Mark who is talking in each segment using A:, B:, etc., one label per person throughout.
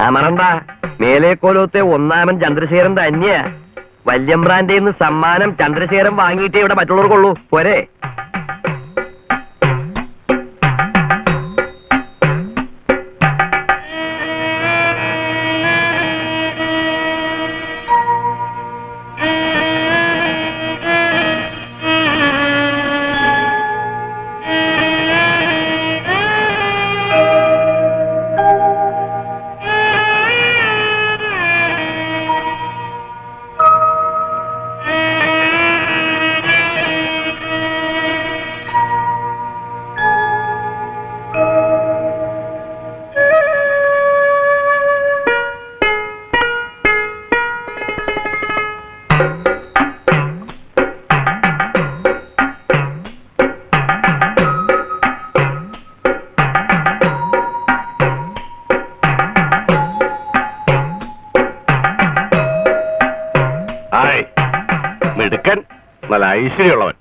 A: അമറണ്ട, മേലേക്കോലത്തെ ഒന്നാമൻ ചന്ദ്രശേഖരന്റെ അന്യ വല്യമ്പ്രാന്റെ സമ്മാനം ചന്ദ്രശേഖരൻ വാങ്ങിയിട്ടേ ഇവിടെ മറ്റുള്ളവർക്കുള്ളൂ. പോരെ?
B: മിടുക്കൻ, നല്ല ഐശ്വര്യമുള്ളവൻ.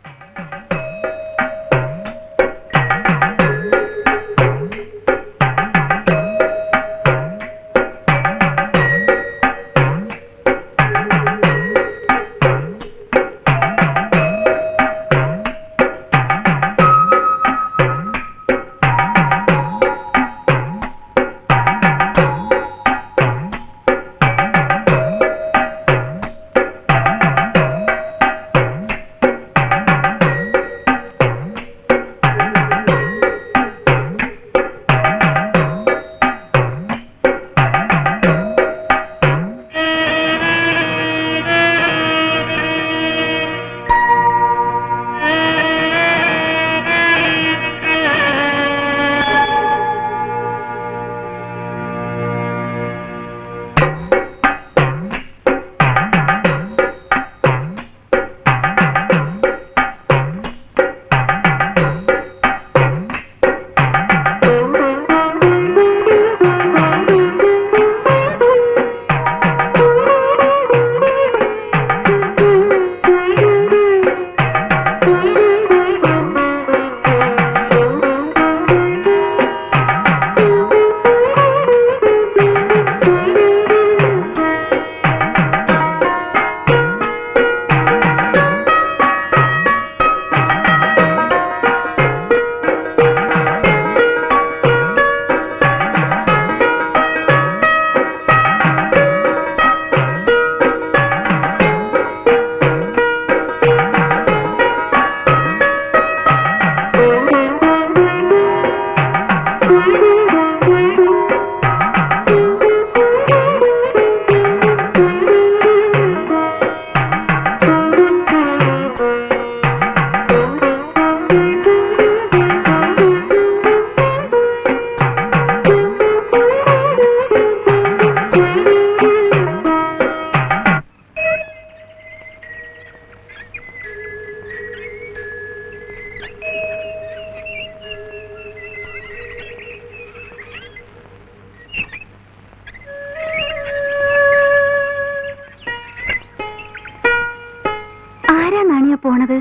C: പോണത്?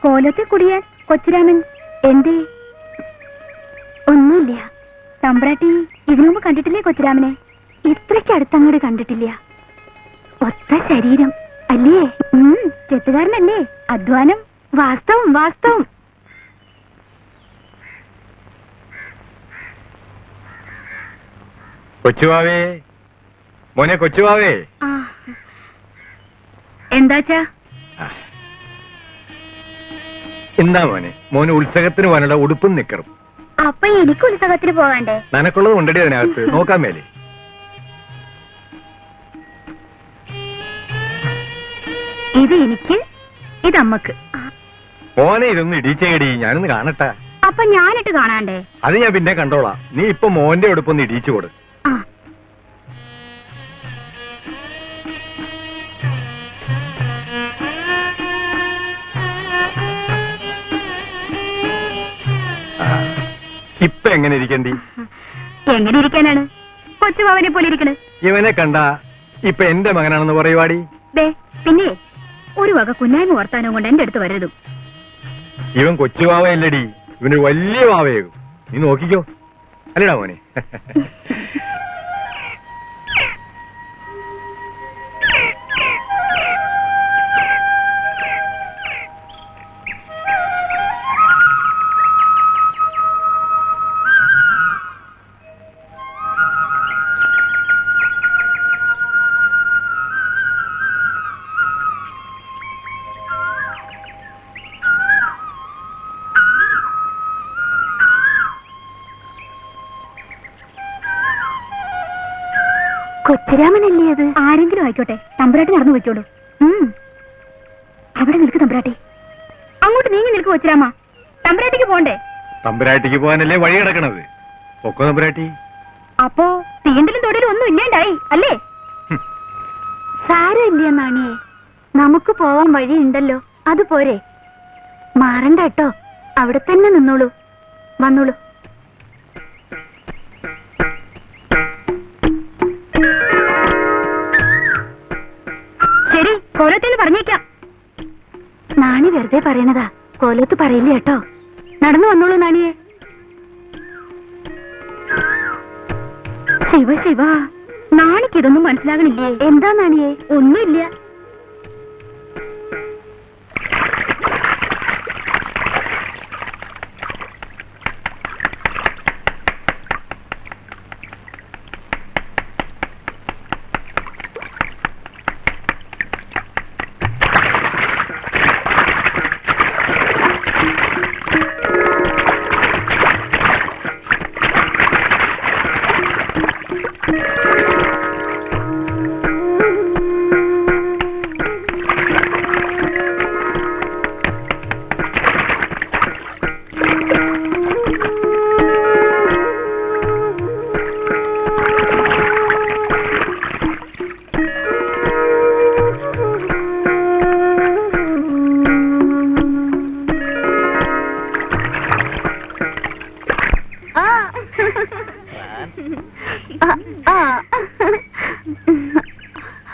C: കോലത്തെ കുടിയാൻ കൊച്ചുരാമൻ എന്തേ? ഒന്നുമില്ല. തമ്പ്രാട്ടി ഇതിനുമുമ്പ് കണ്ടിട്ടില്ലേ കൊച്ചുരാമനെ? ഇത്രയ്ക്ക് അടുത്തങ്ങോട്ട് കണ്ടിട്ടില്ല. ഒത്ത ശരീരം അല്ലേ? ചെത്തുകാരനല്ലേ? അധ്വാനം. വാസ്തവം വാസ്തവം.
D: കൊച്ചുവാവേ, മോനെ കൊച്ചുവാവേ.
C: എന്താച്ചാ?
D: എന്താ മോനെ? മോന് ഉത്സവത്തിന് പോകാനുള്ള ഉടുപ്പും നിക്കറും.
C: അപ്പൊ എനിക്ക് ഉത്സവത്തിന് പോകണ്ടേ?
D: നനക്കുള്ളത് ഉണ്ടടി അതിനകത്ത്, നോക്കാൻ മേലെ.
C: ഇത് എനിക്ക്, ഇതമ്മക്ക്.
D: മോനെ ഇതൊന്ന് ഇടിച്ചേടി, ഞാനൊന്ന് കാണട്ടെ.
C: അപ്പൊ ഞാനിട്ട് കാണാണ്ടേ?
D: അത് ഞാൻ പിന്നെ കണ്ടോളാം. നീ ഇപ്പൊ മോന്റെ ഉടുപ്പൊന്ന് ഇടിച്ചു കൊടു. ഇപ്പൊ എങ്ങനെ ഇരിക്കണ്ടി?
C: എങ്ങനെ ഇരിക്കാനാണ്? കൊച്ചുമാവനെ പോലെ ഇരിക്കണ്.
D: ഇവനെ കണ്ട ഇപ്പൊ എന്റെ മകനാണെന്ന് പറയുവാടി.
C: പിന്നെ ഒരു വക കുന്നായ്മ വർത്താനം കൊണ്ട് എന്റെ അടുത്ത് വരരുതും.
D: ഇവൻ കൊച്ചുവാവയല്ലടി, ഇവന് വലിയ വാവയാകും. നീ നോക്കിക്കോ, അല്ലടാ മോനെ?
C: കൊച്ചുരാമനല്ലേ അത്? ആരെങ്കിലും ആയിക്കോട്ടെ, തമ്പുരാട്ടി നടന്നു വെച്ചോളൂ. അവിടെ നിൽക്ക് തമ്പുരാട്ടി. അങ്ങോട്ട് നീങ്ങി നിൽക്ക് കൊച്ചുരാമ. തമ്പുരാട്ടിക്ക് പോണ്ടേ?
D: തമ്പുരാട്ടിക്ക് പോകാനല്ലേ വഴി കിടക്കണത്. പൊക്കോ തമ്പുരാട്ടി.
C: അപ്പോ തീണ്ടലും തൊടലും ഒന്നും ഇല്ലാണ്ടായി അല്ലേ? സാരമില്ല നാണിയെ, നമുക്ക് പോവാൻ വഴിയുണ്ടല്ലോ, അത് പോരെ. മാറണ്ട കേട്ടോ, അവിടെ തന്നെ നിന്നോളൂ. വന്നോളൂ. ശരി, കോലത്തെന്ന് പറഞ്ഞേക്കാം. നാണി വെറുതെ പറയണതാ, കോലത്ത് പറയില്ല കേട്ടോ. നടന്നു വന്നോളൂ നാണിയെ. ശിവ ശിവ, നാണിക്ക് ഇതൊന്നും മനസ്സിലാകണില്ലേ? എന്താ നാണിയെ? ഒന്നുമില്ല.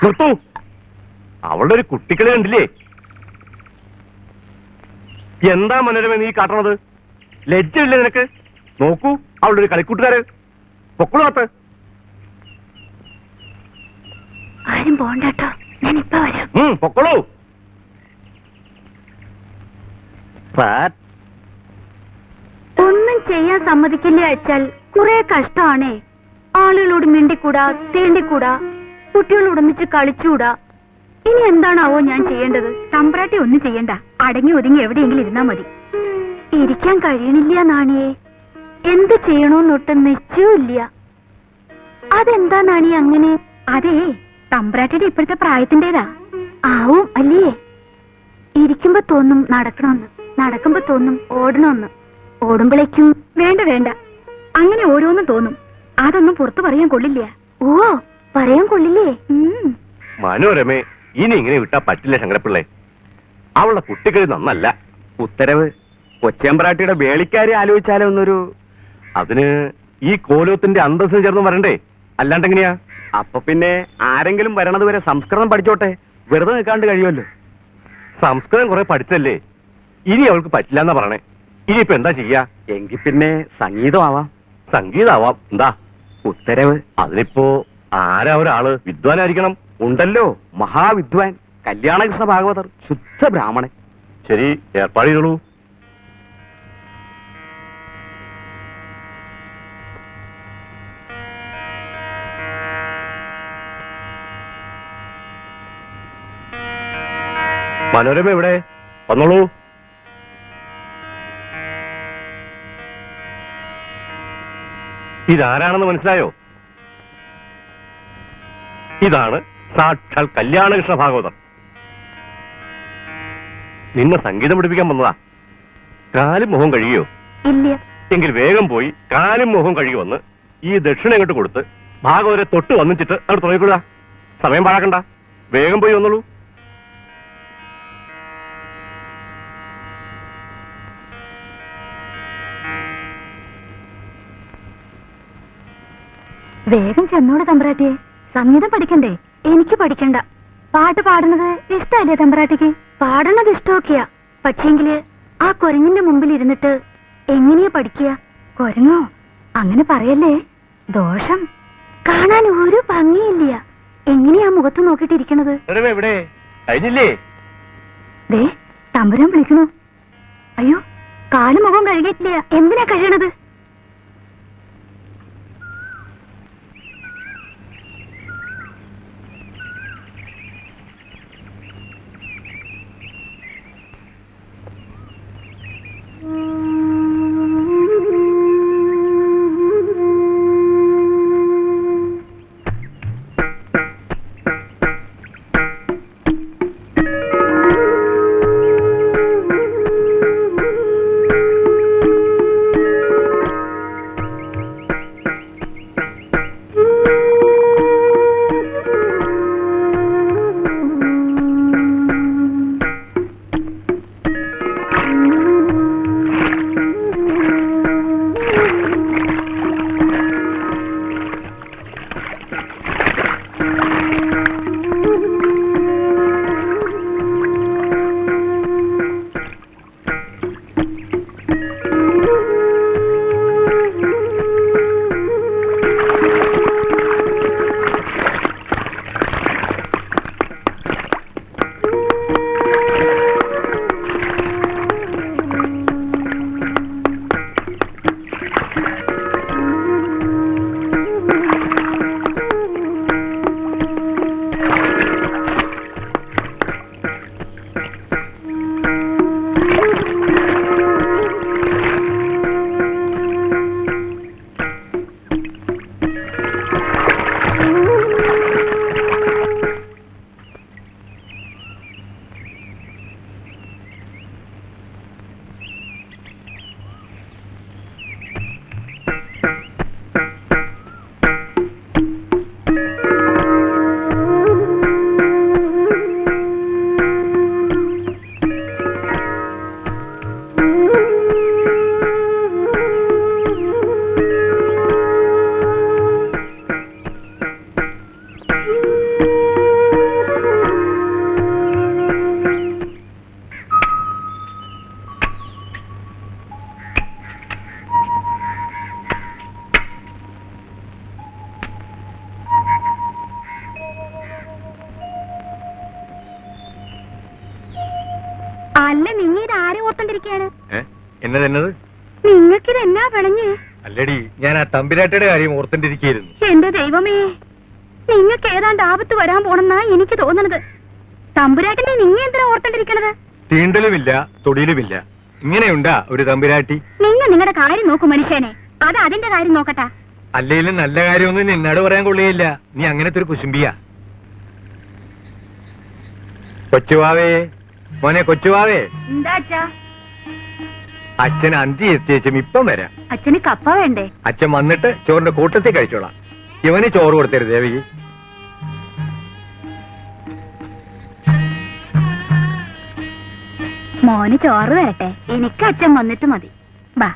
B: നിർത്തൂ. അവളുടെ ഒരു കുട്ടിക്കളി കണ്ടില്ലേ? എന്താ മനോരമ നീ കാട്ടണത്? ലജ്ജയില്ലേ നിനക്ക്? നോക്കൂ, അവളുടെ ഒരു കളിക്കൂട്ടുകാര്. പൊക്കളാത്ത്.
C: ആരും പോണ്ടോ, ഞാൻ ഇപ്പൊ വരാം.
B: പൊക്കളൂ.
C: ഒന്നും ചെയ്യാൻ സമ്മതിക്കില്ല അയച്ചാൽ കുറെ കഷ്ടമാണേ. ആളുകളോട് മിണ്ടിക്കൂടാ, തേണ്ടിക്കൂടാ, കുട്ടികളോട് ഒന്നിച്ച് കളിച്ചുകൂടാ. ഇനി എന്താണാവോ ഞാൻ ചെയ്യേണ്ടത്? തമ്പ്രാട്ടി ഒന്നും ചെയ്യണ്ട, അടങ്ങി ഒതുങ്ങി എവിടെയെങ്കിലും ഇരുന്നാ മതി. ഇരിക്കാൻ കഴിയണില്ല നാണിയെ. എന്ത് ചെയ്യണോന്നൊട്ട് നിശ്ചയമില്ല. അതെന്താ നാണി അങ്ങനെ? അതേ, തമ്പ്രാട്ടിയുടെ ഇപ്പോഴത്തെ പ്രായത്തിന്റേതാ. ആവും അല്ലേ? ഇരിക്കുമ്പോ തോന്നും നടക്കണമെന്ന്, നടക്കുമ്പോ തോന്നും ഓടണമെന്ന്, ഓടുമ്പോഴേക്കും വേണ്ട വേണ്ട, അങ്ങനെ ഓരോന്നും തോന്നും. അതൊന്നും പുറത്തു പറയാൻ കൊള്ളില്ല. ഓ, പറയാൻ കൊള്ളില്ലേ?
B: മനോരമേ, ഇനി ഇങ്ങനെ വിട്ടാ പറ്റില്ല ശങ്കരപ്പിള്ളേ. അവളുടെ കുട്ടികളി നന്നല്ല. ഉത്തരവ് കൊച്ചേമ്പ്രാട്ടിയുടെ വേളിക്കാരെ ആലോചിച്ചാലോ എന്നൊരു. അതിന് ഈ കോലോത്തിന്റെ അന്തസ്സിന് ചേർന്ന് വരണ്ടേ? അല്ലാണ്ടെങ്ങനെയാ? അപ്പൊ പിന്നെ ആരെങ്കിലും വരണത് വരെ സംസ്കൃതം പഠിച്ചോട്ടെ, വെറുതെ നിൽക്കാണ്ട് കഴിയുമല്ലോ. സംസ്കൃതം കുറെ പഠിച്ചല്ലേ, ഇനി അവൾക്ക് പറ്റില്ല എന്നാ പറയണേ. ഇനിയിപ്പോ എന്താ ചെയ്യാ? എങ്കിൽ പിന്നെ സംഗീതമാവാം. സംഗീതമാവാം. എന്താ ഉത്തരവ്? അതിനിപ്പോ ആരാ ഒരാള്? വിദ്വാനായിരിക്കണം. ഉണ്ടല്ലോ, മഹാവിദ്വാൻ കല്യാണകൃഷ്ണ ഭാഗവതർ, ശുദ്ധ ബ്രാഹ്മണൻ. ശരി, ഏർപ്പാട് ചെയ്തോളൂ. മനോരമ എവിടെ? വന്നോളൂ. ഇതാരാണെന്ന് മനസ്സിലായോ? ഇതാണ് സാക്ഷാൽ കല്യാണകൃഷ്ണ ഭാഗവതർ. നിന്നെ സംഗീതം പഠിപ്പിക്കാൻ വന്നതാ. കാലും മുഖം കഴിയോ?
C: ഇല്ല.
B: എങ്കിൽ വേഗം പോയി കാലും മുഖം കഴുകി വന്ന് ഈ ദക്ഷിണ ഇങ്ങോട്ട് കൊടുത്ത് ഭാഗവതരെ തൊട്ട് വന്നിച്ചിട്ട് അവിടെ തുടങ്ങിക്കൊള്ളുക. സമയം പാഴാക്കണ്ട, വേഗം പോയി വന്നോളൂ.
C: വേഗം ചെന്നോട് തമ്പ്രാട്ടിയെ. സംഗീതം പഠിക്കണ്ടേ? എനിക്ക് പഠിക്കണ്ട. പാട്ട് പാടുന്നത് ഇഷ്ടമല്ലേ തമ്പ്രാട്ടിക്ക്? പാടുന്നത് ഇഷ്ടമൊക്കെയാ, പക്ഷേങ്കില് ആ കൊരങ്ങിന്റെ മുമ്പിൽ ഇരുന്നിട്ട് എങ്ങനെയാ പഠിക്കുക? കൊരങ്ങോ? അങ്ങനെ പറയല്ലേ, ദോഷം. കാണാൻ ഒരു ഭംഗിയില്ല. എങ്ങനെയാ മുഖത്ത് നോക്കിട്ടിരിക്കണത്?
B: എവിടെ കഴിഞ്ഞില്ലേ?
C: ദേ, തമ്പുരാൻ വിളിക്കണു. അയ്യോ, കാലും മുഖം കഴുകിയിട്ടില്ല. എന്തിനാ കഴിയണത്? അല്ല നിങ്ങ ഇത് ആരെ ഓർത്തോണ്ടിരിക്കയാണ്?
D: എന്നതെന്നത്?
C: നിങ്ങൾക്കിത് എന്നാ പിണഞ്ഞ്?
D: അല്ലടി, ഞാൻ ആ തമ്പിരാട്ടിയുടെ കാര്യം ഓർത്തിട്ടിരിക്കുന്നു.
C: എന്റെ ദൈവമേ, നിങ്ങൾക്ക് ഏതാണ്ട് ആപത്ത് വരാൻ പോണെന്നാ എനിക്ക് തോന്നണത്. തമ്പുരാട്ടിനെ നിങ്ങ എന്തിനാ ഓർത്തോണ്ടിരിക്കണത്?
D: തീണ്ടലുമില്ല, തൊടിയിലുമില്ല. ഇങ്ങനെയുണ്ടാ ഒരു തമ്പിരാട്ടി?
C: നിങ്ങളുടെ കാര്യം നോക്കൂ മനുഷ്യനെ, അത് അതിന്റെ കാര്യം നോക്കട്ടാ.
D: അല്ലെങ്കിലും നല്ല കാര്യമൊന്നും നിന്നോട് പറയാൻ കൊള്ളുകയില്ല. നീ അങ്ങനത്തെ ഒരു കുശുംബിയാ. കൊച്ചുവാവേ, മോനെ കൊച്ചുവാവേ.
C: എന്താ അച്ഛാ?
D: അച്ഛൻ അഞ്ചി എത്തിയേച്ചും ഇപ്പം വരാം.
C: അച്ഛന് കപ്പ വേണ്ടേ?
D: അച്ഛൻ വന്നിട്ട് ചോറിന്റെ കൂട്ടത്തിൽ കഴിച്ചോളാം. ഇവന് ചോറ് കൊടുത്തരുത് ദേവകി.
C: മോന് ചോറ് തരട്ടെ, എനിക്ക് അച്ഛൻ വന്നിട്ട് മതി. ബാ.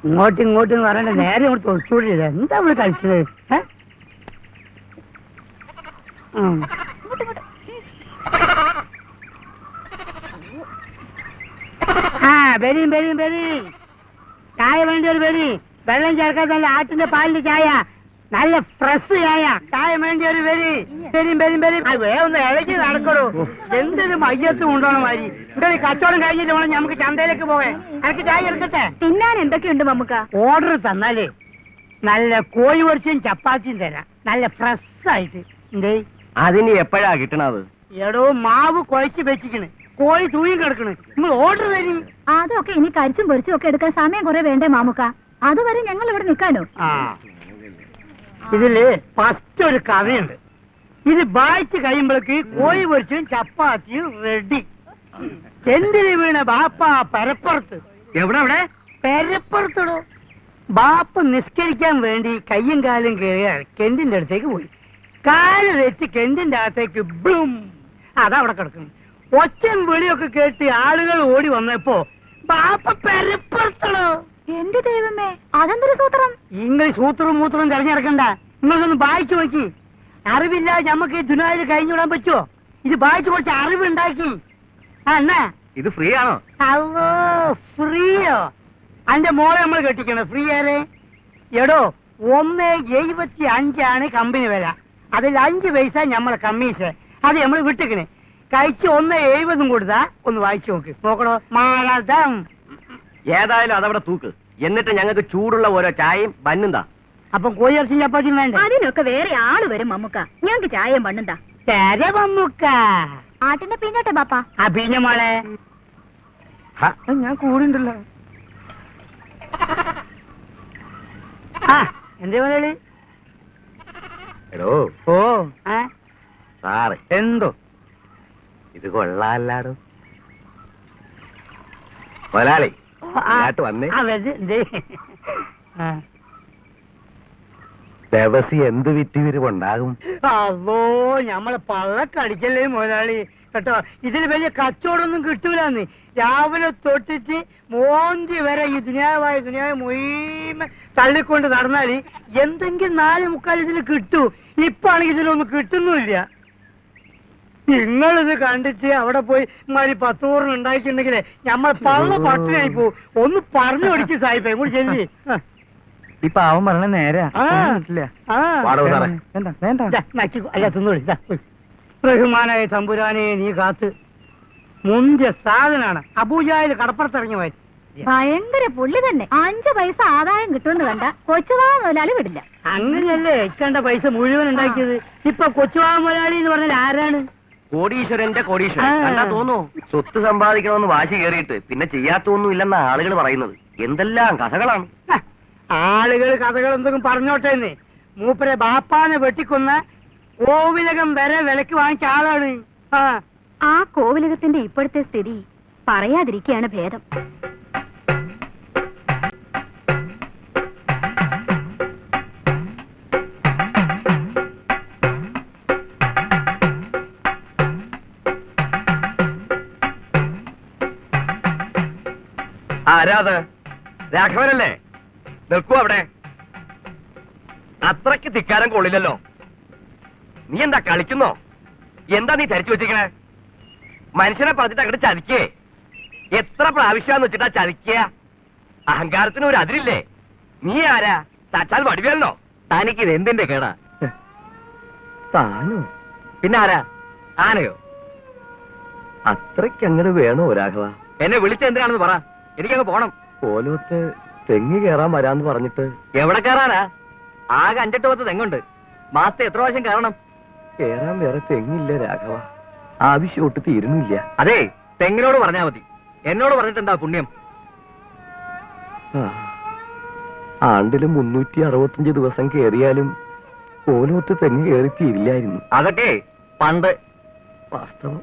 E: ഇങ്ങോട്ടും ഇങ്ങോട്ടും പറയണ്ട, നേരെ ഇങ്ങോട്ട് തൊഴിച്ചൂടില്ല. എന്താ ഇവിടെ കഴിച്ചത്? ആ വരും വരും വരും. ചായ വേണ്ടി ഒരു വരി. വെള്ളം ചേർക്കാത്ത നല്ല ആട്ടിന്റെ പാലിന്റെ ചായ, നല്ല ഫ്രഷ് ചായ. ചായ വേണ്ടി ഒരു വരി. വരും വരും വരും. വേറൊന്ന് ഇളകി നടക്കണോ? എന്തൊരു മയ്യത്ത് കൊണ്ടുപോകണം മാതിരി. ഇവിടെ കച്ചവടം കഴിഞ്ഞിട്ട് വേണം നമുക്ക് ചന്തയിലേക്ക് പോകാൻ. എനിക്ക് ചായ എടുക്കട്ടെ?
C: തിന്നാൻ എന്തൊക്കെയുണ്ട് മമ്മുക്ക?
E: ഓർഡർ തന്നാലേ നല്ല കോഴി പൊരിച്ചും ചപ്പാത്തിയും തരാം, നല്ല ഫ്രഷ് ആയിട്ട്. എന്തേ
B: അതിന് എപ്പോഴാ കിട്ടണത്?
E: എടോ മാവ് കുഴച്ച് വെച്ചിക്കണ്, കോഴി തൂങ്ങി കിടക്കണ്. നിങ്ങൾ ഓർഡർ തരി.
C: അതൊക്കെ ഇനി കരിച്ചും പൊരിച്ചും ഒക്കെ എടുക്കാൻ സമയം കുറെ വേണ്ടേ മാമുക്ക? അതുവരെ ഞങ്ങൾ ഇവിടെ നിൽക്കാനോ?
E: ആ ഇതില് ഫസ്റ്റ് ഒരു കഥയുണ്ട്. ഇത് വായിച്ച് കഴിയുമ്പോഴേക്ക് കോഴി പൊരിച്ചും ചപ്പാത്തിയും റെഡി. ചെന്തിന് വീണ ബാപ്പ പരപ്പുറത്ത്.
A: എവിടെ
E: പെരപ്പുറത്തിടോ. ബാപ്പ് നിസ്കരിക്കാൻ വേണ്ടി കയ്യും കാലും കയറിയാൽ കെന്റിന്റെ അടുത്തേക്ക് പോയി. കാല് വെച്ച് കെന്റിന്റെ അകത്തേക്ക് ബ്ലും. അതവിടെ കിടക്കുന്നു. ഒച്ചയും വിളിയൊക്കെ കേട്ട് ആളുകൾ ഓടി വന്നപ്പോ ബാപ്പ പെരപ്പുറത്തിടോ.
C: എന്റെ ദൈവമേ, അതെന്തൊരു സൂത്രം!
E: നിങ്ങൾ സൂത്രവും മൂത്രവും തെരഞ്ഞെടുക്കണ്ട. നിങ്ങൾക്കൊന്ന് വായിച്ചു നോക്കി. അറിവില്ലാതെ നമുക്ക് ഈ ദുനിയാവിൽ കഴിഞ്ഞുവിടാൻ പറ്റുമോ? ഇത് വായിച്ചു കുറച്ച് അറിവുണ്ടാക്കി. എന്നാ
A: ഇത് ഫ്രീ ആണോ?
E: അല്ലോ ഫ്രീയോ? അന്റെ മോളെ നമ്മൾ കെട്ടിക്കണോ? ഫ്രീ ആരെ? എടോ 1.75 കമ്പനി വില. അതിൽ 5 പൈസ നമ്മളെ കമ്മീഷൻ. അത് നമ്മൾ വിട്ടിക്കണേ. കഴിച്ച് 1.70 കൊടുത്താ ഒന്ന് വായിച്ചു നോക്ക്. നോക്കണോ? മാനദം.
B: ഏതായാലും അതവിടെ തൂക്ക്. എന്നിട്ട് ഞങ്ങൾക്ക് ചൂടുള്ള ഓരോ ചായയും ബന്നുണ്ടാ.
E: അപ്പം കോഴി ഇറച്ചി ചപ്പാത്തിയും വേണ്ടേ?
C: അതിനൊക്കെ വേറെ ആള് വരും മമ്മുക്ക. ഞങ്ങക്ക് ചായയും മണ്ണുണ്ടാ.
E: മമ്മുക്ക
C: ആട്ടിന്റെ പിന്നോട്ടെ ബാപ്പ.
E: ആ പിന്നെ മോളെ
B: ഞാൻ കൂടുണ്ടല്ലോ.
E: ആ എന്തേ മുതലാളി?
B: എടോ
E: ഓ
B: സാറ്
A: എന്തോ
B: ഇത് കൊള്ളാല്ലാടോ. മുതലാളി ഇങ്ങോട്ട് വന്നേ. ദിവസം എന്ത് വിറ്റുവിരിവുണ്ടാകും?
E: അതോ ഞമ്മളെ പള്ളക്കടിക്കല്ലേ മുതലാളി കേട്ടോ. ഇതിന് വലിയ കച്ചവടമൊന്നും കിട്ടൂലെന്ന്. രാവിലെ തൊട്ടിട്ട് മോന്തി വരെ ഈ ദുനിയാവ് മുഴുവൻ തള്ളിക്കൊണ്ട് നടന്നാല് എന്തെങ്കിലും 4.75 ഇതിൽ കിട്ടൂ. ഇപ്പൊ ആണെങ്കിൽ ഇതിലൊന്നും കിട്ടുന്നുമില്ല. നിങ്ങളിത് കണ്ടിട്ട് അവിടെ പോയി മാതിരി 10 ഉണ്ടാക്കിയിട്ടുണ്ടെങ്കിലേ ഞമ്മളെ പള്ള പട്ടിനായി പോവും. ഒന്ന് പറഞ്ഞു കൊടുക്കും സാഹിബേ. കൂടി ചെല്ലി.
A: ഈ പാവം പറഞ്ഞ നേരെ
E: അല്ല തിന്നോളി. റഹ്മാനായ തമ്പുരാനെ നീ കാത്ത്. മുന്തിയ സാധനാണ്. അബൂജായിൽ കടപ്പുറത്തിറങ്ങി പോയി.
C: ഭയങ്കര പുള്ളി തന്നെ. 5 പൈസ ആദായം കിട്ടുമെന്ന് കണ്ട കൊച്ചുവാ മുതലാളി വിടില്ല.
E: അങ്ങനെയല്ലേ ഇക്കണ്ട പൈസ മുഴുവൻ ഉണ്ടാക്കിയത്. ഇപ്പൊ കൊച്ചുവാ മുതലാളി എന്ന് പറഞ്ഞാൽ ആരാണ്?
B: കോടീശ്വരന്റെ കോടീശ്വരൻ കണ്ടാ തോന്നൂ.
A: സ്വത്ത് സമ്പാദിക്കണമെന്ന് വാശി കയറിയിട്ട് പിന്നെ ചെയ്യാത്തൊന്നും ഇല്ലെന്ന ആളുകൾ പറയുന്നത്. എന്തെല്ലാം കഥകളാണ്.
E: ആളുകൾ കഥകൾ എന്തെങ്കിലും പറഞ്ഞോട്ടെന്ന്. മൂപ്പരെ ബാപ്പാനെ വെട്ടിക്കൊന്ന കോവിലകം വരെ വിലക്ക് വാങ്ങിച്ച ആളാണ്.
C: ആ കോവിലകത്തിന്റെ ഇപ്പോഴത്തെ സ്ഥിതി പറയാതിരിക്കുകയാണ് ഭേദം.
A: ആരാത്? രാഘവനല്ലേ? നിൽക്കൂ അവിടെ. അത്രയ്ക്ക് ധിക്കാരം കൊള്ളില്ലല്ലോ. നീ എന്താ കളിക്കുന്നോ? എന്താ നീ ധരിച്ചു വെച്ചിരിക്കണേ? മനുഷ്യനെ പറഞ്ഞിട്ട് അങ്ങോട്ട് ചതിക്കേ. എത്ര പ്രാവശ്യമാന്ന് വെച്ചിട്ടാ ചതിക്കുക? അഹങ്കാരത്തിന് ഒരു അതിരില്ലേ? നീ ആരാ? സാക്ഷാൽ വടിവേലനോ?
D: തനിക്കിത് എന്തിന്റെ കേടാ?
A: താനോ?
D: പിന്നെ ആരാ? ആനയോ?
A: അത്രയ്ക്ക് അങ്ങനെ വേണോ രാഘവ?
D: എന്നെ വിളിച്ചെന്തിനാണെന്ന് പറ. എനിക്കങ്ങ് പോണം.
A: പോലത്തെ തെങ്ങ് കയറാൻ വരാന്ന് പറഞ്ഞിട്ട്
D: എവിടെ കയറാനാ? ആകെ 5-8 തെങ്ങുണ്ട്. മാസത്തെ എത്ര പ്രാവശ്യം കയറണം?
A: കേറാൻ വേറെ തെങ്ങില്ല രാഘവ. ആവശ്യമൊട്ട് തീരുന്നില്ല.
D: അതെ, തെങ്ങിനോട് പറഞ്ഞാ മതി. എന്നോട് പറഞ്ഞിട്ടെന്താ പുണ്യം?
A: ആണ്ടില് 365 ദിവസം കേറിയാലും പോലത്തെ തെങ്ങ് കയറി തീരില്ലായിരുന്നു.
D: അതൊക്കെ പണ്ട്.
A: വാസ്തവം.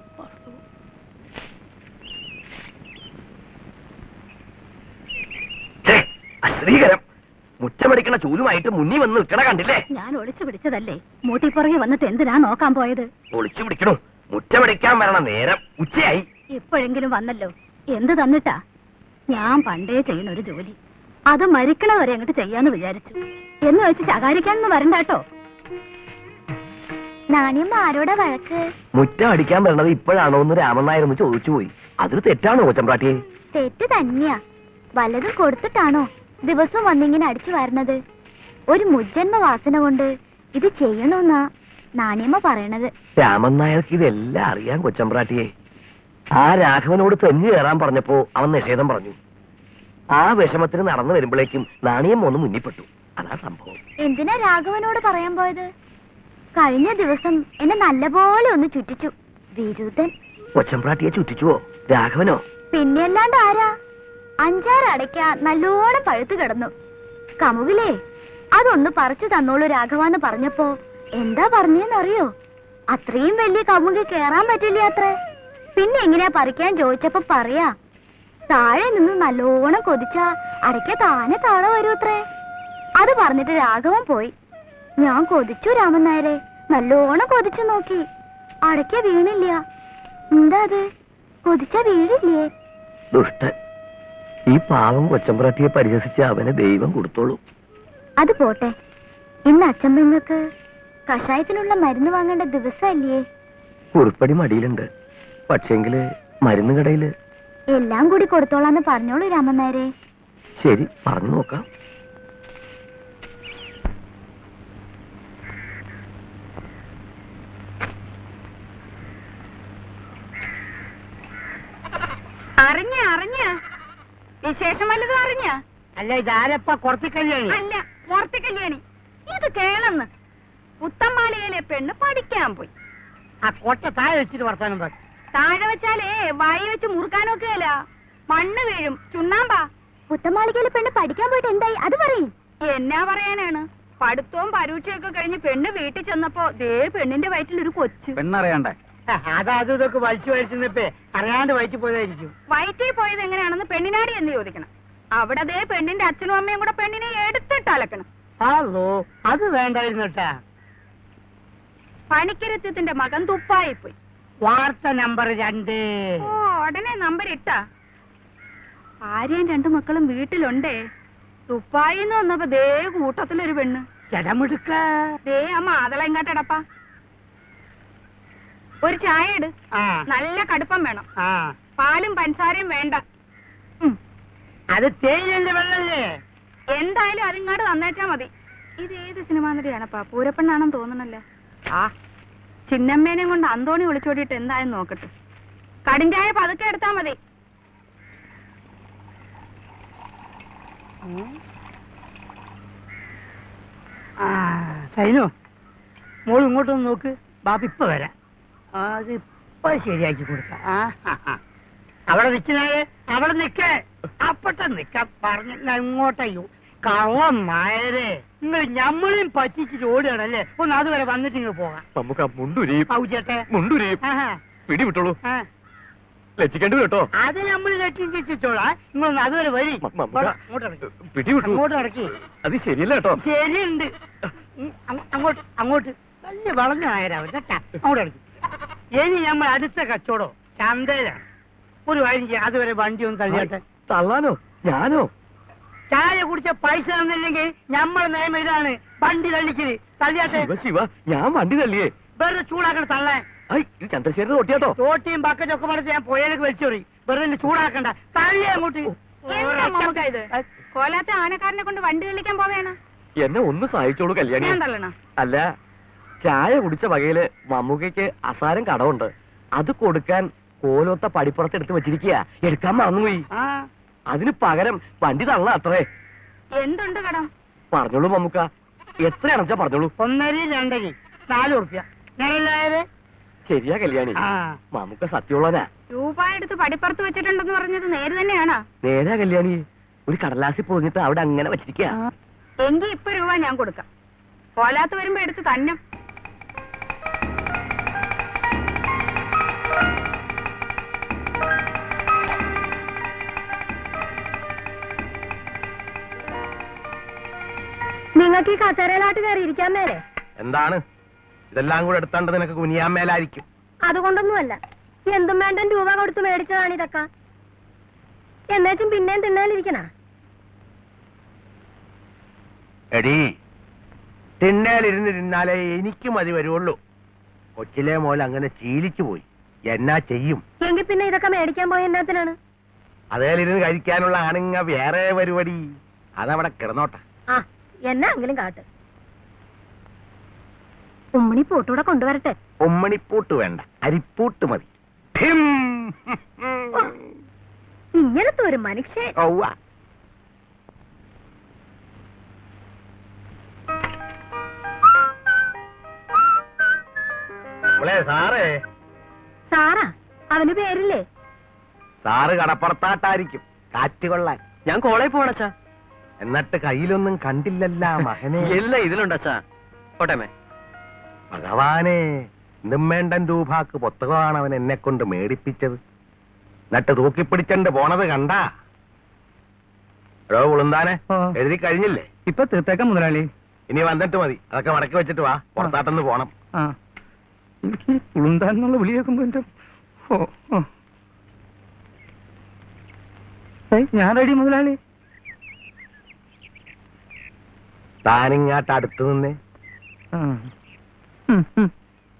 A: അശ്രീകരം. മുറ്റമടിക്കണ ചൂലുമായിട്ട് മുന്നിൽ വന്ന് നിൽക്കണ കണ്ടില്ലേ?
C: ഞാൻ ഒളിച്ചു പിടിച്ചതല്ലേ. മൂട്ടിപ്പുറകെ വന്നിട്ട് എന്തിനാ നോക്കാൻ പോയത്?
A: ഒളിച്ചു പിടിക്കണു. മുറ്റമടിക്കാൻ വരണ നേരം ഉച്ചയായി.
C: ഇപ്പോഴെങ്കിലും വന്നല്ലോ. എന്ത് തന്നിട്ടാ? ഞാൻ പണ്ടേ ചെയ്യുന്ന ഒരു ജോലി. അത് മരിക്കണവരെ അങ്ങോട്ട് ചെയ്യാന്ന് വിചാരിച്ചു. എന്ന് വെച്ച് ശകാരിക്കാനൊന്നും വരണ്ട കേട്ടോ. നാണിയമ്മ ആരോടാ വഴക്ക്?
A: മുറ്റം അടിക്കാൻ വരണത് ഇപ്പോഴാണോ എന്ന് രാമൻ നായർ ഒന്ന് ചോദിച്ചു പോയി. അതൊരു തെറ്റാണോ കൊച്ചമ്പ്രാട്ടിയെ?
C: തെറ്റ് തന്നെയാ. വല്ലതും കൊടുത്തിട്ടാണോ ദിവസവും വന്നിങ്ങനെ അടിച്ചു വരണത്? ഒരു മുജ്ജന്മ വാസന കൊണ്ട് ഇത് ചെയ്യണമെന്നാ നാണിയമ്മ പറയണത്.
A: രാമൻ നായർക്ക് ഇതെല്ലാം അറിയാൻ കൊച്ചമ്പ്രാട്ടിയെ. ആ രാഘവനോട് തെഞ്ഞു കയറാൻ പറഞ്ഞപ്പോ അവൻ നിഷേധം പറഞ്ഞു. ആ വിഷമത്തിന് നടന്നു വരുമ്പോഴേക്കും നാണിയമ്മ ഒന്ന് മുന്നിപ്പെട്ടു. അതാ സംഭവം.
C: എന്തിനാ രാഘവനോട് പറയാൻ പോയത്? കഴിഞ്ഞ ദിവസം എന്നെ നല്ലപോലെ ഒന്ന് ചുറ്റിച്ചു വിരുദ്ധൻ.
A: കൊച്ചമ്പ്രാട്ടിയെ ചുറ്റിച്ചുവോ രാഘവനോ?
C: പിന്നെയല്ലാണ്ട് ആരാ? 5-6 അടയ്ക്ക നല്ലോണം പഴുത്തു കിടന്നു. കമുകിലേ അതൊന്ന് പറിച്ചു തന്നോളൂ രാഘവാന്ന് പറഞ്ഞപ്പോ എന്താ പറഞ്ഞെന്നറിയോ? അത്രയും വലിയ കമുകി കേറാൻ പറ്റില്ല അത്രേ. പിന്നെ എങ്ങനെയാ പറിക്കാൻ ചോദിച്ചപ്പോ പറയാ, താഴെ നിന്ന് നല്ലോണം കൊതിച്ചാ അടയ്ക്ക താനെ താഴെ വരൂ അത്രേ. അത് പറഞ്ഞിട്ട് രാഘവൻ പോയി. ഞാൻ കൊതിച്ചു രാമൻ നായരെ, നല്ലോണം കൊതിച്ചു നോക്കി. അടയ്ക്ക വീണില്ല. എന്താ അത്? കൊതിച്ച വീഴില്ലേ?
A: ദുഷ്ടൻ. ഈ പാവം കൊച്ചമ്പ്രാട്ടിയെ പരിഹസിച്ച് അവന് ദൈവം കൊടുത്തോളൂ.
C: അത് പോട്ടെ, ഇന്ന് അച്ഛമ്മങ്ങൾക്ക് കഷായത്തിനുള്ള മരുന്ന് വാങ്ങേണ്ട ദിവസമല്ലേ?
A: കുറിപ്പടി മടിയിലുണ്ട്. പക്ഷേങ്കില് മരുന്ന് കടയില്.
C: എല്ലാം കൂടി കൊടുത്തോളാന്ന് പറഞ്ഞോളൂ രാമൻ നായരെ.
A: ശരി, പറഞ്ഞു നോക്കാം.
C: അറിഞ്ഞ വിശേഷം വല്ലതും അറിഞ്ഞ?
E: അല്ല, ഇതാരപ്പ കുറച്ച് കല്യാണി?
C: അല്ല, മൂർത്തി കല്യാണി. ഇത് കേളന്ന് പുത്തമ്മാലയിലെ പെണ്ണ് പഠിക്കാൻ പോയി.
E: ആ കൊട്ട താഴെ വെച്ചിട്ട് വർത്താനം പറ.
C: താഴെ വെച്ചാലേ വായി വെച്ച് മുറുക്കാനൊക്കെയല്ല, മണ്ണ് വീഴും. ചുണ്ണാമ്പാ. പുത്തമാളികയിലെ പെണ്ണ് പഠിക്കാൻ പോയിട്ട് എന്തായി അത് പറയും. എന്നാ പറയാനാണ്? പഠിത്തവും പരീക്ഷയൊക്കെ കഴിഞ്ഞ് പെണ്ണ് വീട്ടിൽ ചെന്നപ്പോ ദേ പെണ്ണിന്റെ വയറ്റിൽ ഒരു കൊച്ചു.
D: പെണ്ണറിയണ്ടേ?
E: അതും ഇതൊക്കെ വലിച്ചു വലിച്ചപ്പേ അറിയാണ്ട് വയറ്റി പോയതായിരിക്കും.
C: വയറ്റിൽ പോയത് എങ്ങനെയാണെന്ന് പെണ്ണിനാടി എന്ന് ചോദിക്കണം. അവിടെ ദേ പെണ്ണിന്റെ അച്ഛനും അമ്മയും കൂടെ പെണ്ണിനെ എടുത്തിട്ട് അലക്കണം.
E: അതോ, അത് വേണ്ടായിരുന്നട്ടാ.
C: പണിക്കരത്യത്തിന്റെ മകൻ തുപ്പായി പോയി.
E: വാർത്ത നമ്പർ 2.
C: ഓ, ഉടനെ നമ്പർ ഇട്ടാ. ഭാര്യയും 2 മക്കളും വീട്ടിലുണ്ടേ. തുപ്പായിന്ന് വന്നപ്പോ ദേ കൂട്ടത്തിലൊരു പെണ്ണ്.
E: ചെടമെടുക്ക.
C: ദേ ആ മാതള ഇങ്ങോട്ടടപ്പാ. ഒരു ചായ ഇട്.
E: ആ,
C: നല്ല കടുപ്പം വേണം.
E: ആ,
C: പാലും പഞ്ചസാരയും വേണ്ട.
E: അത് തേയിലന്റെ വെള്ളല്ലേ?
C: എന്തായാലും അതിങ്ങോട്ട് തന്നേച്ചാ മതി. ഇത് ഏത് സിനിമാ നടിയാണപ്പാ? പൂരപ്പെണ്ണാണെന്ന് തോന്നണല്ലോ. ആ, ചിന്നമ്മേനെ കൊണ്ട് അന്തോണി വിളിച്ചോടിയിട്ട് എന്തായാലും നോക്കട്ടെ. കടിഞ്ചായ പതുക്കെ എടുത്താ മതി.
E: ആ, സൈനു, മോൾ ഇങ്ങോട്ടൊന്ന് നോക്ക്. ബാപ്പ ഇപ്പൊ വരാം. അത് ഇപ്പൊ ശരിയാക്കി കൊടുക്കാം. അവിടെ നിൽക്കുന്നേ, അവിടെ നിൽക്കേ. അപ്പട്ടെ നിക്കാൻ പറഞ്ഞ ഇങ്ങോട്ടയ്യോ. കള്ളം നായരെ, നിങ്ങൾ ഞമ്മളെയും പറ്റിച്ചിട്ട് ഓടുകയാണല്ലേ? ഒന്ന് അതുവരെ വന്നിട്ട് ഇങ്ങ് പോകാം.
B: നമുക്ക് മുണ്ടുരിയും
E: പൗച്ചേട്ടെ
B: മുണ്ടുരിയും പിടിവിട്ടോളൂ. ലക്ഷിക്കേണ്ടി കേട്ടോ.
E: അത് നമ്മൾ രക്ഷിച്ചോളാ. നിങ്ങളൊന്ന് അതുവരെ വരി.
B: പിടിവിട്ടു.
E: അങ്ങോട്ട് ഇറക്കി.
B: അത് ശരിയല്ല കേട്ടോ.
E: ശരിയുണ്ട്. അങ്ങോട്ട് അങ്ങോട്ട് വലിയ വളഞ്ഞ നായരാവും കേട്ടാ. അങ്ങോട്ട് ഇറക്കി. ഇനി നമ്മൾ അടുത്ത കച്ചവടോ ചന്തയിലാണ്. ഒരു കാര്യം ചെയ്യാം, അതുവരെ വണ്ടി ഒന്ന് തള്ളിയാട്ടെ.
A: തള്ളാനോ? ഞാനോ?
E: ചായ കുടിച്ച പൈസ തന്നില്ലെങ്കിൽ നമ്മൾ നിയമം ഇതാണ്, വണ്ടി തള്ളിക്കല്. തള്ളിയാട്ടെ.
A: ശിവ ശിവ, ഞാൻ വണ്ടി തള്ളിയേ.
E: വെറുതെ ചൂടാക്കണ തള്ളേ.
A: ഇത് ചന്ദ്രശേഖരൻ തൊട്ടിയാട്ടോ.
E: തോട്ടിയും ബക്കറ്റും ഒക്കെ പറഞ്ഞ് ഞാൻ പുഴയിലേക്ക് വലിച്ചോറി. വെറുതെ ചൂടാക്കണ്ട, തള്ളി അങ്ങോട്ട്.
C: ഇത് കോലാത്ത ആനക്കാരനെ കൊണ്ട് വണ്ടി തെളിക്കാൻ പോവേണ.
A: എന്നെ ഒന്ന് സഹായിച്ചോളൂ കല്യാണി.
C: ഞാൻ തള്ളണ?
A: അല്ല, ചായ കുടിച്ച വകയില് മമ്മൂക്കയ്ക്ക് അസാരം കടമുണ്ട്. അത് കൊടുക്കാൻ കോലൊത്ത പടിപ്പുറത്ത് എടുത്ത് വെച്ചിരിക്കുക. എടുക്കാൻ മറന്നുപോയി. അതിന് പകരം വണ്ടി തള്ള അത്രേ.
C: എന്തുണ്ട് കടം?
A: പറഞ്ഞോളൂ മമ്മൂക്ക, എത്രയാണെച്ചാ പറഞ്ഞോളൂ.
E: 1.5 2 4 ഉറുപ്പ്യ. ഞാനെല്ലാവരെ
A: ശരിയാ കല്യാണി. മമ്മൂക്ക സത്യമുള്ളനാ.
C: രൂപ എടുത്ത് പടിപ്പുറത്ത് വെച്ചിട്ടുണ്ടെന്ന് പറഞ്ഞത് നേര് തന്നെയാണോ?
A: നേരാ കല്യാണി. ഒരു കടലാസിൽ പോന്നിട്ട് അവിടെ അങ്ങനെ വെച്ചിരിക്കുക.
C: എങ്കി ഇപ്പൊ രൂപ ഞാൻ കൊടുക്കാം. കോലാത്ത് വരുമ്പോ എടുത്ത് തന്നെ. നിങ്ങൾക്ക് ഈ കസേരയിലാട്ട് കയറി ഇരിക്കാൻ മേലെ?
A: എന്താണ് ഇതെല്ലാം കൂടെ എടുത്താണ്ട് നിനക്ക് കുനിയാൻ മേലായിരിക്കും.
C: അതുകൊണ്ടൊന്നുമല്ല, എന്തും വേണ്ടും രൂപ കൊടുത്ത് മേടിച്ചതാണ് ഇതൊക്കെ. എന്നേച്ചും പിന്നെയും തിന്നാലിരിക്കണ.
A: എടീ തിന്നേലിരുന്നിരുന്നാലേ എനിക്ക് മതി വരുള്ളൂ. കൊച്ചിലെ മോൽ അങ്ങനെ ശീലിച്ചു പോയി. എന്നാ ചെയ്യും?
C: എങ്കിൽ പിന്നെ ഇതൊക്കെ മേടിക്കാൻ പോയ എന്നാത്തിനാണ്?
A: അതേലിരുന്ന് കഴിക്കാനുള്ള ആണുങ്ങ വേറെ പരിപാടി. അതവിടെ കിടന്നോട്ടെ.
C: ആ എന്നെങ്കിലും കാട്ട്. ഉമ്മണി പൂട്ടൂടെ കൊണ്ടുവരട്ടെ.
A: ഉമ്മണിപ്പൂട്ട് വേണ്ട, അരിപ്പൂട്ട് മതി. ഠിം.
C: ഇങ്ങനത്തെ ഒരു മനുഷ്യൻ.
A: ഔവ്വ. മോളെ സാറേ.
C: സാറാ? അവന് പേരില്ലേ?
A: സാറ് കടപ്പുറത്താട്ടായിരിക്കും, കാറ്റ് കൊള്ളാൻ.
D: ഞാൻ കോളേജ് പോണച്ചാ.
A: എന്നിട്ട് കയ്യിലൊന്നും കണ്ടില്ലല്ല മകനെ.
D: എല്ലാം ഇതിലുണ്ടച്ചാ. കോട്ടയമേ.
A: ഭഗവാനെ, നിമ്മേണ്ടൻ രൂപക്ക് പുസ്തകമാണ് അവൻ എന്നെ കൊണ്ട് മേടിപ്പിച്ചത്. എന്നിട്ട് തൂക്കിപ്പിടിച്ചണ്ട് പോണത് കണ്ടാ? ഉളുന്താനെ എഴുതി കഴിഞ്ഞില്ലേ?
E: ഇപ്പൊ തീർത്തേക്കാം മുതലാളി.
A: ഇനി വന്നിട്ട് മതി. അതൊക്കെ മടക്കി വെച്ചിട്ട് വാ, പുറത്താട്ടൊന്ന് പോണം.
E: എനിക്ക് ഉളുന്താന്നുള്ള വിളി കേൾക്കുമ്പോ എന്റെ ഞാൻ റെഡി മുതലാളി.
A: താനിങ്ങാട്ട് അടുത്ത് നിന്നേ.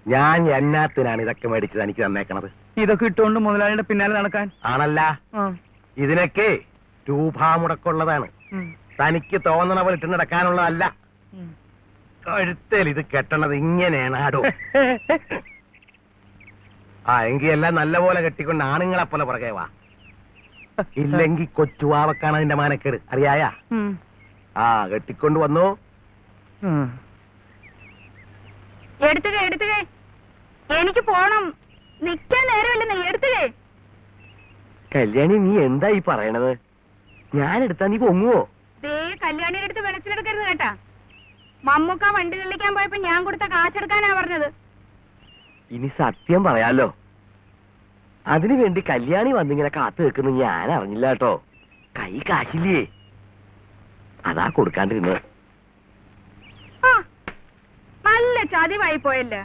A: ഞാൻ എന്നാത്തിനാണ് ഇതൊക്കെ മേടിച്ചത് എനിക്ക് തന്നേക്കണത്?
E: ഇതൊക്കെ ഇട്ടുകൊണ്ട് മുതലാളിയുടെ പിന്നാലെ നടക്കാൻ
A: ആണല്ല. ഇതിനൊക്കെ രൂപാമുടക്കുള്ളതാണ്. തനിക്ക് തോന്നണ പോലെ ഇട്ട് നടക്കാനുള്ളതല്ല. കഴുത്തേൽ ഇത് കെട്ടണത് ഇങ്ങനെയാണാടോ. ആ എങ്കി എല്ലാം നല്ല പോലെ കെട്ടിക്കൊണ്ട് ആണുങ്ങളെ പോലെ പുറകെ വാ. ഇല്ലെങ്കി കൊച്ചുവാവക്കാണ് അതിന്റെ മാനക്കേട്, അറിയായ? ആ കെട്ടിക്കൊണ്ട് വന്നു.
C: എടുത്തുകേ എനിക്ക് പോണം. നിക്കാൻ നേരമില്ലെന്ന്. എടുത്തുകേ.
A: കല്യാണി, നീ എന്താ ഈ പറയണത്? ഞാൻ എടുത്താ നീ പൊങ്ങുവോ?
C: ദേ കല്യാണിയുടെ അടുത്ത് വെളച്ചിലെടുക്കരുത് കേട്ടാ. മമ്മൂക്ക വണ്ടി തെളിക്കാൻ പോയപ്പോ ഞാൻ കൊടുത്ത കാശെടുക്കാനാ പറഞ്ഞത്.
A: ഇനി സത്യം പറയാലോ, അതിനു വേണ്ടി കല്യാണി വന്നിങ്ങനെ കാത്തു വെക്കുന്നു ഞാൻ അറിഞ്ഞില്ല കേട്ടോ. കൈ കാശില്ലേ, അതാ കൊടുക്കാണ്ടിരുന്നത്.
C: ആ നല്ല ചതിവായി പോയല്ലേ.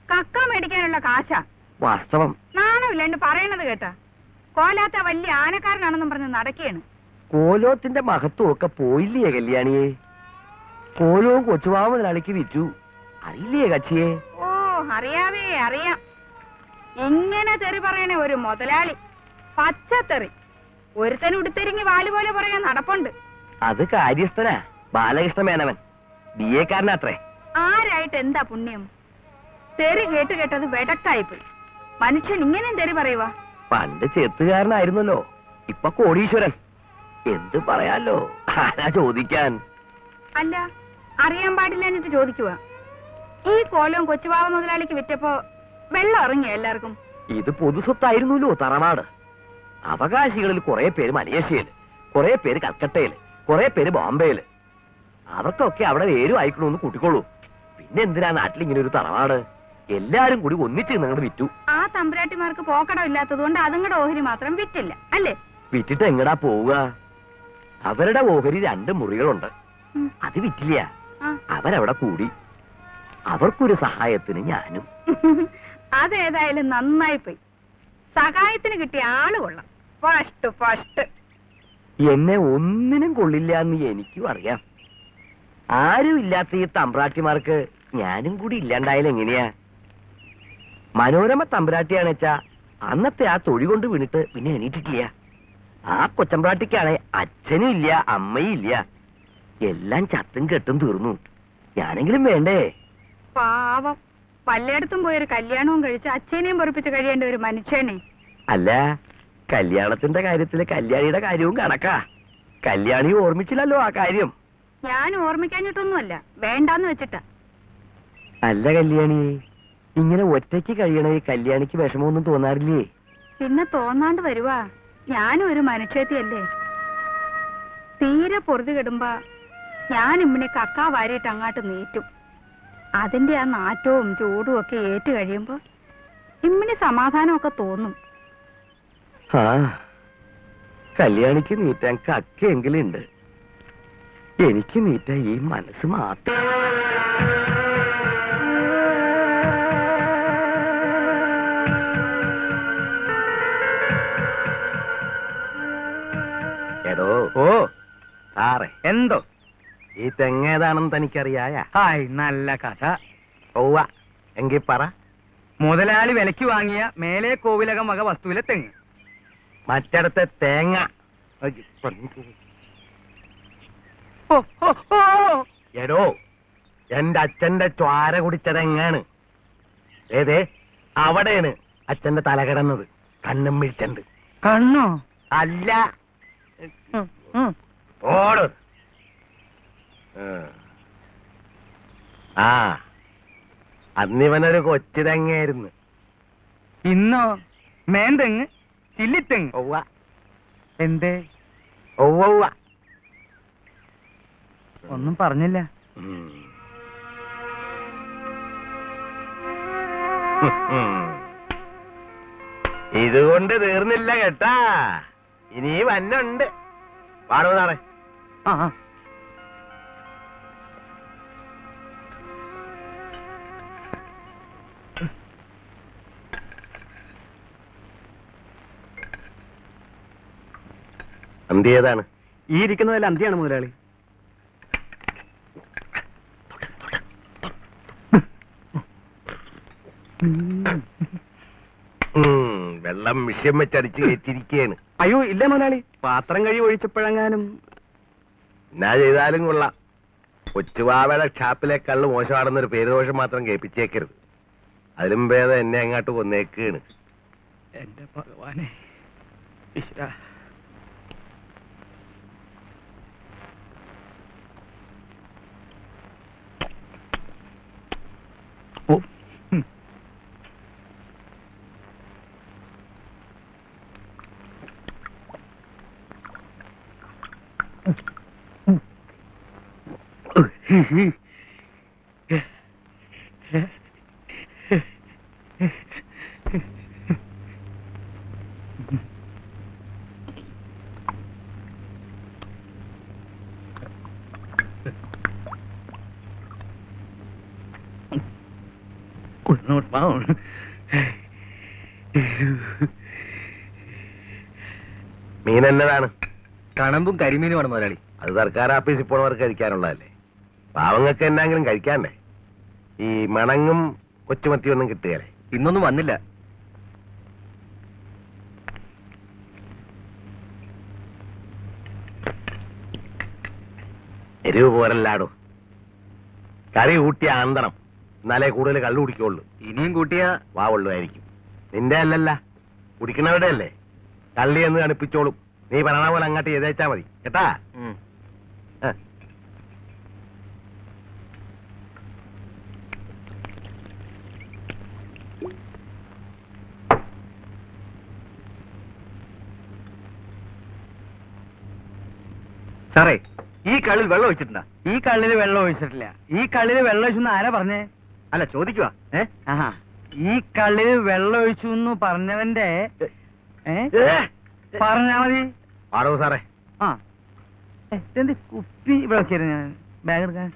C: കക്ക മേടിക്കാനുള്ള കാശാ.
A: വാസ്തവം.
C: നാണമില്ലാണ്ട് പറയണത് കേട്ടാ. കോലാത്ത വലിയ ആനക്കാരനാണെന്നും പറഞ്ഞ് നടക്കുകയാണ്.
A: കോലോത്തിന്റെ മഹത്വം ഒക്കെ പോയില്ലേ കല്യാണിയെ? കോലവും കൊച്ചുവാവ മുതലാളിക്ക് വിറ്റു, അറിയില്ലേ കക്ഷിയെ?
C: ഓ അറിയാവേ അറിയാം. ഇങ്ങനെ തെറി പറയണ ഒരു മുതലാളി, പച്ചത്തെറി. ഒരുത്തൻ ഉടുത്തെരിങ്ങി വാല് പോലെ പറയാൻ നടപ്പുണ്ട്.
A: അത് കാര്യസ്ഥനാ, ബാലകൃഷ്ണ മേനവൻ, BA കാരനാത്രേ.
C: ആരായിട്ട് എന്താ പുണ്യം? തെറി കേട്ട് കേട്ടത് വെടക്കായിപ്പോയി. മനുഷ്യൻ ഇങ്ങനെ തെറി പറയുവാ?
A: പണ്ട് ചെത്തുകാരനായിരുന്നല്ലോ, ഇപ്പൊ കോടീശ്വരൻ. എന്ത് പറയാലോ, ആരാ ചോദിക്കാൻ?
C: അല്ല, അറിയാൻ പാടില്ല എന്നിട്ട് ചോദിക്കുക. ഈ കോലവും കൊച്ചുവാവ മുതലാളിക്ക് വിറ്റപ്പോ വെള്ളം ഇറങ്ങിയ എല്ലാവർക്കും.
A: ഇത് പൊതുസ്വത്തായിരുന്നല്ലോ തറവാട്. അവകാശികളിൽ കുറെ പേര് മലേഷ്യയില്, കുറെ പേര് കൽക്കട്ടയില്, കുറെ പേര് ബോംബെയില്. അവർക്കൊക്കെ അവിടെ പേരും അയക്കണമെന്ന് കൂട്ടിക്കോളൂ. പിന്നെ എന്തിനാ നാട്ടിൽ ഇങ്ങനെ ഒരു തറവാട്? എല്ലാരും കൂടി ഒന്നിച്ച് നിങ്ങളുടെ വിറ്റു.
C: ആ തമ്പുരാട്ടിമാർക്ക് പോക്കടം ഇല്ലാത്തത് കൊണ്ട് അതുങ്ങളുടെ ഓഹരി മാത്രം വിറ്റില്ല അല്ലേ?
A: വിറ്റിട്ട് എങ്ങടാ പോവുക? അവരുടെ ഓഹരി 2 മുറികളുണ്ട്, അത് വിറ്റില്ല. അവരവിടെ കൂടി. അവർക്കൊരു സഹായത്തിന് ഞാനും.
C: അതേതായാലും നന്നായി പോയി. സഹായത്തിന് കിട്ടിയ ആള് കൊള്ളാം. First first.
A: എന്നെ ഒന്നിനും കൊള്ളില്ല എന്ന് എനിക്കും അറിയാം. ആരും ഇല്ലാത്ത ഈ തമ്പ്രാട്ടിമാർക്ക് ഞാനും കൂടി ഇല്ലാണ്ടായാലും എങ്ങനെയാ? മനോരമ തമ്പ്രാട്ടിയാണെച്ചാ അന്നത്തെ ആ തൊഴി കൊണ്ട് വീണിട്ട് പിന്നെ എണീറ്റിട്ടില്ല. ആ കൊച്ചമ്പ്രാട്ടിക്കാണെ അച്ഛനും ഇല്ല, അമ്മയും ഇല്ല. എല്ലാം ചത്തും കെട്ടും തീർന്നു. ഞാനെങ്കിലും വേണ്ടേ?
C: പാവം, പലയിടത്തും പോയൊരു കല്യാണവും കഴിച്ച് അച്ഛനെയും പൊറപ്പിച്ച് കഴിയേണ്ട ഒരു മനുഷ്യനെ.
A: അല്ല, കല്യാണത്തിന്റെ കാര്യത്തില് കല്യാണിയുടെ കാര്യവും കണക്കാ. കല്യാണി ഓർമ്മിച്ചില്ലല്ലോ ആ കാര്യം.
C: ഞാൻ ഓർമ്മിക്കാഞ്ഞിട്ടൊന്നുമല്ല, വേണ്ടാന്ന് വെച്ചിട്ടാ.
A: അല്ല കല്യാണി, ഇങ്ങനെ ഒറ്റയ്ക്ക് കഴിയണ ഈ കല്യാണിക്ക് വിഷമമൊന്നും തോന്നാറില്ലേ?
C: പിന്നെ തോന്നാണ്ട് വരുവാ. ഞാനും ഒരു മനുഷ്യത്തിയല്ലേ. തീരെ പൊറുതി കെടുമ്പോ ഞാൻ ഇമ്മിനെ കക്കാ വാരിയിട്ട് അങ്ങാട്ട് നീറ്റും. അതിന്റെ ആ നാറ്റവും ചൂടും ഒക്കെ ഏറ്റു കഴിയുമ്പോ ഇമ്മിന് സമാധാനമൊക്കെ തോന്നും.
A: ആ കല്യാണിക്ക് നീറ്റാൻ കക്കയെങ്കിലും ഉണ്ട്. എനിക്ക് നീറ്റാൻ ഈ മനസ്സ് മാത്രം. എടോ,
E: ഓ
A: സാറേ,
E: എന്തോ?
A: ഈ തെങ്ങ് ഏതാണെന്ന് തനിക്കറിയായ?
D: ഹായ് നല്ല കഥ.
A: ഒവ്വ, എങ്കി പറ.
D: മുതലാളി വിലക്ക് വാങ്ങിയ മേലെ കോവിലകം വക വസ്തുവിലെ തെങ്ങ്.
A: മറ്റിടത്തെ തേങ്ങ.
D: ഓ, ഓ, ഓ.
A: എടോ, എന്റെ അച്ഛന്റെ ചോര കുടിച്ചതെങ്ങാണ്. ഏതേ അവിടെയാണ് അച്ഛന്റെ തല കിടന്നത്. കണ്ണും മിഴിച്ചണ്ട്.
D: കണ്ണോ?
A: അല്ല,
D: ഉം, ഉം.
A: ഓട്. ആ, അന്നിവനൊരു കൊച്ചു തെങ്ങായിരുന്നു.
D: ഇന്നോ മേന്തെങ്ങ് ചില്ലിത്തെങ്ങ്.
A: ഒവ്വ,
D: എന്തേ
A: ഒവ്വ.
D: ഒന്നും പറഞ്ഞില്ല.
A: ഇതുകൊണ്ട് തീർന്നില്ല കേട്ടാ, ഇനി വന്നുണ്ട്. പാടോ നാളെ.
D: ആ ആ.
A: അന്തി ഏതാണ്?
B: ഈ ഇരിക്കുന്നതല്ല അന്തിയാണ് മുതലാളി.
A: വെള്ളം വിഷയം വെച്ചടിച്ച് കയറ്റിരിക്കുകയാണ്.
B: അയ്യോ ഇല്ല മുതലാളി, പാത്രം കഴി ഒഴിച്ചപ്പോഴെങ്ങാനും.
A: എന്നാ ചെയ്താലും കൊള്ളാം. കൊച്ചുവാവയുടെ ഷാപ്പിലെ കള്ള് മോശമാണെന്നൊരു പേരുദോഷം മാത്രം കേൾപ്പിച്ചേക്കരുത്. അതിലും ഭേദം എന്നെ അങ്ങോട്ട് കൊന്നേക്കാണ്.
D: എന്റെ ഭഗവാനെ ഈശ്വരാ. ഓ, ഉം. Not bound.
A: മീൻ എന്നതാണ്?
D: കണമ്പും കരിമീനുമാണ് മുതലാളി.
A: അത് സർക്കാർ ആഫീസിൽ പോണവർക്ക് കഴിക്കാനുള്ളതല്ലേ. പാവങ്ങൾക്ക് എന്നാങ്കിലും കഴിക്കാണ്ടേ? ഈ മണങ്ങും കൊച്ചുമത്തിയൊന്നും കിട്ടുകയല്ലേ?
D: ഇന്നൊന്നും വന്നില്ല.
A: എരിവ് പോരല്ലാടോ. കറി കൂട്ടിയ ആന്തണം, എന്നാലേ കൂടുതൽ കള്ളു കുടിക്കുള്ളൂ.
D: ഇനിയും കൂട്ടിയ
A: വാവുള്ളൂയിരിക്കും. നിന്റെ അല്ലല്ല, കുടിക്കണവരുടെ അല്ലേ. കള്ളി എന്ന് തണുപ്പിച്ചോളും. നീ പറയണ പോലെ അങ്ങോട്ട് ചെയ്തേച്ചാ മതി കേട്ടാ. ആ.
D: സാറേ, ഈ കള്ളിൽ വെള്ളം ഒഴിച്ചിട്ടുണ്ടാ? ഈ കള്ളിൽ വെള്ളം ഒഴിച്ചിട്ടില്ല. ഈ കള്ളിൽ വെള്ളം ഒഴിച്ചു ആരാ പറഞ്ഞേ? അല്ല, ചോദിക്കുവാ. ആഹാ, ഈ കള്ളിൽ വെള്ളം ഒഴിച്ചു എന്ന് പറഞ്ഞവന്റെ പറഞ്ഞാ മതി.
A: ആടോ സാറേ.
D: ആ, എന്റെ കുപ്പി ഇവിടെ വെക്കായിരുന്നു. ഞാൻ ബാഗ് എടുക്കാൻ.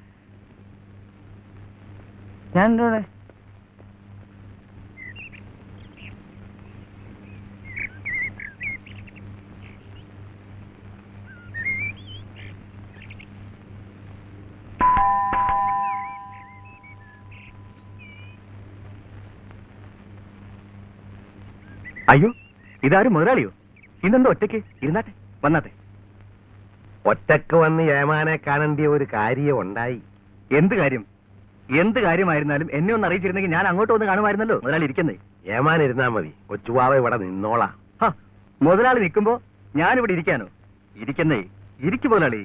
D: ഞാൻ ഉണ്ടോ ഇവിടെ?
B: അയ്യോ, ഇതാരും മുതലാളിയോ? ഇന്നെന്തോ ഒറ്റയ്ക്ക്? ഇരുന്നാട്ടെ, വന്നാട്ടെ.
A: ഒറ്റക്ക് വന്ന് ഏമാനെ കാണേണ്ടിയ ഒരു കാര്യം ഉണ്ടായി.
B: എന്ത് കാര്യം? എന്ത് കാര്യമായിരുന്നാലും എന്നെ ഒന്ന് അറിയിച്ചിരുന്നെങ്കിൽ ഞാൻ അങ്ങോട്ട് വന്ന് കാണുമായിരുന്നല്ലോ. മുതലാളി ഇരിക്കുന്നേ.
A: ഏമാൻ ഇരുന്നാ മതി. കൊച്ചുവാവ ഇവിടെ നിന്നോളാം.
B: മുതലാളി നിൽക്കുമ്പോ ഞാനിവിടെ ഇരിക്കാനോ? ഇരിക്കുന്നേ, ഇരിക്കു മുതലാളി.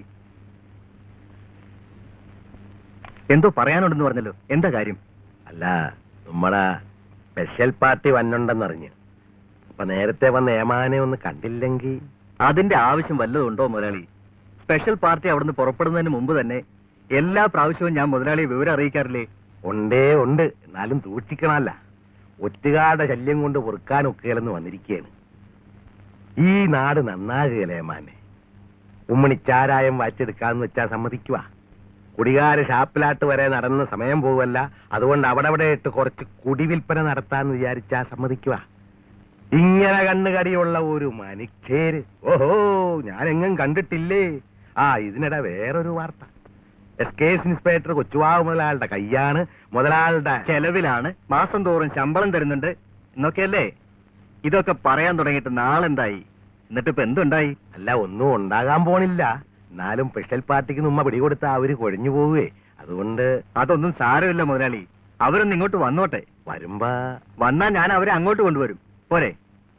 B: എന്തോ പറയാനുണ്ടെന്ന് പറഞ്ഞല്ലോ, എന്താ കാര്യം?
A: അല്ല, നമ്മടെ സ്പെഷ്യൽ പാർട്ടി വന്നുണ്ടെന്നറിഞ്ഞ്. അപ്പൊ നേരത്തെ വന്ന് ഏമാനെ ഒന്ന് കണ്ടില്ലെങ്കിൽ.
B: അതിന്റെ ആവശ്യം വല്ലതും ഉണ്ടോ മുതലാളി? സ്പെഷ്യൽ പാർട്ടി അവിടുന്ന് പുറപ്പെടുന്നതിന് മുമ്പ് തന്നെ എല്ലാ പ്രാവശ്യവും ഞാൻ മുതലാളിയെ വിവരം അറിയിക്കാറില്ലേ?
A: ഉണ്ടേ ഉണ്ട്, എന്നാലും സൂക്ഷിക്കണമല്ല. ഒറ്റുകാരുടെ ശല്യം കൊണ്ട് പൊറുക്കാനൊക്കെയെന്ന് വന്നിരിക്കുകയാണ്. ഈ നാട് നന്നാകുകയല്ലേ ഏമാനെ. ഉമ്മണിച്ചാരായം വാച്ചെടുക്കാന്ന് വെച്ചാ സമ്മതിക്കുക. കുടികാര ഷാപ്പിലാട്ട് വരെ നടന്ന സമയം പോവല്ല. അതുകൊണ്ട് അവിടെ ഇട്ട് കുറച്ച് കുടിവിൽപ്പന നടത്താന്ന് വിചാരിച്ചാ സമ്മതിക്കുക. ഇങ്ങനെ കണ്ണുകടിയുള്ള ഒരു മനുഷ്യര്, ഓഹോ, ഞാനെങ്ങും കണ്ടിട്ടില്ലേ. ഇതിനിടെ വേറൊരു വാർത്ത. എസ്കേസ് ഇൻസ്പെക്ടർ കൊച്ചുവാവ് മുതലാളുടെ കയ്യാണ്, മുതലാളുടെ
D: ചെലവിലാണ്, മാസം തോറും ശമ്പളം തരുന്നുണ്ട് എന്നൊക്കെയല്ലേ? ഇതൊക്കെ പറയാൻ തുടങ്ങിയിട്ട് നാളെന്തായി? എന്നിട്ട് ഇപ്പൊ എന്തുണ്ടായി?
A: അല്ല, ഒന്നും ഉണ്ടാകാൻ പോണില്ല. എന്നാലും സ്പെഷ്യൽ പാർട്ടിക്ക് നമ്മ പിടികൊടുത്ത അവര് കൊഴിഞ്ഞു പോവേ. അതുകൊണ്ട്
D: അതൊന്നും സാരമില്ല മുതലാളി, അവരൊന്ന് ഇങ്ങോട്ട് വന്നോട്ടെ.
A: വരുമ്പോ
D: വന്നാ ഞാൻ അവരെ അങ്ങോട്ട് കൊണ്ടുവരും. പോരെ?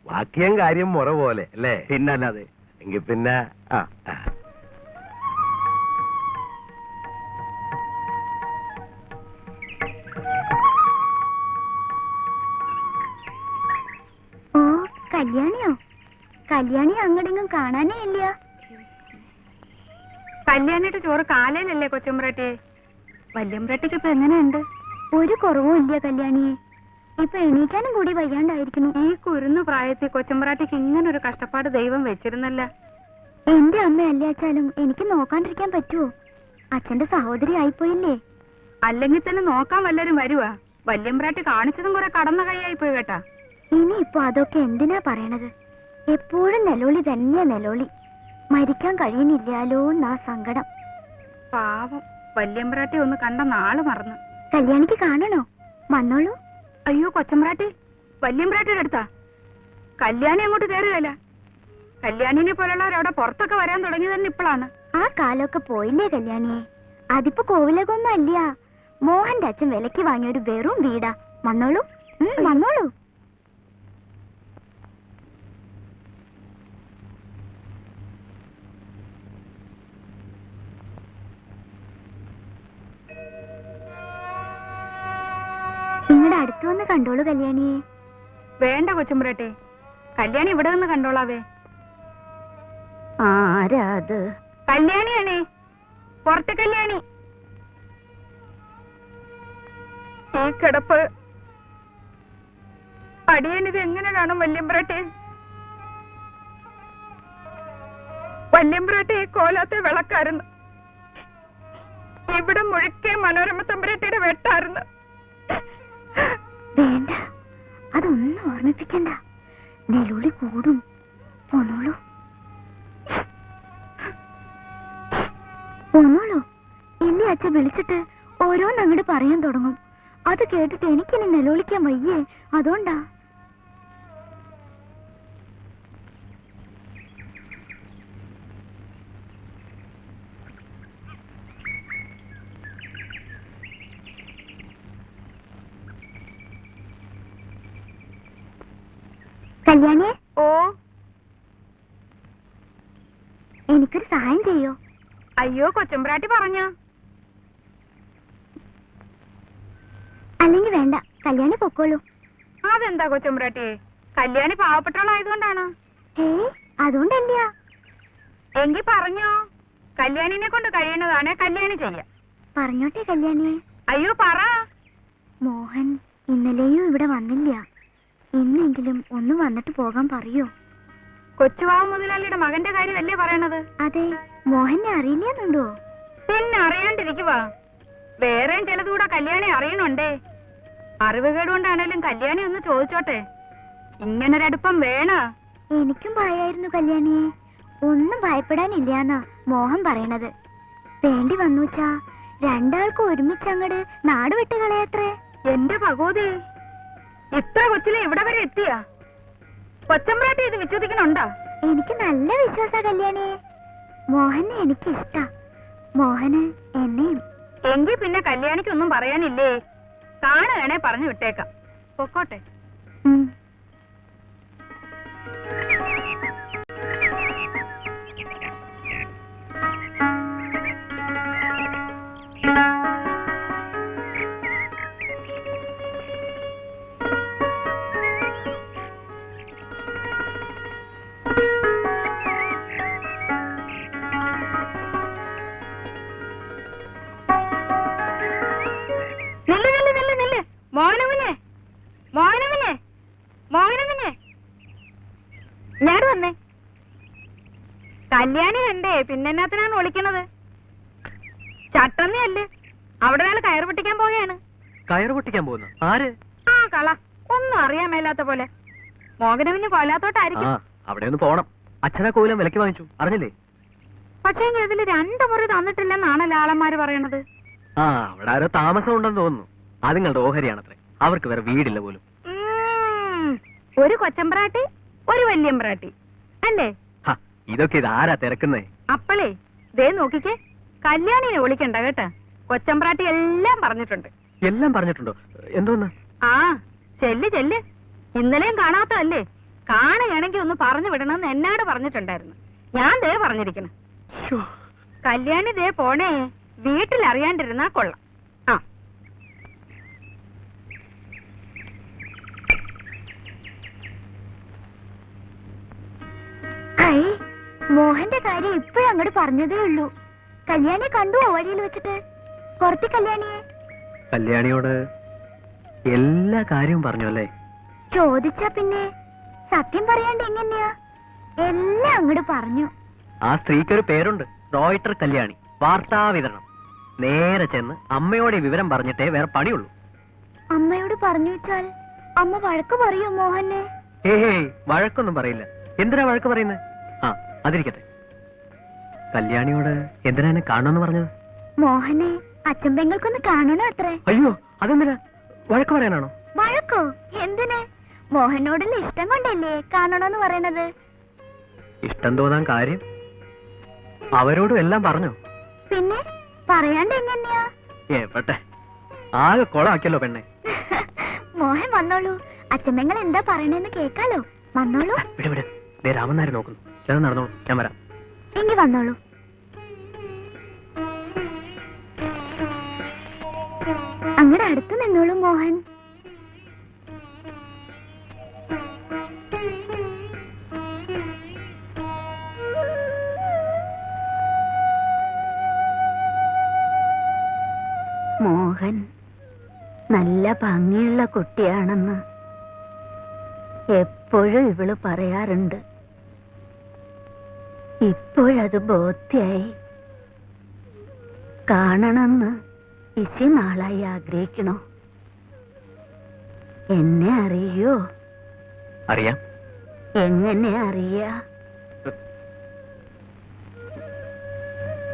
A: വാക്യം കാര്യം മുറ പോലെ അല്ലേ?
D: പിന്നല്ലാതെ.
A: എങ്കിൽ പിന്നെ ആ ആ.
C: ഓ, കല്യാണിയോ? കല്യാണി അങ്ങടെങ്കിലും കാണാനേ ഇല്ല.
F: കല്യാണിയുടെ ചോറ് കാലയിലല്ലേ കൊച്ചമ്പ്രാട്ടിയെ? വല്യമ്പ്രാട്ടിക്ക് ഇപ്പൊ എങ്ങനെയുണ്ട്?
C: ഒരു കുറവും ഇല്ല കല്യാണിയെ. ഇപ്പൊ എണീക്കാനും കൂടി വയ്യാണ്ടായിരിക്കുന്നു.
F: ഈ കുരുന്നു പ്രായത്തിൽ കൊച്ചമ്പ്രാട്ടിക്ക് ഇങ്ങനൊരു കഷ്ടപ്പാട് ദൈവം വെച്ചിരുന്നല്ല.
C: എന്റെ അമ്മ അല്ലാച്ചാലും എനിക്ക് നോക്കാണ്ടിരിക്കാൻ പറ്റുമോ? അച്ഛന്റെ സഹോദരി ആയിപ്പോയില്ലേ.
F: അല്ലെങ്കിൽ തന്നെ നോക്കാൻ വല്ലരും വരുവാ. വല്യമ്പ്രാട്ടി കാണിച്ചതും കുറെ കടന്ന കൈയായി പോയി കേട്ടാ.
C: ഇനിയിപ്പൊ അതൊക്കെ എന്തിനാ പറയണത്? എപ്പോഴും നെലോളി തന്നെയാ നെലോളി. മരിക്കാൻ കഴിയുന്നില്ലാലോ എന്നാ സങ്കടം.
F: പാവം വല്യമ്പ്രാട്ടി ഒന്ന് കണ്ട നാള് മറന്നു.
C: കല്യാണിക്ക് കാണണോ? വന്നോളൂ.
F: അയ്യോ കൊച്ചമ്പ്രാട്ടി, വല്യമ്പ്രാട്ടിയുടെ അടുത്താ. കല്യാണി അങ്ങോട്ട് കയറുകയല്ല. കല്യാണിനെ പോലുള്ളവരവിടെ പുറത്തൊക്കെ വരാൻ തുടങ്ങി തന്നെ ഇപ്പോഴാണ്.
C: ആ കാലമൊക്കെ പോയില്ലേ കല്യാണിയെ? അതിപ്പോ കോവിലകൊന്നും അല്ല. മോഹന്റെ അച്ഛൻ വിലക്ക് വാങ്ങിയ ഒരു വെറും വീടാ. വന്നോളൂ, വന്നോളൂ. നിങ്ങളുടെ അടുത്ത് വന്ന് കണ്ടോളൂ കല്യാണിയെ.
F: വേണ്ട കൊച്ചമ്പ്രാട്ടി, കല്യാണി ഇവിടെ നിന്ന് കണ്ടോളാവേ.
C: ആരാത്?
F: കല്യാണിയാണേ, പുറത്തെ കല്യാണി. ഈ കിടപ്പ് അടിയനിത് എങ്ങനെ കാണും വല്യമ്പ്രാട്ടി? വല്യമ്പ്രാട്ടി കോലാത്തെ വിളക്കായിരുന്നു. ഇവിടെ മുഴുക്കെ മനോരമ തമ്പുരാട്ടിയുടെ വെട്ടായിരുന്നു.
C: വേണ്ട, അതൊന്നും ഓർമ്മിപ്പിക്കണ്ട. നെലുളി കൂടും. പോന്നോളൂ, പോന്നോളൂ. ഇല്ലേ അച്ഛൻ വിളിച്ചിട്ട് ഓരോന്ന് അങ്ങോട്ട് പറയാൻ തുടങ്ങും. അത് കേട്ടിട്ട് എനിക്കിനി നെലോളിക്കാൻ വയ്യേ. അതുകൊണ്ടാ. കല്യാണിയെ,
F: ഓ,
C: എനിക്കൊരു സഹായം ചെയ്യോ?
F: അയ്യോ കൊച്ചമ്പ്രാട്ടി പറഞ്ഞ.
C: അല്ലെങ്കിൽ വേണ്ട, കല്യാണി പൊക്കോളൂ.
F: അതെന്താ കൊച്ചമ്പ്രാട്ടിയെ? കല്യാണി പാവപ്പെട്ടവളായതുകൊണ്ടാണ്.
C: ഏയ്, അതുകൊണ്ടല്ല.
F: എങ്കി പറഞ്ഞോ. കല്യാണിനെ കൊണ്ട് കഴിയണതാണ് കല്യാണി ചെയ്യാ.
C: പറഞ്ഞോട്ടെ കല്യാണിയെ.
F: അയ്യോ പറ.
C: മോഹൻ ഇന്നലെയും ഇവിടെ വന്നില്ല. ഇന്നെങ്കിലും ഒന്ന് വന്നിട്ട് പോകാൻ പറയോ?
F: കൊച്ചുവാവ് മുതലാളിയുടെ മകന്റെ കാര്യമല്ലേ പറയണത്?
C: അതെ, മോഹനെ അറിയില്ലെന്നുണ്ടോ?
F: പിന്നെ അറിയാണ്ടിരിക്കുവാ. വേറെയും ചിലതുകൂടെ കല്യാണി അറിയണുണ്ടേ. അറിവുകേട് കൊണ്ടാണേലും കല്യാണി ഒന്ന് ചോദിച്ചോട്ടെ. ഇങ്ങനൊരടുപ്പം വേണ.
C: എനിക്കും ഭയായിരുന്നു കല്യാണിയെ. ഒന്നും ഭയപ്പെടാനില്ലാന്നാ മോഹൻ പറയണത്. വേണ്ടി വന്നുവച്ചാ രണ്ടാൾക്കും ഒരുമിച്ചങ്ങട് നാട് വിട്ട് കളയത്രേ.
F: എന്റെ ഭഗവതി, ഇത്ര കൊച്ചിലെ ഇവിടെ വരെ എത്തിയ കൊച്ചമ്പ്രാട്ടി ഇത് വിശ്വസിക്കണുണ്ടോ?
C: എനിക്ക് നല്ല വിശ്വാസ കല്യാണിയെ. മോഹനെ എനിക്ക് ഇഷ്ടാ. മോഹന് എന്നെയും.
F: എങ്കി പിന്നെ കല്യാണിക്കൊന്നും പറയാനില്ലേ? കാണുകയാണെ പറഞ്ഞു വിട്ടേക്കാം. പൊക്കോട്ടെ.
C: ഉം.
F: നില്ല് നില്ല് നില്ല് നില്ല്. മോഹനകുഞ്ഞെ, മോഹനകുഞ്ഞെ, മോഹനകുഞ്ഞെ, ഞാൻ വന്നേ. കല്യാണി കണ്ടേ, പിന്നെന്നാത്തിനാണ് വിളിക്കണത്? ചട്ടന്നയല്ലേ, അവിടെ ഒരാൾ കയറ് പൊട്ടിക്കാൻ പോവുകയാണ്.
D: കയറ് പൊട്ടിക്കാൻ പോകുന്നു? ആര്?
F: ആ കള, ഒന്നും അറിയാൻ മേലാത്ത പോലെ. മോഹനകുഞ്ഞ് കൊല്ലാത്തോട്ടായിരിക്കും.
D: അവിടെ ഒന്ന് പോണം. അച്ഛനെ കോവിലം വിലക്ക് വാങ്ങിച്ചു, അറിഞ്ഞില്ലേ?
F: പക്ഷേ ഇതില് 2 മുറി തന്നിട്ടില്ലെന്നാണല്ലോ ആളന്മാര് പറയണത്.
D: ആ അവിടെ ആരോ താമസം ഉണ്ടെന്ന് തോന്നുന്നു. അത് നിങ്ങളുടെ ഓഹരിയാണത്രേ. അവർക്ക് വേറെ വീടില്ല പോലും.
F: ഒരു കൊച്ചമ്പ്രാട്ടി, ഒരു വല്യമ്പ്രാട്ടി അല്ലേ?
D: ഹ, ഇതൊക്കെ ഇതാരാ തിരക്കുന്നേ?
F: അപ്പളേ ദേ നോക്കിക്കേ, കല്യാണിനെ വിളിക്കണ്ട കേട്ടാ. കൊച്ചമ്പ്രാട്ടി എല്ലാം പറഞ്ഞിട്ടുണ്ട്.
D: എല്ലാം പറഞ്ഞിട്ടുണ്ടോ? എന്തോന്ന്?
F: ആ ചെല്ല് ചെല്ല്, ഇന്നലെയും കാണാത്തതല്ലേ, കാണുകയാണെങ്കിൽ ഒന്ന് പറഞ്ഞു വിടണമെന്ന് എന്നോട് പറഞ്ഞിട്ടുണ്ടായിരുന്നു. ഞാൻ ദേ പറഞ്ഞിരിക്കണം. കല്യാണി ദേ പോണേ, വീട്ടിൽ അറിയാണ്ടിരുന്നാ കൊള്ളാം. ആ
C: മോഹന്റെ കാര്യം ഇപ്പോഴും അങ്ങോട്ട് പറഞ്ഞതേ ഉള്ളൂ. കല്യാണിയെ കണ്ടു വഴിയിൽ വെച്ചിട്ട്. പുറത്ത് കല്യാണിയെ
D: കല്യാണിയോട് എല്ലാ കാര്യവും പറഞ്ഞു അല്ലേ?
C: ചോദിച്ചാ പിന്നെ സത്യം പറയാണ്ട് എങ്ങനെയാ? എല്ലാം അങ്ങോട്ട് പറഞ്ഞു.
D: ആ സ്ത്രീക്ക് ഒരു പേരുണ്ട്, റോയിട്ടർ കല്യാണി. വാർത്താ വിതരണം. നേരെ ചെന്ന് അമ്മയോട് ഈ വിവരം പറഞ്ഞിട്ടേ വേറെ പണിയുള്ളൂ.
C: അമ്മയോട് പറഞ്ഞു വെച്ചാൽ അമ്മ വഴക്ക് പറയോ മോഹനെ?
D: ഏഹേ, വഴക്കൊന്നും പറയില്ല. എന്തിനാ വഴക്ക് പറയുന്നത്? ആ അതിരിക്കട്ടെ. കല്യാണിയോട് എന്തിനാ എന്നെ കാണണമെന്ന് പറഞ്ഞത്?
C: മോഹനെ അച്ഛൻ പെങ്ങൾക്കൊന്ന് കാണണോ അത്രേ.
D: അയ്യോ, അതെന്തിനാ? വഴക്ക് പറയാനാണോ?
C: വഴക്കോ? എന്തിന്? മോഹനോടുള്ള ഇഷ്ടം കൊണ്ടല്ലേ കാണണോന്ന് പറയണത്.
D: ഇഷ്ടം തോന്നാൻ കാര്യം? അവരോടും എല്ലാം പറഞ്ഞോ?
C: പിന്നെ പറയാണ്ട് എങ്ങനെയാ?
D: ഏട്ടെ, ആകെ കൊളാക്കിയല്ലോ പെണ്ണെ.
C: മോഹൻ വന്നോളൂ, അച്ഛൻ പെങ്ങൾ എന്താ പറയണെന്ന് കേക്കാലോ. വന്നോളൂ.
D: വിട് വിട്, ദേ രാമനാര് നോക്കുന്നു. ചേർന്ന് നടന്നോളൂ, ഞാൻ വരാം.
C: എങ്കി വന്നോളൂ. അങ്ങടെ അടുത്ത് നിന്നോളൂ മോഹൻ. മോഹൻ നല്ല ഭംഗിയുള്ള കുട്ടിയാണെന്ന് എപ്പോഴും ഇവള് പറയാറുണ്ട്. ഇപ്പോഴത് ബോധ്യായി. കാണണമെന്ന് ഇശി നാളായി ആഗ്രഹിക്കണോ? എന്നെ അറിയോ?
D: അറിയാം.
C: എങ്ങനെ അറിയാ?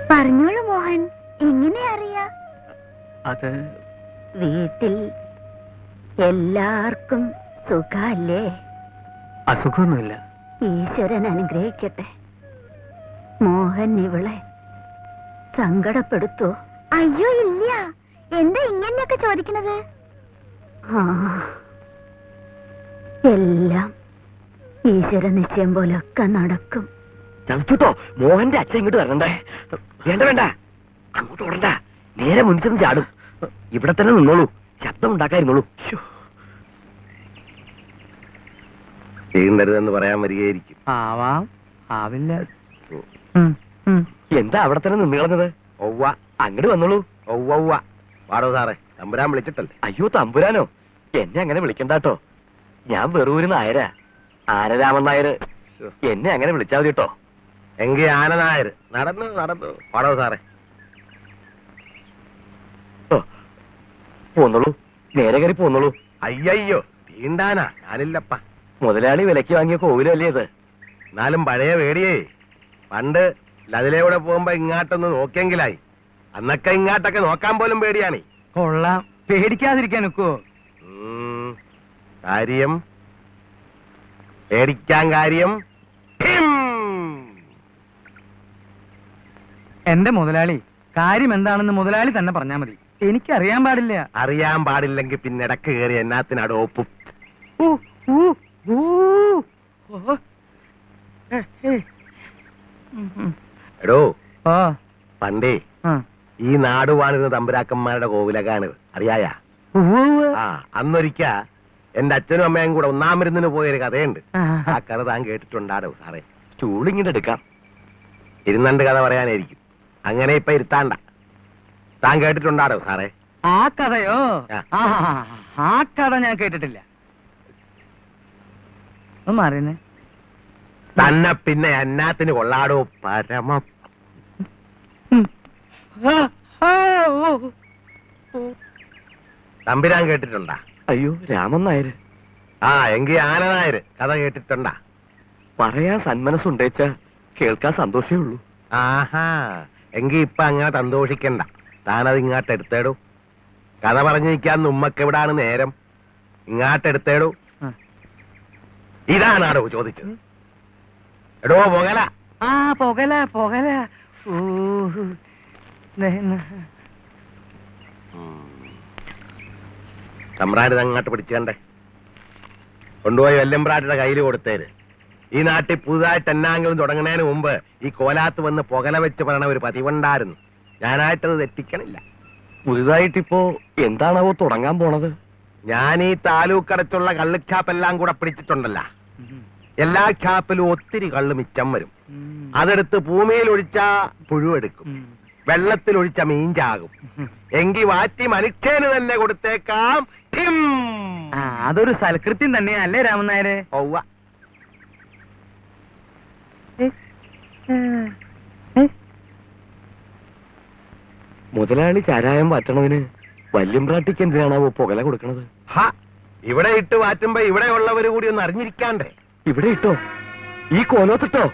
C: പറഞ്ഞോളൂ മോഹൻ, എങ്ങനെ അറിയാ?
D: അത്
C: വീട്ടിൽ എല്ലാവർക്കും സുഖല്ലേ?
D: അസുഖമൊന്നുമില്ല.
C: ഈശ്വരൻ അനുഗ്രഹിക്കട്ടെ. മോഹൻ ഇവളെ സങ്കടപ്പെടുത്തോ? അയ്യോ ഇല്ല. എന്താ ഇങ്ങനെയൊക്കെ ചോദിക്കണത്? ആ എല്ലാം ഈശ്വര നിശ്ചയം പോലൊക്കെ നടക്കും.
A: ചതിച്ചുട്ടോ. മോഹന്റെ അച്ഛൻ ഇങ്ങോട്ട് വരണ്ടേ? വേണ്ട വേണ്ട, അങ്ങോട്ട് ഓടണ്ട. നേരെ മുന്നിൽ ചാടും. ഇവിടെ തന്നെ നിന്നോളൂ, ശബ്ദം ഉണ്ടാക്കായിരുന്നോളൂ.
B: ചെയ്യരുതെന്ന് പറയാൻ വരികയായിരിക്കും.
D: ആവാം, ആവില്ല.
A: എന്താ അവിടെ തന്നെ നിന്ന് കളഞ്ഞത്?
B: ഒവ്വ,
A: അങ്ങോട്ട് വന്നോളൂ.
B: ഒവ്വ. പാടോ സാറേ, തമ്പുരാൻ വിളിച്ചിട്ടല്ലേ?
A: അയ്യോ തമ്പുരാനോ, എന്നെ അങ്ങനെ വിളിക്കണ്ടാട്ടോ. ഞാൻ വെറൂര് നായരാ, ആനരാമൻ നായര്. എന്നെ അങ്ങനെ വിളിച്ചാൽ മതി കേട്ടോ.
B: എങ്കി ആനനായർ. നടന്നു നടന്നു. പാടോ സാറേ.
A: പോന്നോളൂ, നേരെ കയറി പോന്നോളൂ.
B: അയ്യോ, തീണ്ടാനാ ഞാനില്ലപ്പ.
A: മുതലാളി വിലക്ക് വാങ്ങിയ കോവിലല്ലേ ഇത്?
B: എന്നാലും പഴയ പേടിയേ. പണ്ട് ലതിലൂടെ പോകുമ്പോ ഇങ്ങാട്ടൊന്ന് നോക്കിയെങ്കിലായി. അന്നൊക്കെ ഇങ്ങാട്ടൊക്കെ നോക്കാൻ പോലും പേടിയാണേ.
D: കൊള്ളാം, പേടിക്കാതിരിക്കാൻ ഒക്കുവോ?
B: കാര്യം പേടിക്കാൻ കാര്യം.
D: എന്റെ മുതലാളി, കാര്യം എന്താണെന്ന് മുതലാളി തന്നെ പറഞ്ഞാ മതി. എനിക്കറിയാൻ പാടില്ല.
B: അറിയാൻ പാടില്ലെങ്കിൽ പിന്നെ ഇടക്ക് കയറി എന്നാത്തിനാട് ഒപ്പും. എടോ, പണ്ടേ ഈ നാടുവാണിരുന്ന തമ്പുരാക്കന്മാരുടെ കോവിലകാണിത് അറിയായ? ആ അന്നൊരിക്ക എന്റെ അച്ഛനും അമ്മയും കൂടെ 1-ാം മരുന്നിന് പോയൊരു കഥയുണ്ട്. ആ കഥ താൻ കേട്ടിട്ടുണ്ടാടോ സാറേ?
A: ചൂളിങ്ങിട്ട് എടുക്കാം.
B: ഇരുന്നണ്ട് കഥ പറയാനായിരിക്കും. അങ്ങനെ ഇപ്പൊ ഇരുത്താണ്ട. താൻ കേട്ടിട്ടുണ്ടാടോ സാറേ?
D: ആ കഥയോ? ആ കഥ ഞാൻ കേട്ടിട്ടില്ല. ഒന്ന് മാറിയെന്നെ.
B: തന്നെ പിന്നെ എന്നാത്തിന് കൊള്ളാടോ പരമ. തമ്പുരാൻ കേട്ടിട്ടുണ്ടാ?
A: അയ്യോ രാമൻ നായര്.
B: ആ എങ്കി ആനനായര് കഥ കേട്ടിട്ടുണ്ടാ?
A: പറയാൻ സന്മനസ്സുണ്ടേച്ചാ കേൾക്കാൻ സന്തോഷമേ ഉള്ളൂ. ആഹാ, എങ്കി ഇപ്പൊ അങ്ങനെ സന്തോഷിക്കണ്ട. താനത് ഇങ്ങോട്ട് എടുത്തേടൂ. കഥ പറഞ്ഞിരിക്കാൻ ഉമ്മക്ക് എവിടാണ് നേരം? ഇങ്ങോട്ട് എടുത്തേടൂ. ഇതാണാടോ ചോദിച്ചത്. എടോ പോകല.
D: ആ പോകല പോകല. ഓ
A: തമ്പ്രാനിത് അങ്ങോട്ട് പിടിച്ചേണ്ടേ. കൊണ്ടുപോയി വെല്ലമ്പ്രാട്ടിയുടെ കയ്യിൽ കൊടുത്തേര്. ഈ നാട്ടിൽ പുതുതായിട്ട് എന്നാങ്കിലും തുടങ്ങുന്നതിന് മുമ്പ് ഈ കോലാത്ത് വന്ന് പുകല വെച്ച് പറയണ ഒരു പതിവുണ്ടായിരുന്നു. ഞാനായിട്ടത് തെറ്റിക്കണില്ല.
B: പുതുതായിട്ടിപ്പോ എന്താണാവോ തുടങ്ങാൻ പോണത്?
A: ഞാൻ ഈ താലൂക്കടച്ചുള്ള കള്ളുച്ചാപ്പെല്ലാം കൂടെ പിടിച്ചിട്ടുണ്ടല്ല. എല്ലാ ഛാപ്പിലും ഒത്തിരി കള്ള് മിച്ചം വരും. അതെടുത്ത് ഭൂമിയിൽ ഒഴിച്ചാ പുഴുവെടുക്കും, വെള്ളത്തിൽ ഒഴിച്ച മീൻചാകും. എങ്കി വാറ്റി മനുഷ്യന് തന്നെ കൊടുത്തേക്കാം. ഠിം.
D: അതൊരു സൽകൃത്യം തന്നെയല്ലേ രാമൻ നായരെ?
A: ഒവ്വ.
B: മുതലാളി ചാരായം വാറ്റണതിന് വല്യമ്പ്രാട്ടിക്ക് എന്തിനാണാവോ പുകല കൊടുക്കണത്?
A: ഹ, ഇവിടെ ഇട്ട് വാറ്റുമ്പോ ഇവിടെ ഉള്ളവര് കൂടി ഒന്ന് അറിഞ്ഞിരിക്കാണ്ടേ?
B: ഇവിടെ ഇട്ടോ? ഈ കോലോത്തിട്ടോ?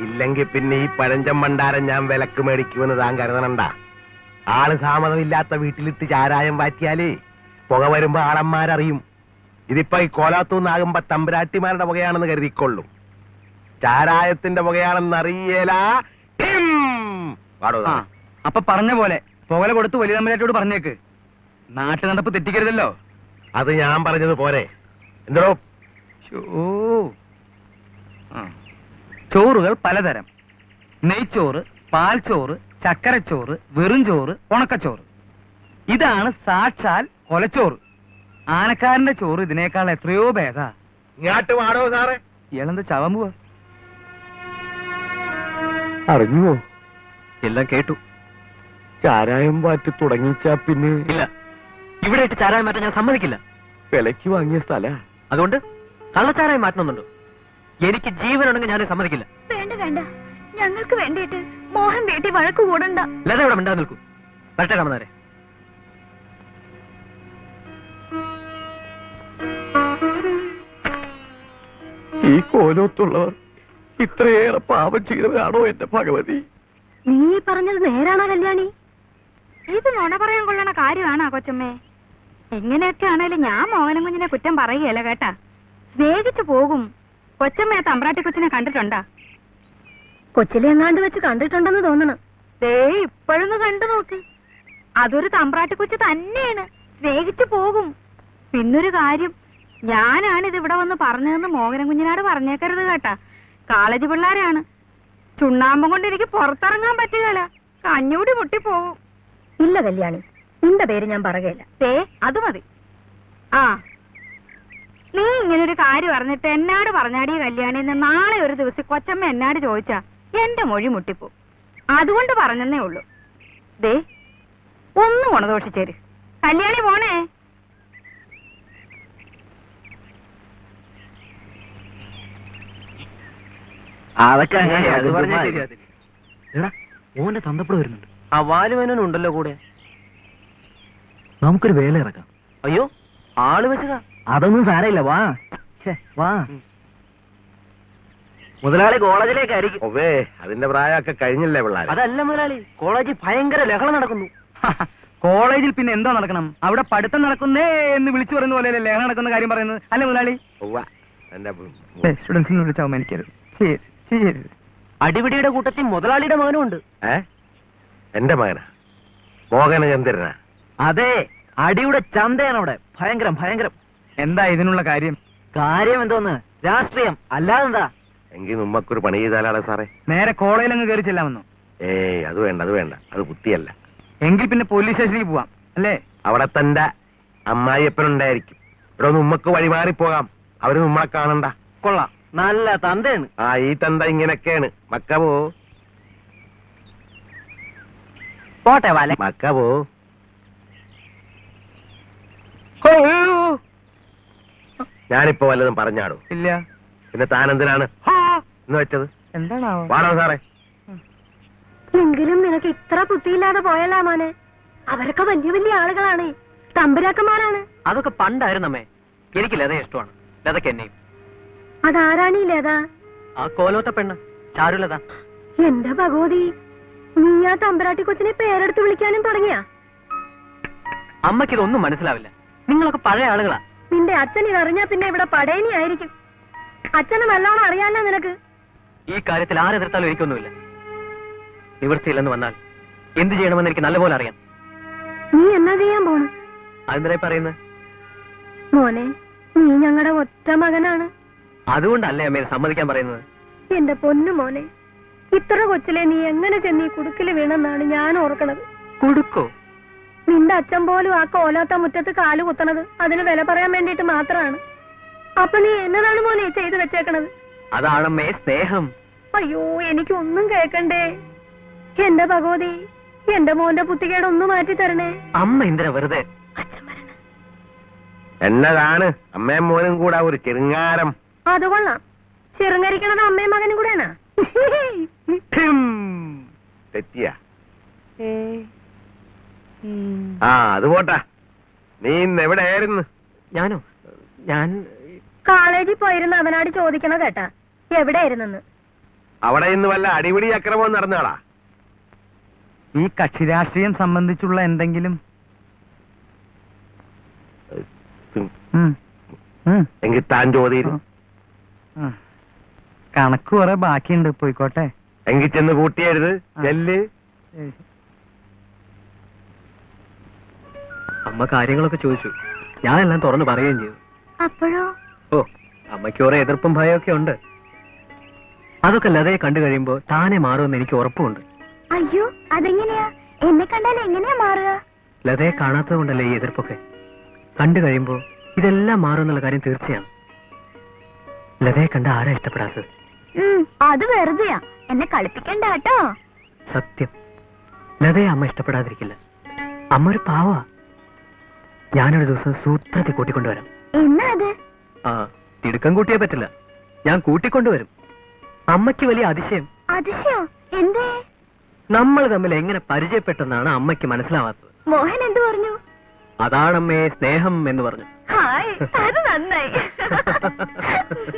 A: ഇല്ലെങ്കിൽ പിന്നെ ഈ പഴഞ്ചൻ ഭണ്ഡാരം ഞാൻ വിലക്ക് മേടിക്കുമെന്ന് താൻ കരുതണണ്ട. ആള് സാമതമില്ലാത്ത വീട്ടിലിട്ട് ചാരായം വാറ്റിയാലേ പുക വരുമ്പോ ആളന്മാരറിയും. ഇതിപ്പോ ഈ കോലാത്തൂന്നാകുമ്പോ തമ്പുരാട്ടിമാരുടെ പുകയാണെന്ന് കരുതിക്കൊള്ളും. ചാരായത്തിന്റെ പുകയാണെന്ന് അറിയേല.
D: അപ്പൊ പറഞ്ഞ പോലെ പുകല കൊടുത്ത് വലിയ തമ്പുരാട്ടിയോട് പറഞ്ഞേക്ക്. നാട്ടു നടപ്പ് തെറ്റിക്കരുതല്ലോ.
A: അത് ഞാൻ പറഞ്ഞത് പോരെ? എന്തോ
D: ചോറുകൾ പലതരം: നെയ്ച്ചോറ്, പാൽച്ചോറ്, ചക്കരച്ചോറ്, വെറും ചോറ്, ഉണക്കച്ചോറ്. ഇതാണ് സാക്ഷാൽ കൊലച്ചോറ്. ആനക്കാരന്റെ ചോറ് ഇതിനേക്കാൾ എത്രയോ ഭേദാ.
A: ഇങ്ങാട്ട് വാടോ സാറേ.
D: ഇയാളെന്താ ചാവാൻ പോവാ?
B: അറിഞ്ഞുവോ?
D: എല്ലാം കേട്ടു.
B: ചാരായം വാറ്റി തുടങ്ങിച്ചാ പിന്നെ
D: ഇല്ല, ഇവിടെ ഇട്ട് ചാരായം മാറ്റാൻ ഞാൻ സമ്മതിക്കില്ല.
B: വിലക്ക് വാങ്ങിയ സ്ഥല.
D: അതുകൊണ്ട് കള്ളച്ചാരായം മാറ്റണമെന്നുണ്ടോ? എനിക്ക് ജീവനുണ്ടെങ്കിൽ ഞാൻ സമ്മതിക്കില്ല.
C: വേണ്ട വേണ്ട, ഞങ്ങൾക്ക് വേണ്ടിയിട്ട് മോഹൻ വീട്ടിൽ വഴക്ക് കൂടണ്ട.
D: ലത ഇവിടെ മിണ്ടാതെ നിൽക്കൂ. വരട്ടെ രാമനാരെ.
B: ഈ കോലോത്തുള്ളവർ ഇത്രയേറെ പാപം ചെയ്തവരാണോ എന്റെ ഭഗവതി?
C: നീ പറഞ്ഞത് നേരാണോ കല്യാണി?
F: ഇത് നുണ പറയാൻ കൊള്ളണ കാര്യമാണോ കൊച്ചമ്മേ? ഇങ്ങനെയൊക്കെ ആണേലും ഞാൻ മോഹനം കുഞ്ഞിനെ കുറ്റം പറയുകയല്ല കേട്ടാ. സ്നേഹിച്ചു പോകും. കൊച്ചമ്മയെ തമ്പ്രാട്ടി കൊച്ചിനെ കണ്ടിട്ടുണ്ടാ?
C: കൊച്ചിലെ എങ്ങാണ്ട് വെച്ച് കണ്ടിട്ടുണ്ടെന്ന് തോന്നണം.
F: ദേ ഇപ്പോഴൊന്ന് കണ്ടു നോക്ക്. അതൊരു തമ്പ്രാട്ടി കൊച്ചു തന്നെയാണ്. സ്നേഹിച്ചു പോകും. പിന്നൊരു കാര്യം, ഞാനാണിത് ഇവിടെ വന്ന് പറഞ്ഞതെന്ന് മോഹനം കുഞ്ഞിനോട് പറഞ്ഞേക്കരുത് കേട്ടാ. കോളേജ് പിള്ളേരാണ്. ചുണ്ണാമ്പം കൊണ്ട് എനിക്ക് പുറത്തിറങ്ങാൻ പറ്റുകയില്ല. കഞ്ഞൂടി മുട്ടിപ്പോകും.
C: ഇല്ല കല്യാണി, നിന്റെ പേര് ഞാൻ പറയുകയില്ല.
F: ദേ അത് മതി. ആ, നീ ഇങ്ങനൊരു കാര്യം അറിഞ്ഞിട്ട് എന്നോട് പറഞ്ഞാടി കല്യാണിന്ന് നാളെ ഒരു ദിവസം കൊച്ചമ്മ എന്നോട് ചോദിച്ചാ എന്റെ മൊഴി മുട്ടിപ്പോ. അതുകൊണ്ട് പറഞ്ഞെന്നേ ഉള്ളൂ. ദേ ഒന്ന് ഗുണദോഷിച്ചേര്. കല്യാണി പോണേ.
D: അതൊക്കെ ഓന്റെ തന്തപ്പടം വരുന്നുണ്ട്.
A: ആ വാലുവനുണ്ടല്ലോ കൂടെ.
D: നമുക്കൊരു വേല ഇറക്കാം.
A: അയ്യോ, ആള് വെച്ചതാ.
D: അതൊന്നും സാരമില്ല, വാ. വാ. മുതലാളി കോളേജിലേക്കായിരിക്കും.
A: ഒവേ, അതിന്റെ പ്രായമൊക്കെ കഴിഞ്ഞില്ലേ പിള്ളേർ?
D: അതല്ല മുതലാളി, കോളേജിൽ ഭയങ്കര ലഹള നടക്കുന്നു. കോളേജിൽ പിന്നെ എന്താ നടക്കണം? അവിടെ പഠിത്തം നടക്കുന്നേ എന്ന് വിളിച്ചു പറയുന്ന പോലെ ലഹള നടക്കുന്ന കാര്യം പറയുന്നത് അല്ലേ മുതലാളി? സ്റ്റുഡൻസിനെ വിളിച്ച് അവമാനിക്കരുത്. അടിപിടിയുടെ കൂട്ടത്തിൽ മുതലാളിയുടെ മകനും ഉണ്ട്.
A: എന്റെ മകനാ? മോഹനചന്ദ്രനാ?
D: അതെ, അടിയുടെ ചന്തയാണ് അവിടെ. ഭയങ്കരം ഭയങ്കരം. എന്താ ഇതിനുള്ള കാര്യം? കാര്യം എന്തോന്ന്? രാഷ്ട്രീയം അല്ലാതെന്താ?
A: എങ്കിൽ നമ്മക്കൊരു പണി ചെയ്താലാണ് സാറേ.
D: നേരെ കോളേജിൽ അങ്ങ് കയറി ചെല്ലാമെന്നോ?
A: ഏയ്, അത് വേണ്ട, അത് വേണ്ട. അത് ബുദ്ധിയല്ല.
D: എങ്കിൽ പിന്നെ പോലീസ് സ്റ്റേഷനിലേക്ക് പോവാം അല്ലേ?
A: അവിടെ തന്റെ അമ്മായിയപ്പനുണ്ടായിരിക്കും. ഇവിടെ നമ്മക്ക് വഴിമാറിപ്പോകാം. അവര് നമ്മളെ കാണണ്ട.
D: കൊള്ളാം, നല്ല തന്തയാണ്.
A: ആ, ഈ തന്ത ഇങ്ങനെയൊക്കെയാണ്. മക്കവോ
D: പോട്ടെ വാല.
A: മക്കവോ. ഞാനിപ്പോ വല്ലതും പറഞ്ഞാടോ?
D: ഇല്ല.
A: പിന്നെ താൻ എന്തിനാണ് എന്ന് വെച്ചത്?
D: എന്താണാവോ?
A: വാടോ സാറേ.
C: എങ്കിലും നിനക്ക് ഇത്ര ബുദ്ധിയില്ലാതെ പോയല്ലാ മോനെ. അവരൊക്കെ വലിയ വലിയ ആളുകളാണ്, തമ്പുരാക്കന്മാരാണ്.
D: അതൊക്കെ പണ്ടായിരുന്നമ്മേ. എനിക്ക് ലത ഇഷ്ടമാണ്. ലതക്ക് എന്നെയും.
C: അതാരാണീ ലത?
D: ആ കോലോത്ത പെണ്ണ് ചാരുലത.
C: എന്റെ ഭഗവതി, നീ ആ തമ്പരാട്ടി കൊച്ചിനെ പേരെടുത്ത് വിളിക്കാനും തുടങ്ങിയാ?
D: അമ്മയ്ക്ക് ഇതൊന്നും മനസ്സിലാവില്ല. നിങ്ങളൊക്കെ പഴയ ആളുകളാ.
C: നിന്റെ അച്ഛൻ ഇതറിഞ്ഞാ പിന്നെ ഇവിടെ പടയണി ആയിരിക്കും. അച്ഛന് നല്ലോണം അറിയാലോ നിനക്ക്.
D: ഈ കാര്യത്തിൽ ആരെതിർത്താലും എനിക്കൊന്നുമില്ല. നിവൃത്തിയില്ലെന്ന് വന്നാൽ എന്ത് ചെയ്യണമെന്ന് എനിക്ക് നല്ലപോലെ അറിയാം.
C: നീ എന്നാ ചെയ്യാൻ പോണു?
D: അതെന്തിനാ പറയുന്നത്?
C: മോനെ, നീ ഞങ്ങളുടെ ഒറ്റ മകനാണ്.
D: അതുകൊണ്ടല്ലേ അമ്മയെ സമ്മതിക്കാൻ പറയുന്നത്?
C: എന്റെ പൊന്നു മോനെ, ഇത്ര കൊച്ചിലെ നീ എങ്ങനെ ചെന്ന് ഈ കുടുക്കില് വീണെന്നാണ് ഞാൻ ഓർക്കണത്.
D: കൊടുക്കോ?
C: നിന്റെ അച്ഛൻ പോലും ആ കോലാത്ത മുറ്റത്ത് കാല് കുത്തണത് അതിന് വില പറയാൻ വേണ്ടിട്ട് മാത്രമാണ്. അപ്പൊ നീ എന്നതാണ് മോനെ ചെയ്തു വെച്ചേക്കണത്?
D: അതാണമ്മേ സ്നേഹം.
C: അയ്യോ, എനിക്കൊന്നും കേക്കണ്ടേ. എന്റെ ഭഗവതി, എന്റെ മോന്റെ ബുദ്ധികേടൊന്ന് മാറ്റി തരണേ.
D: അമ്മ എന്തിനാ വെറുതെ?
B: എന്നതാണ് അമ്മയും മോനും കൂടെ ഒരു ചെറുങ്ങാരം.
C: അത് കൊള്ളാം. ചെറുങ്ങരിക്കണത് അമ്മയും മകനും കൂടെയാണോ?
B: തെറ്റിയ ആ അത് പോട്ടാ. നീ ഇന്ന് എവിടെയായിരുന്നു?
D: ഞാനോ? ഞാൻ
C: കോളേജിൽ പോയിരുന്ന അവനാട് ചോദിക്കണ കേട്ടാ എവിടെയായിരുന്നെന്ന്.
B: അവിടെ ഇന്ന് വല്ല അടിപിടി അക്രമവും നടന്നാളാ?
D: ഈ കക്ഷി രാഷ്ട്രീയം സംബന്ധിച്ചുള്ള എന്തെങ്കിലും
B: എങ്കിൽ താൻ ചോദിയിരുന്നു.
D: കണക്ക് കുറെ ബാക്കിയുണ്ട്, പോയിക്കോട്ടെ.
B: എങ്കിൽ ചെന്ന് കൂട്ടിയരുത്, ചെല്ല്.
D: അമ്മ കാര്യങ്ങളൊക്കെ ചോദിച്ചു, ഞാനെല്ലാം തുറന്നു പറയുകയും ചെയ്തു.
C: അപ്പോഴോ?
D: ഓ, അമ്മയ്ക്ക് കുറെ എതിർപ്പും ഭയമൊക്കെ ഉണ്ട്. അതൊക്കെ ലതയെ കണ്ടു കഴിയുമ്പോ താനെ മാറുമെന്ന് എനിക്ക് ഉറപ്പുണ്ട്.
C: അയ്യോ, അതെങ്ങനെയാ? എന്നെ കണ്ടാൽ എങ്ങനെയാ മാറുക?
D: ലതയെ കാണാത്തത് കൊണ്ടല്ലേ ഈ എതിർപ്പൊക്കെ. കണ്ടു കഴിയുമ്പോ ഇതെല്ലാം മാറുമെന്നുള്ള കാര്യം തീർച്ചയാണ്. ലതയെ കണ്ട ആരാ ഇഷ്ടപ്പെടാത്തത്?
C: അത് വെറുതെയാ, എന്നെ കളിപ്പിക്കണ്ട കേട്ടോ.
D: സത്യം, ലതയെ അമ്മ ഇഷ്ടപ്പെടാതിരിക്കില്ല. അമ്മ ഒരു പാവാ. ഞാനൊരു ദിവസം സൂത്രത്തിൽ കൂട്ടിക്കൊണ്ടുവരാം.
C: എന്നാ അത്?
D: ആ, തിടുക്കം കൂട്ടിയേ പറ്റില്ല. ഞാൻ കൂട്ടിക്കൊണ്ടുവരും. അമ്മയ്ക്ക് വലിയ അതിശയം.
C: അതിശയോ? എന്തേ?
D: നമ്മൾ തമ്മിൽ എങ്ങനെ പരിചയപ്പെട്ടെന്നാണ് അമ്മയ്ക്ക് മനസ്സിലാവാത്തത്.
C: മോഹൻ എന്തു പറഞ്ഞു?
D: അതാണമ്മേ സ്നേഹം എന്ന് പറഞ്ഞു.
C: ഹായ്, അത് നന്നായി.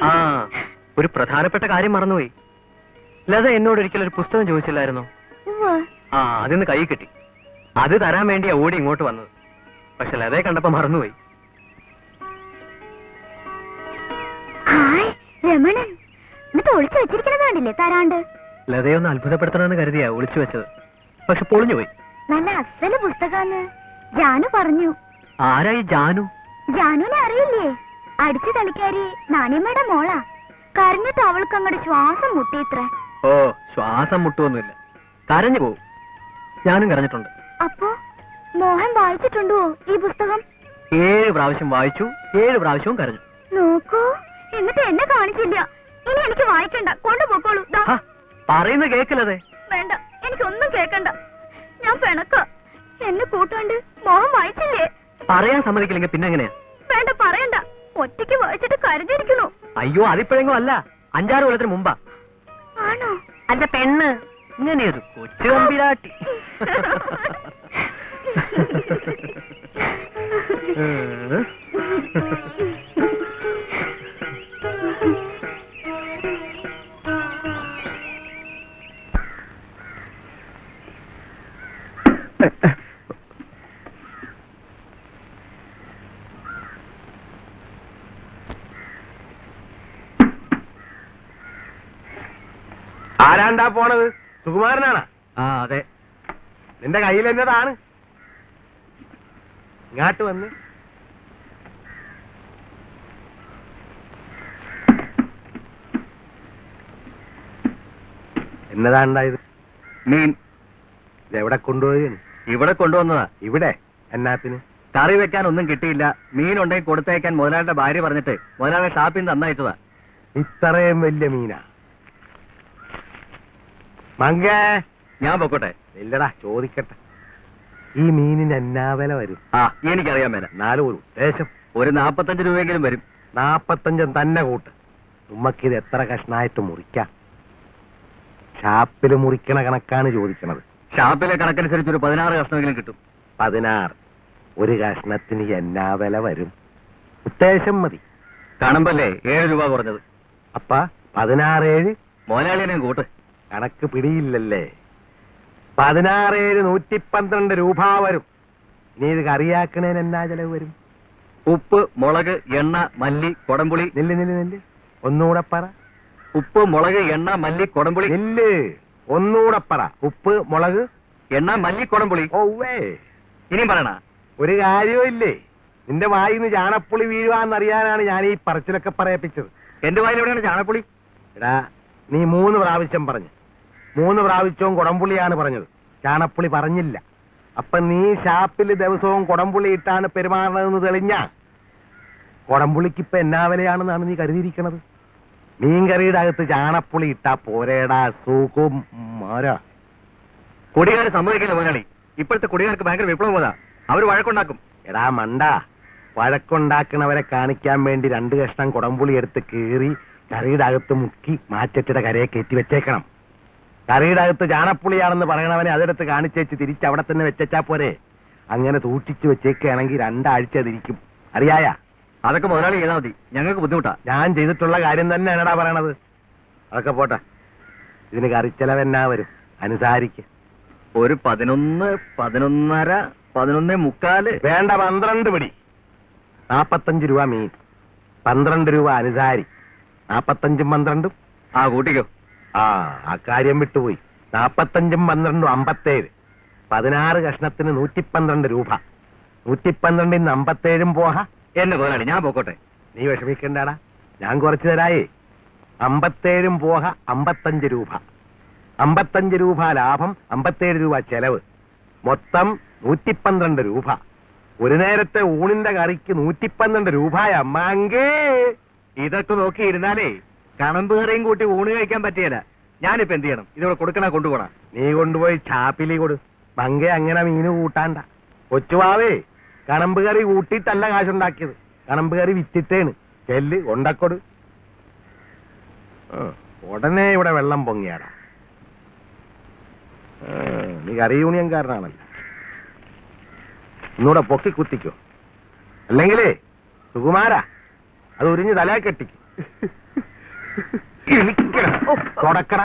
D: ആ, ഒരു പ്രധാനപ്പെട്ട കാര്യം മറന്നുപോയി. ലത എന്നോട് ഒരിക്കലും ഒരു പുസ്തകം ചോദിച്ചില്ലായിരുന്നോ? ആ, അതിന്ന് കൈ കിട്ടി. അത് തരാൻ വേണ്ടിയാ ഓടി ഇങ്ങോട്ട് വന്നത്. പക്ഷെ ലതയെ കണ്ടപ്പോ മറന്നുപോയി.
C: ഹായ് രമണൻ, എന്നിട്ട് ഒളിച്ചു വെച്ചിരിക്കണതാണ്ടില്ലേ തരാണ്ട്?
D: ലതയൊന്ന് അത്ഭുതപ്പെടുത്തണമെന്ന് കരുതിയാ ഒളിച്ചു വെച്ചത്. പക്ഷെ പൊളിഞ്ഞുപോയി.
C: നല്ല അസല് പുസ്തകാന്ന് ജാനു പറഞ്ഞു.
D: ആരായി ജാനു?
C: ജാനുവിനെ അറിയില്ലേ? അടിച്ചു തളിക്കാരി നാണിയമ്മയുടെ മോളാ. കരഞ്ഞിട്ട് അവൾക്ക് അങ്ങോട്ട് ശ്വാസം മുട്ടിയിത്ര.
D: ഓ, ശ്വാസം മുട്ടുവൊന്നുമില്ല, കരഞ്ഞു പോവും. ഞാനും കരഞ്ഞിട്ടുണ്ട്.
C: അപ്പോ മോഹൻ വായിച്ചിട്ടുണ്ടോ ഈ പുസ്തകം?
D: 7 പ്രാവശ്യം വായിച്ചു, 7 പ്രാവശ്യവും കരഞ്ഞു.
C: നോക്കൂ, എന്നിട്ട് എന്നെ കാണിച്ചില്ല. ഇനി എനിക്ക് വായിക്കണ്ട, കൊണ്ടുപോക്കോളൂ.
D: ഹ, പറയുന്ന കേക്കില്ലതേ.
C: വേണ്ട, എനിക്കൊന്നും കേക്കണ്ട. ഞാൻ പിണക്ക. എന്നെ കൂട്ടാണ്ട് മോഹൻ വായിച്ചില്ലേ?
D: പറയാൻ സമ്മതിക്കില്ലെങ്കിൽ പിന്നെ എങ്ങനെയാ?
C: വേണ്ട, പറയണ്ട. ഒറ്റയ്ക്ക് വായിച്ചിട്ട് കരുതിയിരിക്കണു.
D: അയ്യോ, അതിപ്പോഴെങ്കിലും അല്ല, 5-6 കൊല്ലത്തിന് മുമ്പാ.
C: ആണോ?
D: അല്ല, പെണ്ണ് ഇങ്ങനെയൊരു കൊച്ചു തമ്പുരാട്ടി.
B: ആരാണ്ടാ പോണത്? സുകുമാരനാണാ?
D: ആ, അതെ.
B: നിന്റെ കയ്യിൽ എന്നതാണ്? ഇങ്ങാട്ട് വന്ന്. എന്നതാണ്ടായത്?
D: മീൻ.
B: ഇതെവിടെ കൊണ്ടുപോവുകയാണ്?
D: ഇവിടെ കൊണ്ടുവന്നതാ.
B: ഇവിടെ എന്നാത്തിന്?
D: കറി വെക്കാൻ ഒന്നും കിട്ടിയില്ല. മീൻ ഉണ്ടെങ്കിൽ കൊടുത്തയക്കാൻ മുതലാളിയുടെ ഭാര്യ പറഞ്ഞിട്ട് മുതലാളി ഷാപ്പിൽ നിന്ന് തന്നയച്ചതാ.
B: ഇത്രയും വലിയ മീനാ? മങ്കേ,
D: ഞാൻ പൊക്കോട്ടെ?
B: ഇല്ലടാ, ചോദിക്കട്ടെ. ഈ മീനിന് എന്നാ വില വരും?
D: ആ, എനിക്കറിയാൻ മേല.
B: എന്നാലും ഒരു ഉദ്ദേശം.
D: ഒരു 45 രൂപയെങ്കിലും വരും.
B: 45 തന്നെ കൂട്ട്. ഉമ്മക്കിത് എത്ര കഷ്ണായിട്ട് മുറിക്കാം? ഷാപ്പില് മുറിക്കണ കണക്കാണ് ചോദിക്കണത്.
D: ഷാപ്പിലെ കണക്കനുസരിച്ച് ഒരു 16 കഷ്ണമെങ്കിലും കിട്ടും.
B: 16. ഒരു കഷ്ണത്തിന് എന്നാ വില വരും? ഉദ്ദേശം മതി.
D: കാണുമ്പല്ലേ 7 രൂപ കുറഞ്ഞത്.
B: അപ്പ 16 7.
D: മുതലാളിയെ കൂട്ട്.
G: കണക്ക് പിടിയില്ലല്ലേ? 16,112 രൂപ വരും. ഇനി ഇത് കറിയാക്കണേന് എന്നാ ചെലവ് വരും?
D: ഉപ്പ്, മുളക്, എണ്ണ, മല്ലി, കൊടംപുളി.
G: നെല്ല് ഒന്നുകൂടെ പറ.
D: ഉപ്പ്, മുളക്, എണ്ണ, മല്ലി, കൊടംപുളി.
G: നെല്ല് ഒന്നുകൂടെ പറ. ഉപ്പ്, മുളക്,
D: എണ്ണ, മല്ലി, കൊടംപുളി.
G: ഓവേ.
D: ഇനിയും പറയണ?
G: ഒരു കാര്യവും ഇല്ലേ? നിന്റെ വായിന്ന് ചാണപ്പുളി വീഴുവാന്നറിയാനാണ് ഞാൻ ഈ പറച്ചിലൊക്കെ പറയിപ്പിച്ചത്.
D: എന്റെ വായിൽ എവിടെയാണ് ചാണകപ്പുളി?
G: എടാ, നീ 3 പ്രാവശ്യം പറഞ്ഞു. 3 പ്രാവശ്യവും കുടംപുളിയാണ് പറഞ്ഞത്, ചാണപ്പുളി പറഞ്ഞില്ല. അപ്പൊ നീ ഷാപ്പിൽ ദിവസവും കുടംപുളി ഇട്ടാണ് പെരുമാറണതെന്ന് തെളിഞ്ഞ കുടംപുളിക്ക് ഇപ്പൊ എന്നാ വിലയാണെന്നാണ് നീ കരുതിയിരിക്കണത്? മീൻകറിയുടെ അകത്ത് ചാണപ്പുളി ഇട്ടാ പോരേടാ സൂക്കും മാരാ.
D: കുടികാരെ സമ്മതിക്കില്ല മുതലാളി. ഇപ്പോഴത്തെ കുടികാർക്ക് ഭയങ്കര വിപ്ലവം പോതാ. അവർ വഴക്കുണ്ടാക്കും.
G: എടാ മണ്ട, വഴക്കുണ്ടാക്കണവരെ കാണിക്കാൻ വേണ്ടി 2 കഷ്ണം കുടംപുളി എടുത്ത് കീറി കറിയുടെ അകത്ത് മുക്കി മാറ്റത്തിയുടെ കരയെ കയറ്റി വെച്ചേക്കണം. കറിയുടെ അകത്ത് ചാണപ്പുളിയാണെന്ന് പറയണവനെ അതെടുത്ത് കാണിച്ചേച്ച് തിരിച്ച് അവിടെ തന്നെ വെച്ചാ പോരെ. അങ്ങനെ സൂക്ഷിച്ചു വെച്ചേക്കുകയാണെങ്കിൽ 2 ആഴ്ച അതിരിക്കും. അറിയായ?
D: അതൊക്കെ മുതലാളി ചെയ്താൽ മതി, ഞങ്ങൾക്ക് ബുദ്ധിമുട്ടാ.
G: ഞാൻ ചെയ്തിട്ടുള്ള കാര്യം തന്നെ എന്നടാ പറയണത്. അതൊക്കെ പോട്ടെ, ഇതിന് കറിച്ചെലവെന്നാ വരും? അനുസാരിക്ക്.
D: ഒരു 11, 11.5, 11.75.
G: വേണ്ട, 12 പിടി. 45 രൂപ മീൻ, 12 രൂപ അനുസാരി. 45ഉം 12ഉം
D: ആ കൂട്ടിക്കോ.
G: ആ കാര്യം വിട്ടുപോയി. 45ഉം 12ഉം 57. 16 കഷ്ണത്തിന് 112 രൂപ. 112ന് 57ഉം പോഹ.
D: എന്നെ മുതലാളി, ഞാൻ പോക്കോട്ടെ.
G: നീ വിഷമിക്കണ്ടാടാ, ഞാൻ കുറച്ചു തരായേ. 57ഉം പോഹ 55 രൂപ. 55 രൂപ ലാഭം, 57 രൂപ ചെലവ്. മൊത്തം 112 രൂപ. ഒരു നേരത്തെ ഊണിന്റെ കറിക്ക് 112 രൂപയമ്മാങ്കേ.
D: ഇതൊക്കെ നോക്കിയിരുന്നാലേ കണമ്പ് കറിയും കൂട്ടി ഊണ് കഴിക്കാൻ പറ്റിയല്ല. ഞാനിപ്പോ എന്ത് ചെയ്യണം? ഇതോടെ കൊടുക്കണ കൊണ്ടുപോണ?
G: നീ കൊണ്ടുപോയി ചാപ്പിലി കൊടു. മങ്കെ അങ്ങനെ മീന് കൂട്ടാണ്ട. കൊച്ചുവാവേ, കണമ്പ് കറി കൂട്ടിയിട്ടല്ല കാശുണ്ടാക്കിയത്, കണമ്പ് കറി വിറ്റിട്ടേണ്. ചെല്ല് കൊണ്ടക്കൊട്. ഉടനെ ഇവിടെ വെള്ളം പൊങ്ങിയാടാ. നീ കറി യൂണിയൻകാരനാണല്ലോ, ഒന്നുകൂടെ പൊക്കി കുത്തിക്കോ. അല്ലെങ്കിലേ സുകുമാരാ, അത് ഉരിഞ്ഞ് തലേ കെട്ടിക്ക്. തുടക്കട.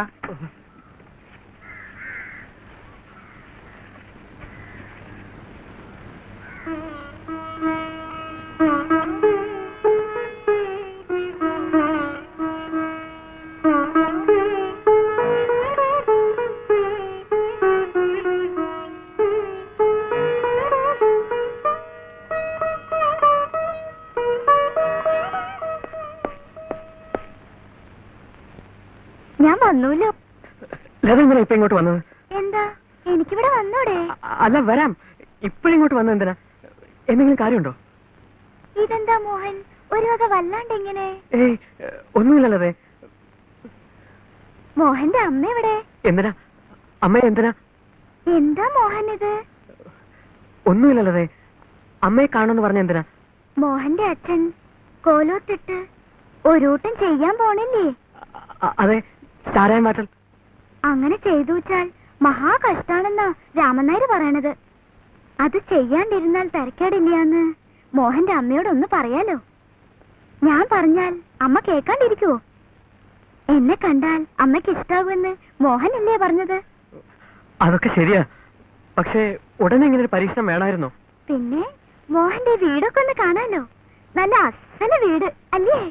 C: ഞാൻ വന്നൂല്ലോ.
D: ലതെന്തിനാ ഇപ്പൊ ഇങ്ങോട്ട് വന്നത്?
C: എന്താ, എനിക്കിവിടെ വന്നൂടെ?
D: അല്ല, വരാം. ഇപ്പോഴിങ്ങോട്ട് വന്നത് എന്തിനാ? എന്തെങ്കിലും കാര്യമുണ്ടോ?
C: ഇതെന്താ മോഹൻ, ഒരു വക വല്ലാണ്ട് എങ്ങനെ?
D: ഏയ്, ഒന്നുമില്ലല്ലേ.
C: മോഹന്റെ അമ്മ എവിടെ?
D: എന്തിനാ അമ്മ? എന്തിനാ?
C: എന്താ മോഹൻ ഇത്?
D: ഒന്നുമില്ലല്ലേ. അമ്മയെ കാണുമെന്ന് പറഞ്ഞ എന്തിനാ?
C: മോഹന്റെ അച്ഛൻ കോലോത്തിട്ട് ഒരൂട്ടം ചെയ്യാൻ പോണില്ലേ?
D: അതെ, ചാരായം മാറ്റൽ.
C: അങ്ങനെ ചെയ്തു വെച്ചാൽ മഹാ കഷ്ടാണെന്നാ രാമൻ നായർ പറയണത്. അത് ചെയ്യാണ്ടിരുന്നാൽ തരക്കേടില്ലാന്ന് മോഹന്റെ അമ്മയോടൊന്ന് പറയാലോ. ഞാൻ പറഞ്ഞാൽ അമ്മ കേൾക്കാണ്ടിരിക്കുവോ? എന്നെ കണ്ടാൽ അമ്മയ്ക്ക് ഇഷ്ടാവുമെന്ന് മോഹനല്ലേ പറഞ്ഞത്?
D: അതൊക്കെ ശരിയാ, പക്ഷേ ഉടനെ ഇങ്ങനെ ഒരു പരീക്ഷണം വേണമായിരുന്നോ?
C: പിന്നെ മോഹന്റെ വീടൊക്കെ ഒന്ന് കാണാലോ. നല്ല അസല വീട് അല്ലേ?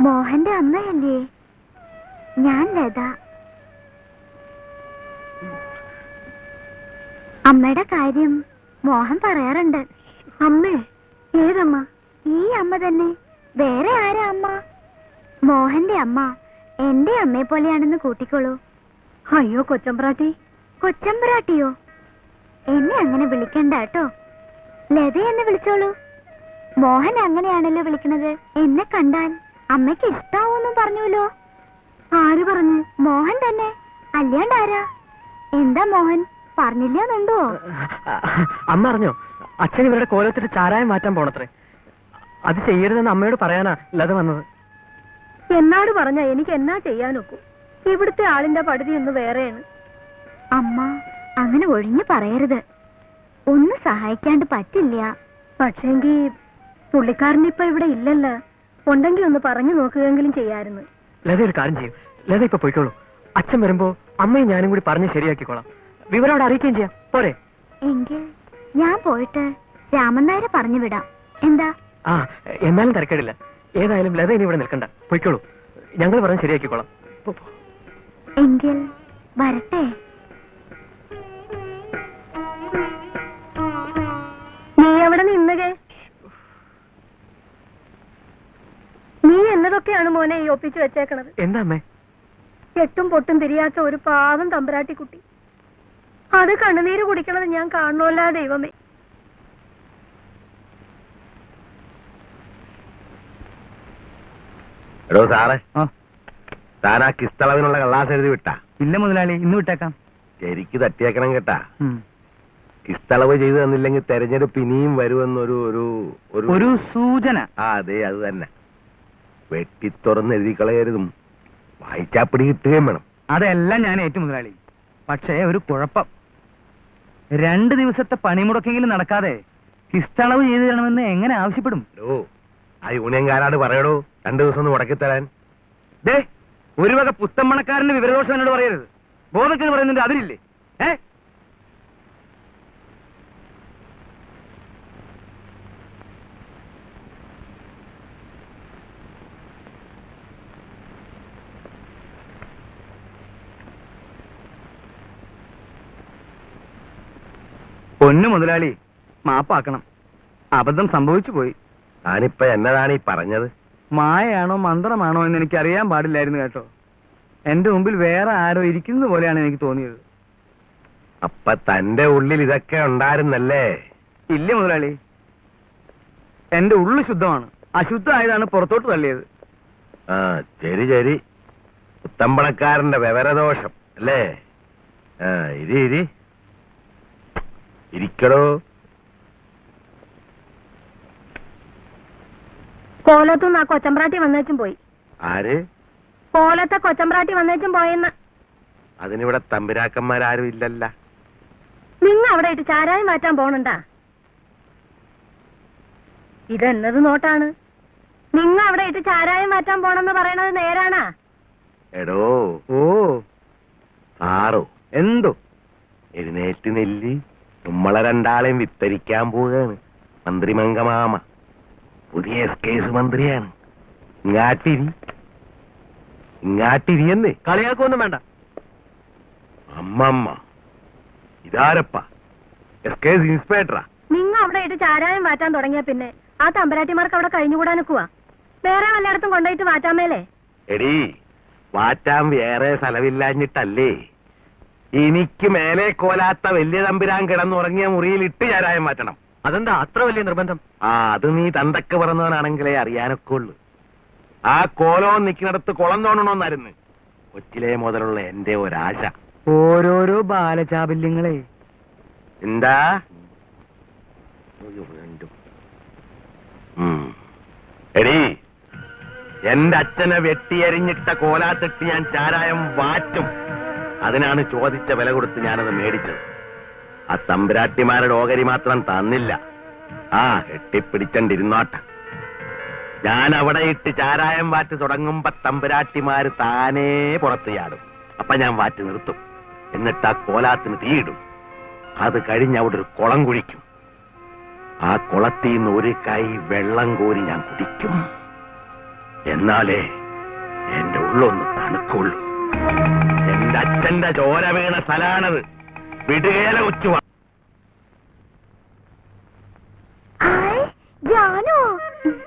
C: മോഹന്റെ അമ്മയല്ലേ? ഞാൻ ലത. അമ്മയുടെ കാര്യം മോഹൻ പറയാറുണ്ട്. അമ്മേ? ഏതമ്മ? ഈ അമ്മ തന്നെ. വേറെ ആരാ അമ്മ? മോഹന്റെ അമ്മ എന്റെ അമ്മയെ പോലെയാണെന്ന് കൂട്ടിക്കോളൂ. അയ്യോ കൊച്ചമ്പ്രാട്ടി. കൊച്ചമ്പ്രാട്ടിയോ? എന്നെ അങ്ങനെ വിളിക്കണ്ട കേട്ടോ, ലത എന്ന് വിളിച്ചോളൂ. മോഹൻ അങ്ങനെയാണല്ലോ വിളിക്കണത്. എന്നെ കണ്ടാൽ അമ്മയ്ക്ക് ഇഷ്ടാവൂന്നും പറഞ്ഞുല്ലോ. ആര് പറഞ്ഞു? മോഹൻ തന്നെ, അല്ലാണ്ട് ആരാ? എന്താ മോഹൻ പറഞ്ഞില്ലാന്നുണ്ടോ?
D: അമ്മ അറിഞ്ഞോ? അച്ഛൻ ഇവരുടെ കോലത്തിട്ട് ചാരായം മാറ്റാൻ പോണത്രേ. അത് ചെയ്യരുതെന്ന് അമ്മയോട് പറയാനാ ലത വന്നത്.
F: എന്നാട് പറഞ്ഞ എനിക്ക് എന്നാ ചെയ്യാനൊക്കും? ഇവിടുത്തെ ആളിന്റെ പടുതി ഒന്ന് വേറെയാണ്.
C: അമ്മ അങ്ങനെ ഒഴിഞ്ഞു പറയരുത്. ഒന്ന് സഹായിക്കാണ്ട് പറ്റില്ല.
F: പക്ഷേങ്കി
C: പുള്ളിക്കാരൻ ഇപ്പൊ ഇവിടെ ഇല്ലല്ലോ. ഉണ്ടെങ്കിൽ ഒന്ന് പറഞ്ഞു നോക്കുകയെങ്കിലും ചെയ്യായിരുന്നു.
D: ലത ഒരു കാര്യം ചെയ്യും. ലത ഇപ്പൊ പോയിക്കോളൂ. അച്ഛൻ വരുമ്പോ അമ്മയും ഞാനും കൂടി പറഞ്ഞ് ശരിയാക്കിക്കോളാം. വിവരം അവിടെ അറിയിക്കുകയും ചെയ്യാം. പോരെ?
C: എങ്കിൽ ഞാൻ പോയിട്ട് രാമൻ നായരെ പറഞ്ഞു വിടാം. എന്താ?
D: ആ, എന്നാലും തിരക്കേടില്ല. ഏതായാലും ലത ഇനി ഇവിടെ നിൽക്കണ്ട. പോയിക്കോളൂ. ഞങ്ങൾ പറഞ്ഞ് ശരിയാക്കിക്കോളാം. പോ, പോ.
C: എങ്കിൽ വരട്ടെ. നീ അവിടെ നിന്നുകേ. നീ എന്നതൊക്കെയാണ് മോനെ ഈ ഒപ്പിച്ചു വെച്ചേക്കണത്?
D: എന്താ അമ്മേ?
C: കെട്ടും പൊട്ടും തിരിയാത്ത ഒരു പാവം തമ്പുരാട്ടി കുട്ടി. അത് കണ്ണുനീര് കുടിക്കണത് ഞാൻ കാണണമല്ല ദൈവമേ.
G: എടോ സാറേ, താൻ ആ കിസ്തളവിനുള്ള കള്ളാസ് എഴുതി വിട്ടാ?
E: ഇല്ല മുതലാളി, ഇന്ന് വിട്ടേക്കാം.
G: ശരിക്ക് തട്ടിയേക്കണം കേട്ടാ. കിസ്തളവ് ചെയ്തു തന്നില്ലെങ്കിൽ തെരഞ്ഞെടുപ്പ് ഇനിയും വരുമെന്നൊരു
E: ഒരു സൂചന.
G: ആ അതെ, അത് തന്നെ. വെട്ടിത്തുറന്ന് എഴുതി കളയരുതും, വായിച്ചാപ്പിടി കിട്ടുകയും വേണം.
E: അതെല്ലാം ഞാൻ ഏറ്റു മുതലാളി. പക്ഷേ ഒരു കുഴപ്പം. 2 ദിവസത്തെ പണിമുടക്കെങ്കിലും നടക്കാതെ കിസ്തളവ് ചെയ്തു തരണമെന്ന് എങ്ങനെ ആവശ്യപ്പെടും?
G: ഓ, ആ യൂണിയൻകാരാട് പറയടോ 2 ദിവസം ഒന്ന് മുടക്കി തരാൻ.
E: ദേ, ഒരു വക പുത്തമ്മണക്കാരന്റെ വിവരദോഷം എന്നോട് പറയരുത്. ബോധത്തിന് പറയുന്നുണ്ട്, അതിലില്ലേ? പൊന്നു മുതലാളി, മാപ്പാക്കണം. അബദ്ധം സംഭവിച്ചു പോയി.
G: താനിപ്പോ എന്നതാണ് ഈ പറഞ്ഞത്?
E: മായയാണോ മന്ത്രമാണോ എന്ന് എനിക്ക് അറിയാൻ പാടില്ലായിരുന്നു കേട്ടോ. എന്റെ മുമ്പിൽ വേറെ ആരോ ഇരിക്കുന്നത് പോലെയാണ് എനിക്ക് തോന്നിയത്.
G: അപ്പൊ തന്റെ ഉള്ളിൽ ഇതൊക്കെ ഉണ്ടായിരുന്നല്ലേ?
E: ഇല്ല മുതലാളി, എന്റെ ഉള്ളു ശുദ്ധമാണ്. അശുദ്ധമായതാണ് പുറത്തോട്ട് തള്ളിയത്.
G: ആ ശരി ശരി, പുത്തമ്പളക്കാരന്റെ വിവരദോഷം അല്ലേ? ആ ഇരി ഇരിക്കടോ.
C: കോലത്തുനിന്ന് ആ കൊച്ചമ്പ്രാട്ടി വന്നേച്ചും പോയി.
G: ആര്?
C: കോലത്തെ കൊച്ചമ്പ്രാട്ടി വന്നേച്ചും പോയെന്ന്.
G: അതിനിവിടെ തമ്പുരാക്കന്മാരും ഇല്ലല്ല.
C: നിങ്ങ അവിടെ ഇട്ട് ചാരായം മാറ്റാൻ പോണണ്ടാ? ഇതെന്നത് നോട്ടാണ്? നിങ്ങ അവിടെ ഇട്ട് ചാരായം മാറ്റാൻ പോണെന്ന് പറയണത് നേരാണാ?
G: എടോ
E: ഓ
G: സാറോ
E: എന്തോ
G: എഴുന്നേറ്റ് നെല്ലി, നമ്മളെ രണ്ടാളെയും വിത്തരിക്കാൻ പോവുകയാണ് മന്ത്രി മംഗമാമ. പുതിയ കേസ് മന്ത്രിയാണ്. ഇങ്ങാട്ടിരിയെന്ന്
D: കളിയാക്കൊന്നും വേണ്ട.
G: അമ്മമ്മ ഇതാരപ്പ? കേസ് ഇൻസ്പെക്ടറാ?
C: നിങ്ങ അവിടെ ഇട്ട് ചാരായം മാറ്റാൻ തുടങ്ങിയ പിന്നെ ആ തമ്പരാട്ടിമാർക്ക് അവിടെ കഴിഞ്ഞുകൂടാനൊക്കുവാ. വേറെ വല്ലയിടത്തും കൊണ്ടുപോയിട്ട് മാറ്റാമേലേ?
G: എടീ, വാറ്റാൻ വേറെ സ്ഥലമില്ലാഞ്ഞിട്ടല്ലേ. എനിക്ക് മേലെ കോലാത്ത വലിയ തമ്പുരാൻ കിടന്നുറങ്ങിയ മുറിയിൽ ഇട്ട് ചാരായം മാറ്റണം.
D: അതെന്താ അത്ര വലിയ നിർബന്ധം?
G: ആ അത് നീ തന്തക്ക് പറഞ്ഞവനാണെങ്കിലേ അറിയാനൊക്കെ ഉള്ളു. ആ കോലോ നിൽക്കുന്നിടത്ത് കുളം തോന്നണമെന്നായിരുന്നു കൊച്ചിലെ മുതലുള്ള എന്റെ ഒരാശ.
E: ഓരോരോ ബാലചാബല്യങ്ങളെ.
G: എന്താ? എടീ, എന്റെ അച്ഛനെ വെട്ടിയരിഞ്ഞിട്ട കോലാത്തിട്ട് ഞാൻ ചാരായം വാറ്റും. അതിനാണ് ചോദിച്ച വില കൊടുത്ത് ഞാനത് മേടിച്ചത്. ആ തമ്പുരാട്ടിമാരുടെ ഓഹരി മാത്രം തന്നില്ല. ആ കെട്ടിപ്പിടിച്ചണ്ടിരുന്നോട്ട. ഞാൻ അവിടെ ഇട്ട് ചാരായം വാറ്റ് തുടങ്ങുമ്പോ തമ്പുരാട്ടിമാര് താനേ പുറത്ത് ചാടും. അപ്പൊ ഞാൻ വാറ്റ് നിർത്തും. എന്നിട്ട് ആ കോലാത്തിന് തീയിടും. അത് കഴിഞ്ഞ് അവിടെ ഒരു കുളം കുഴിക്കും. ആ കുളത്തിൽ നിന്ന് ഒരു കൈ വെള്ളം കോരി ഞാൻ കുടിക്കും. എന്നാലേ എന്റെ ഉള്ളൊന്ന് തണുക്കുള്ളൂ. എന്റെ അച്ഛന്റെ ചോര വീണ സ്ഥലാണത്. വിടുകേല ഉച്ചുവ.
C: ജാനോ,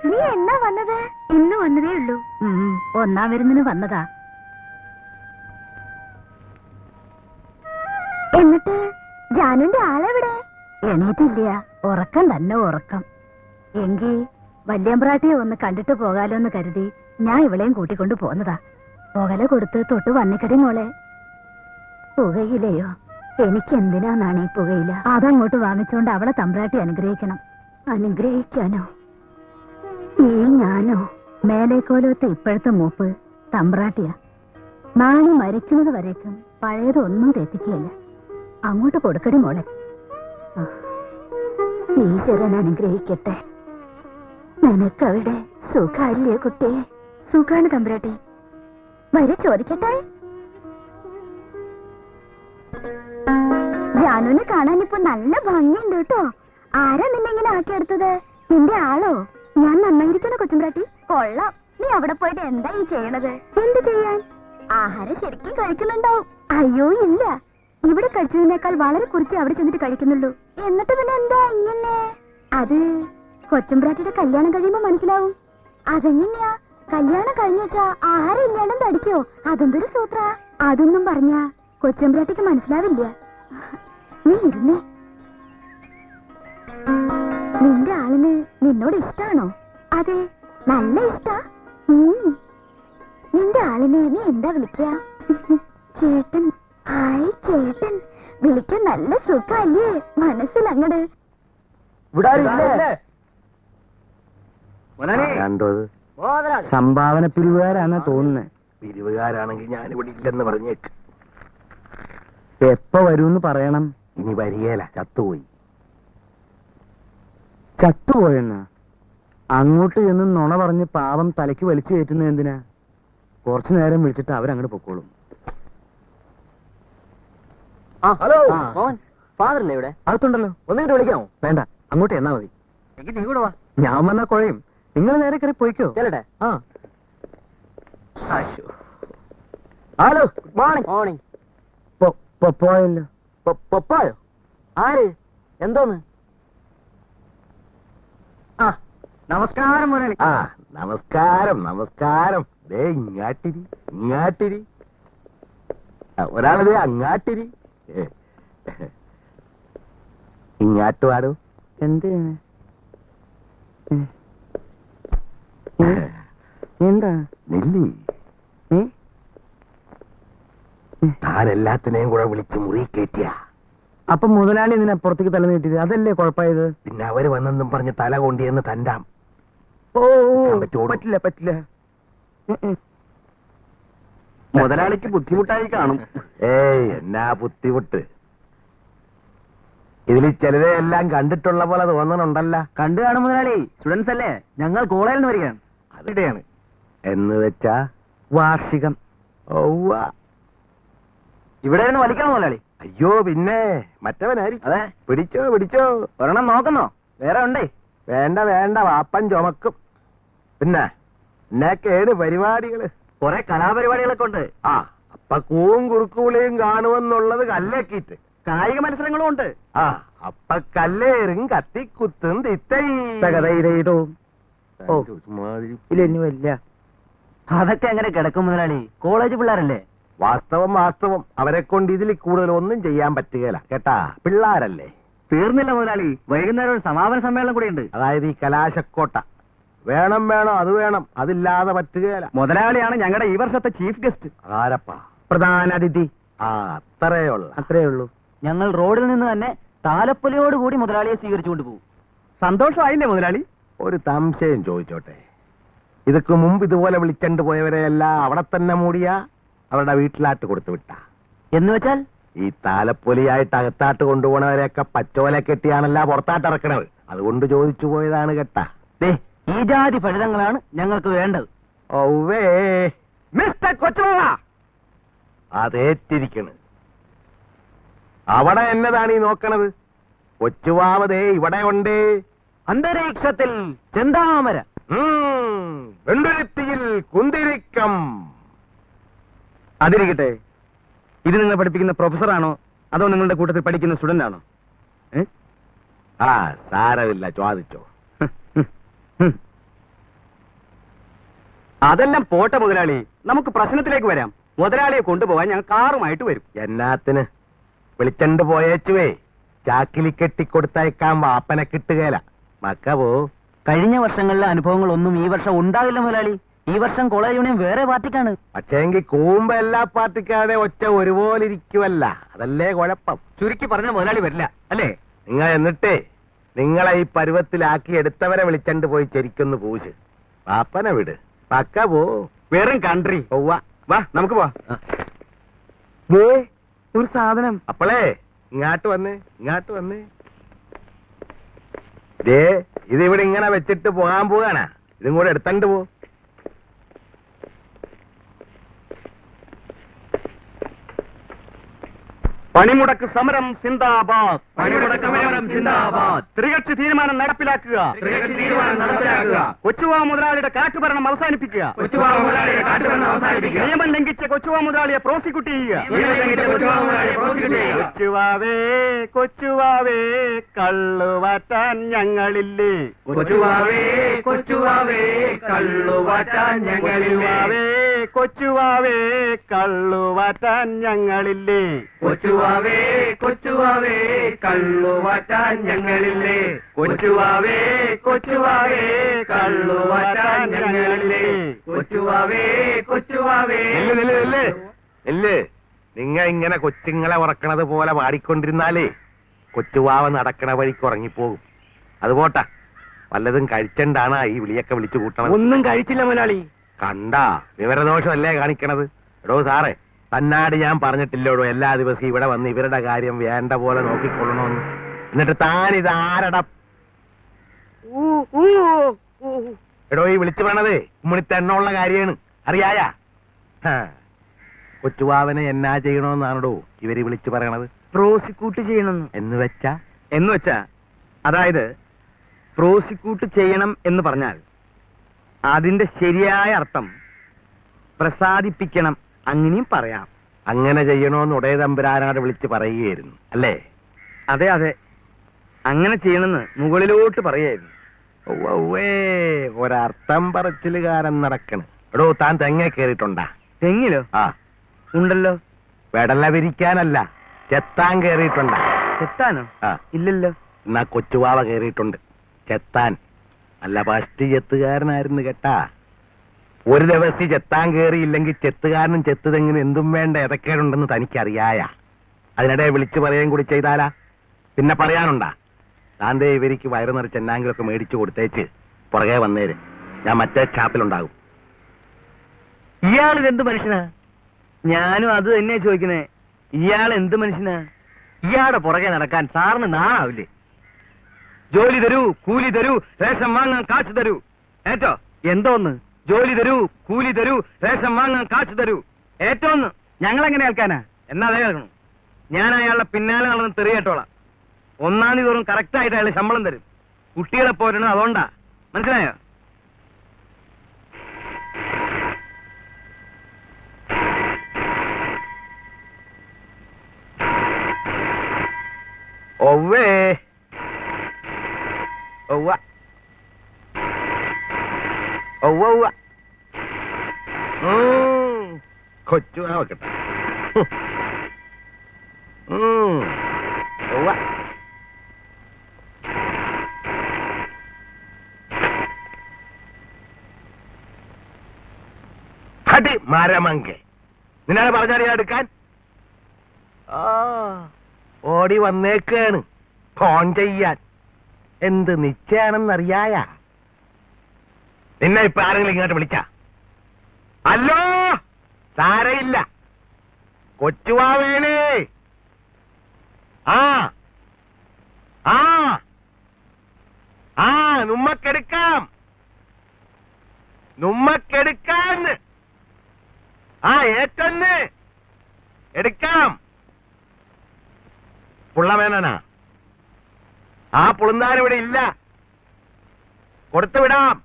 C: നീ എന്നാ വന്നത്? ഇന്ന് വന്നതേ ഉള്ളൂ. 1-ാം വിരുന്നിന് വന്നതാ. എന്നിട്ട് ജാനുന്റെ ആളെവിടെ? എണീറ്റില്ല, ഉറക്കം തന്നെ ഉറക്കം. എങ്കി വല്യമ്പ്രാട്ടിയെ ഒന്ന് കണ്ടിട്ട് പോകാലോന്ന് കരുതി ഞാൻ ഇവളെയും കൂട്ടിക്കൊണ്ട് പോന്നതാ. പുകല കൊടുത്ത് തൊട്ട് വന്നിക്കടി മോളെ. പുകയിലയോ? എനിക്കെന്തിനാന്നാണ് ഈ പുകയില? അതങ്ങോട്ട് വാങ്ങിച്ചോണ്ട് അവളെ തമ്പ്രാട്ടി അനുഗ്രഹിക്കണം. അനുഗ്രഹിക്കാനോ? ഈ ഞാനോ? മേലേക്കോലത്തെ ഇപ്പോഴത്തെ മൂപ്പ് തമ്പ്രാട്ടിയാ. നാളെ മരിക്കുന്നത് വരേക്കും പഴയതൊന്നും തെറ്റിക്കുകയില്ല. അങ്ങോട്ട് കൊടുക്കടി മോളെ. ഈശ്വരൻ അനുഗ്രഹിക്കട്ടെ. നിനക്കവിടെ സുഖല്ലേ കുട്ടി? സുഖാണ് തമ്പുരാട്ടി. വരെ ചോദിക്കട്ടെ? ജാനുവിനെ കാണാനിപ്പോ നല്ല ഭംഗിയുണ്ട് കേട്ടോ. ആരാ നിന്നെ ഇങ്ങനെ ആക്കിയെടുത്തത്? നിന്റെ ആളോ? ഞാൻ നന്നായിരിക്കണോ കൊച്ചുംപ്രാട്ടി? കൊള്ളാം. നീ അവിടെ പോയിട്ട് എന്താ ഈ ചെയ്യണത്? എന്ത് ചെയ്യാൻ? ആഹാരം ശരിക്കും കഴിക്കുന്നുണ്ടാവും. അയ്യോ ഇല്ല, ഇവിടെ കഴിച്ചതിനേക്കാൾ വളരെ കുറച്ച് അവിടെ ചെന്നിട്ട് കഴിക്കുന്നുള്ളൂ. എന്നിട്ട് പിന്നെ എന്താ ഇങ്ങനെ? അത് കൊച്ചുംപ്രാട്ടിയുടെ കല്യാണം കഴിയുമ്പോ മനസ്സിലാവും. അതെങ്ങനെയാ? കല്യാണം കഴിഞ്ഞു വെച്ചാ ആഹാരം ഇല്ലാണ്ടും തടിക്കോ? അതെന്തൊരു സൂത്ര? അതൊന്നും പറഞ്ഞാ കൊച്ചുംപ്രാട്ടിക്ക് മനസ്സിലാവില്ല. നീ ഇരുന്നേ. നിന്റെ ആളിന് നിന്നോട് ഇഷ്ടാണോ? അതെ, നല്ല ഇഷ്ടാ. നിന്റെ ആളിനെ നീ എന്താ വിളിക്ക? ചേട്ടൻ. ഹായ് ചേട്ടൻ. വിളിക്കാൻ നല്ല സുഖല്ലേ? മനസ്സിലങ്ങട്.
G: കണ്ടത്
E: സംഭാവന പിരിവുകാരാണെന്നാ തോന്നുന്നേ.
G: പിരിവുകാരാണെങ്കിൽ ഞാനിവിടെ ഇല്ലെന്ന് പറഞ്ഞേക്ക്.
E: എപ്പ വരൂന്ന് പറയണം.
G: ഇനി വരികേല, ചത്തുപോയി.
E: ചത്തുപോയെന്നാ? അങ്ങോട്ട് ചെന്ന് നുണ പറഞ്ഞ് പാവം തലയ്ക്ക് വലിച്ചു കയറ്റുന്നത് എന്തിനാ? കുറച്ചു നേരം വിളിച്ചിട്ട് അവരങ്ങോട്ട് പൊക്കോളും.
D: ഹലോ ഫാദറല്ലേ ഇവിടെ?
E: അകത്തുണ്ടല്ലോ.
D: ഒന്നിട്ട് വിളിക്കാമോ?
E: വേണ്ട, അങ്ങോട്ട് എന്നാ മതി.
D: എങ്കിൽ നീ കൂടെ വാ.
E: ഞാൻ വന്നാ കുഴയും. നിങ്ങൾ നേരെ കയറി പോയിക്കോ.
D: ചെല്ലട്ടെ?
E: ആ.
D: Hello, good morning. മോർണിംഗ്.
E: പോയല്ലോ.
D: പപ്പായോ? ആര്? എന്തോന്ന്? ആ, നമസ്കാരം മുരളി.
G: ആ, നമസ്കാരം നമസ്കാരം. ദേ ഇങ്ങാട്ടിരി ഇങ്ങാട്ടിരി. ഒരാളതേ അങ്ങാട്ടിരി. ഇങ്ങാട്ട് പാടൂ.
E: എന്ത്? എന്താ
G: നെല്ലി, താൻ എല്ലാത്തിനെയും കൂടെ വിളിച്ച് മുറി കയറ്റിയ.
E: അപ്പൊ മുതലാളി ഇതിനെ പുറത്തേക്ക് തല നീട്ടിയത് അതല്ലേ കുഴപ്പമായത്?
G: പിന്നെ അവര് വന്നെന്നും പറഞ്ഞ് തല കൊണ്ടിയെന്ന് തണ്ടാം.
E: ഓ
G: പറ്റുമോ?
E: പറ്റില്ല പറ്റില്ല.
B: മുതലാളിക്ക് ബുദ്ധിമുട്ടായി കാണും.
G: ഏയ്, എന്നാ ബുദ്ധിമുട്ട്. ഇതിൽ ചിലരെ എല്ലാം കണ്ടിട്ടുള്ള പോലെ തോന്നണുണ്ടല്ല.
D: കണ്ടു കാണും മുതലാളി. സ്റ്റുഡൻസ് അല്ലേ? ഞങ്ങൾ കോളേജിൽ നിന്ന് വരികയാണ്.
G: അതിടെയാണ് എന്ന് വെച്ചാ
E: വാർഷികം.
G: ഔവ്വ.
D: ഇവിടെ നിന്ന് വലിക്കണം മുതലാളി.
G: അയ്യോ, പിന്നെ മറ്റവനായിരിക്കും.
D: അതെ.
G: പിടിച്ചോ പിടിച്ചോ.
D: ഒരെണ്ണം നോക്കുന്നോ? വേറെ ഉണ്ടേ?
G: വേണ്ട വേണ്ട, വാപ്പൻ ചുമക്കും. പിന്നെ എന്നൊക്കെയാണ് പരിപാടികള്?
D: കുറെ കലാപരിപാടികളൊക്കെ ഉണ്ട്.
G: ആ, അപ്പൊ കൂവും കുറുക്കുവിളിയും കാണുമെന്നുള്ളത് കല്ലേക്കിട്ട്.
D: കായിക മത്സരങ്ങളും ഉണ്ട്.
G: ആ, അപ്പൊ കല്ലേറും കത്തിക്കുത്തും
E: തകതയിരോ. ഓ, ഇല്ല.
D: അതൊക്കെ എങ്ങനെ കിടക്കും മുതലാളി? കോളേജ് പിള്ളേരല്ലേ?
G: വാസ്തവം വാസ്തവം. അവരെ കൊണ്ട് ഇതിൽ കൂടുതൽ ഒന്നും ചെയ്യാൻ പറ്റുകയില്ല കേട്ടാ. പിള്ളാരല്ലേ.
D: തീർന്നില്ല മുതലാളി. വൈകുന്നേരം ഒരു സമാപന സമ്മേളനം കൂടി ഉണ്ട്.
G: അതായത് ഈ കലാശക്കോട്ട. വേണം വേണം, അത് വേണം. അതില്ലാതെ പറ്റുകയില്ല.
B: മുതലാളിയാണ് ഞങ്ങളുടെ ഈ വർഷത്തെ ചീഫ് ഗസ്റ്റ്.
G: ആരപ്പാ?
E: പ്രധാന അതിഥി.
G: ആ, അത്രയുള്ള.
E: അത്രേ ഉള്ളൂ.
D: ഞങ്ങൾ റോഡിൽ നിന്ന് തന്നെ താലപ്പൊലിയോട് കൂടി മുതലാളിയെ സ്വീകരിച്ചുകൊണ്ട് പോകും.
B: സന്തോഷമായില്ലേ മുതലാളി?
G: ഒരു സംശയം ചോദിച്ചോട്ടെ. ഇതൊക്കെ മുമ്പ് ഇതുപോലെ വിളിച്ചണ്ട് പോയവരെയെല്ലാം അവിടെ തന്നെ മൂടിയ അവരുടെ വീട്ടിലാട്ട് കൊടുത്തു വിട്ട?
D: എന്ന് വെച്ചാൽ
G: ഈ താലപ്പൊലിയായിട്ട് അകത്താട്ട് കൊണ്ടുപോണവരെയൊക്കെ പച്ചോല കെട്ടിയാണല്ല പുറത്താട്ട് ഇറക്കണത്. അതുകൊണ്ട് ചോദിച്ചു പോയതാണ് കേട്ടാ.
D: ഈ ജാതി ഫലിതങ്ങളാണ് ഞങ്ങൾക്ക് വേണ്ടത്.
G: ഔവേ,
B: മിസ്റ്റർ കൊച്ചുമാവ,
G: അതേറ്റിരിക്കണ്. അവിടെ എന്നതാണ് ഈ നോക്കണത്? കൊച്ചുവാവതേ ഇവിടെ ഉണ്ട്.
D: അന്തരീക്ഷത്തിൽ ചെന്താമര.
G: വെണ്ടുരുത്തിയിൽ കുന്തിരിക്കം.
B: അതിരിക്കട്ടെ. ഇത് നിങ്ങൾ പഠിപ്പിക്കുന്ന പ്രൊഫസറാണോ അതോ നിങ്ങളുടെ കൂട്ടത്തിൽ പഠിക്കുന്ന സ്റ്റുഡന്റ് ആണോ?
G: ആ, സാരമില്ല, ചോദിച്ചോ.
B: അതെല്ലാം പോട്ടെ മുതലാളി, നമുക്ക് പ്രശ്നത്തിലേക്ക് വരാം. മുതലാളിയെ കൊണ്ടുപോകാൻ ഞാൻ കാറുമായിട്ട് വരും.
G: എന്നാത്തിന്? വിളിച്ചണ്ട് പോയേച്ചുവേ. ചാക്കിലി കെട്ടിക്കൊടുത്തയക്കാൻ വാപ്പനെ കിട്ടുകയില്ല. മക്കവോ.
D: കഴിഞ്ഞ വർഷങ്ങളിലെ അനുഭവങ്ങളൊന്നും ഈ വർഷം ഉണ്ടാകില്ല മുതലാളി. ഈ വർഷം കോളേജ് യൂണിയൻ വേറെ പാർട്ടിക്കാണ്.
G: പക്ഷേങ്കിൽ കൂമ്പ് എല്ലാ പാർട്ടിക്കാരുടെ ഒച്ച ഒരുപോലെ ഇരിക്കുവല്ല. അതല്ലേ കുഴപ്പം.
B: ചുരുക്കി പറഞ്ഞ മുതലാളി വരില്ല അല്ലേ?
G: നിങ്ങൾ എന്നിട്ടേ നിങ്ങളെ ഈ പരുവത്തിലാക്കി എടുത്തവരെ വിളിച്ചണ്ട് പോയി ചെരിക്കൊന്ന് പൂശ്. പാപ്പനെ വിട്. പക്ക പോ.
B: വെറും കൺട്രി.
G: പോവാ.
B: വാ നമുക്ക് പോവാ.
E: ഒരു സാധനം.
G: അപ്പളേ ഇങ്ങാട്ട് വന്നേ, ഇങ്ങാട്ട് വന്നേ. ദേ ഇതിവിടെ ഇങ്ങനെ വെച്ചിട്ട് പോകാൻ പോവാനാ? ഇതും കൂടെ എടുത്തണ്ട് പോ.
B: പണിമുടക്ക് സമരം സിന്ദാബാദ്.
A: പണിമുടക്ക് സമരം സിന്ദാബാദ്.
B: ത്രികക്ഷി തീരുമാനം നടപ്പിലാക്കുക.
A: ത്രികക്ഷി തീരുമാനം നടപ്പിലാക്കുക.
B: കൊച്ചുവാ മുതലാളിയുടെ കാട്ടുഭരണം അവസാനിപ്പിക്കുക.
A: കൊച്ചുവാ മുതലാളിയുടെ കാട്ടുഭരണം അവസാനിപ്പിക്കുക.
B: നിയമം ലംഘിച്ച കൊച്ചുവാ മുതലാളിയെ പ്രോസിക്യൂട്ട് ചെയ്യുക.
A: നിയമം ലംഘിച്ച കൊച്ചുവാ മുതലാളിയെ പ്രോസിക്യൂട്ട് ചെയ്യുക.
B: കൊച്ചുവാവേ കൊച്ചുവാവേ കള്ളുവാറ്റാൻ ഞങ്ങളില്ലേ.
A: കൊച്ചുവാവേ കൊച്ചുവാവേ കള്ളുവാറ്റാൻ ഞങ്ങളില്ലേ.
B: കൊച്ചുവാവേ കള്ളുവാറ്റാൻ ഞങ്ങളില്ലേ.
A: കൊച്ചുവാവേ കൊച്ചുവാവേ കള്ളുവാറ്റാൻ ഞങ്ങളില്ലേ. കൊച്ചുവാവേ കൊച്ചുവാവേ കള്ളുവാറ്റാൻ ഞങ്ങളില്ലേ. കൊച്ചുവാവേ കൊച്ചുവാവേ.
G: നിങ്ങ ഇങ്ങനെ കൊച്ചുങ്ങളെ ഉറക്കണത് പോലെ പാടിക്കൊണ്ടിരുന്നാലേ കൊച്ചുവാവ നടക്കണ വഴിക്ക് ഉറങ്ങിപ്പോകും. അത് പോട്ടാ, വല്ലതും കഴിച്ചണ്ടാണ് ഈ വിളിയൊക്കെ വിളിച്ചു കൂട്ടണം.
D: ഒന്നും കഴിച്ചില്ല മുതലാളി.
G: കണ്ടാ വിവരദോഷമല്ലേ കാണിക്കണത്? എടോ സാറേ, തന്നാട് ഞാൻ പറഞ്ഞിട്ടില്ലോടോ എല്ലാ ദിവസവും ഇവിടെ വന്ന് ഇവരുടെ കാര്യം വേണ്ട പോലെ നോക്കിക്കൊള്ളണമെന്ന്. എന്നിട്ട് താനിത് ആരട എടോ ഈ വിളിച്ചു പറയണതേ ഉമ്മണിത്തെണ്ണുള്ള കാര്യമാണ്, അറിയായ? കൊച്ചുവാവനെ എന്നാ ചെയ്യണോന്നാണോ ഇവര് വിളിച്ചു പറയണത്?
D: പ്രോസിക്യൂട്ട് ചെയ്യണം
G: എന്ന്
D: വെച്ചാ അതായത് പ്രോസിക്യൂട്ട് ചെയ്യണം എന്ന് പറഞ്ഞാൽ അതിന്റെ ശരിയായ അർത്ഥം പ്രസാദിപ്പിക്കണം, അങ്ങനെയും പറയാം.
G: അങ്ങനെ ചെയ്യണോന്ന് ഉടയ തമ്പുരാനാട് വിളിച്ച് പറയുകയായിരുന്നു അല്ലേ?
D: അതെ അതെ, അങ്ങനെ ചെയ്യണമെന്ന് മുകളിലോട്ട് പറയായിരുന്നു.
G: ഒരർത്ഥം പറച്ചിലുകാരൻ നടക്കണ്. എടോ താൻ തെങ്ങ കേറിയിട്ടുണ്ടാ?
D: തെങ്ങിലോ?
G: ആ
D: ഉണ്ടല്ലോ.
G: വെടല വിരിക്കാനല്ല, ചെത്താൻ കേറിയിട്ടുണ്ടാ?
D: ചെത്താനോ?
G: ആ.
D: ഇല്ലല്ലോ.
G: എന്നാ കൊച്ചുവാവ കേറിയിട്ടുണ്ട്, ചെത്താൻ. നല്ല പഷ്ടി ചെത്തുകാരനായിരുന്നു കേട്ടാ. ഒരു ദിവസം ചെത്താൻ കേറിയില്ലെങ്കിൽ ചെത്തുകാരനും ചെത്തുതെങ്ങിനും എന്തും വേണ്ട എതൊക്കെയുണ്ടെന്ന് തനിക്കറിയായ. അതിനിടെ വിളിച്ചു പറയുകയും കൂടി ചെയ്താലാ പിന്നെ പറയാനുണ്ടാ? താന്തേ ഇവർക്ക് വയറ് നിറച്ച് എന്നാങ്കിലൊക്കെ മേടിച്ചു കൊടുത്തേച്ച് പുറകെ വന്നേര്, ഞാൻ മറ്റേ ഷാപ്പിലുണ്ടാകും.
D: ഇയാൾ എന്ത് മനുഷ്യനാ? ഞാനും അത് തന്നെയാ ചോദിക്കണേ. ഇയാൾ എന്ത് മനുഷ്യനാ? ഇയാളുടെ പുറകെ നടക്കാൻ സാറിന് നാണാവില്ലേ? ജോലി തരൂ, കൂലി തരൂ, റേഷൻ വാങ്ങാൻ കാശ് തരൂ. ഏറ്റോ? എന്തോന്ന്? ജോലി തരൂ, കൂലി തരൂ, റേഷൻ വാങ്ങാൻ കാശ് തരൂ. ഏറ്റോന്ന്? ഞങ്ങൾ എങ്ങനെ കേൾക്കാനാ? എന്നാ അതേ കേൾക്കണം. ഞാൻ അയാളുടെ പിന്നാലെ നടന്ന് തെറിയേട്ടോളാം. 1-ാം തീയതി തോറും കറക്റ്റായിട്ട് അയാൾ ശമ്പളം തരും. കുട്ടികളെ പോരണം, അതുകൊണ്ടാ. മനസ്സിലായോ?
G: ഒവ്വേ ഒവ്വ ഒവ്വ കൊച്ചു ആവട്ടെ. ഒവ്വ അടി മരമങ്കെ, നിന്നാണ് പറഞ്ഞാൽ എടുക്കാൻ? ഓടി വന്നേക്കാണ് ഫോൺ ചെയ്യാൻ. എന്ത് നിശ്ചയാണെന്നറിയായ? നിന്നെ ഇപ്പൊ ആരെങ്കിലും ഇങ്ങോട്ട് വിളിച്ച? അല്ലോ, സാരയില്ല, കൊച്ചുവാവേണേ. ആ ആ ആ നമ്മക്കെടുക്കാം, നമ്മക്കെടുക്കാന്ന്. ആ ഏറ്റന്ന് എടുക്കാം. പുള്ളമേനനാ? ആ പുളുന്താൻ ഇവിടെ ഇല്ല, കൊടുത്തു വിടാം.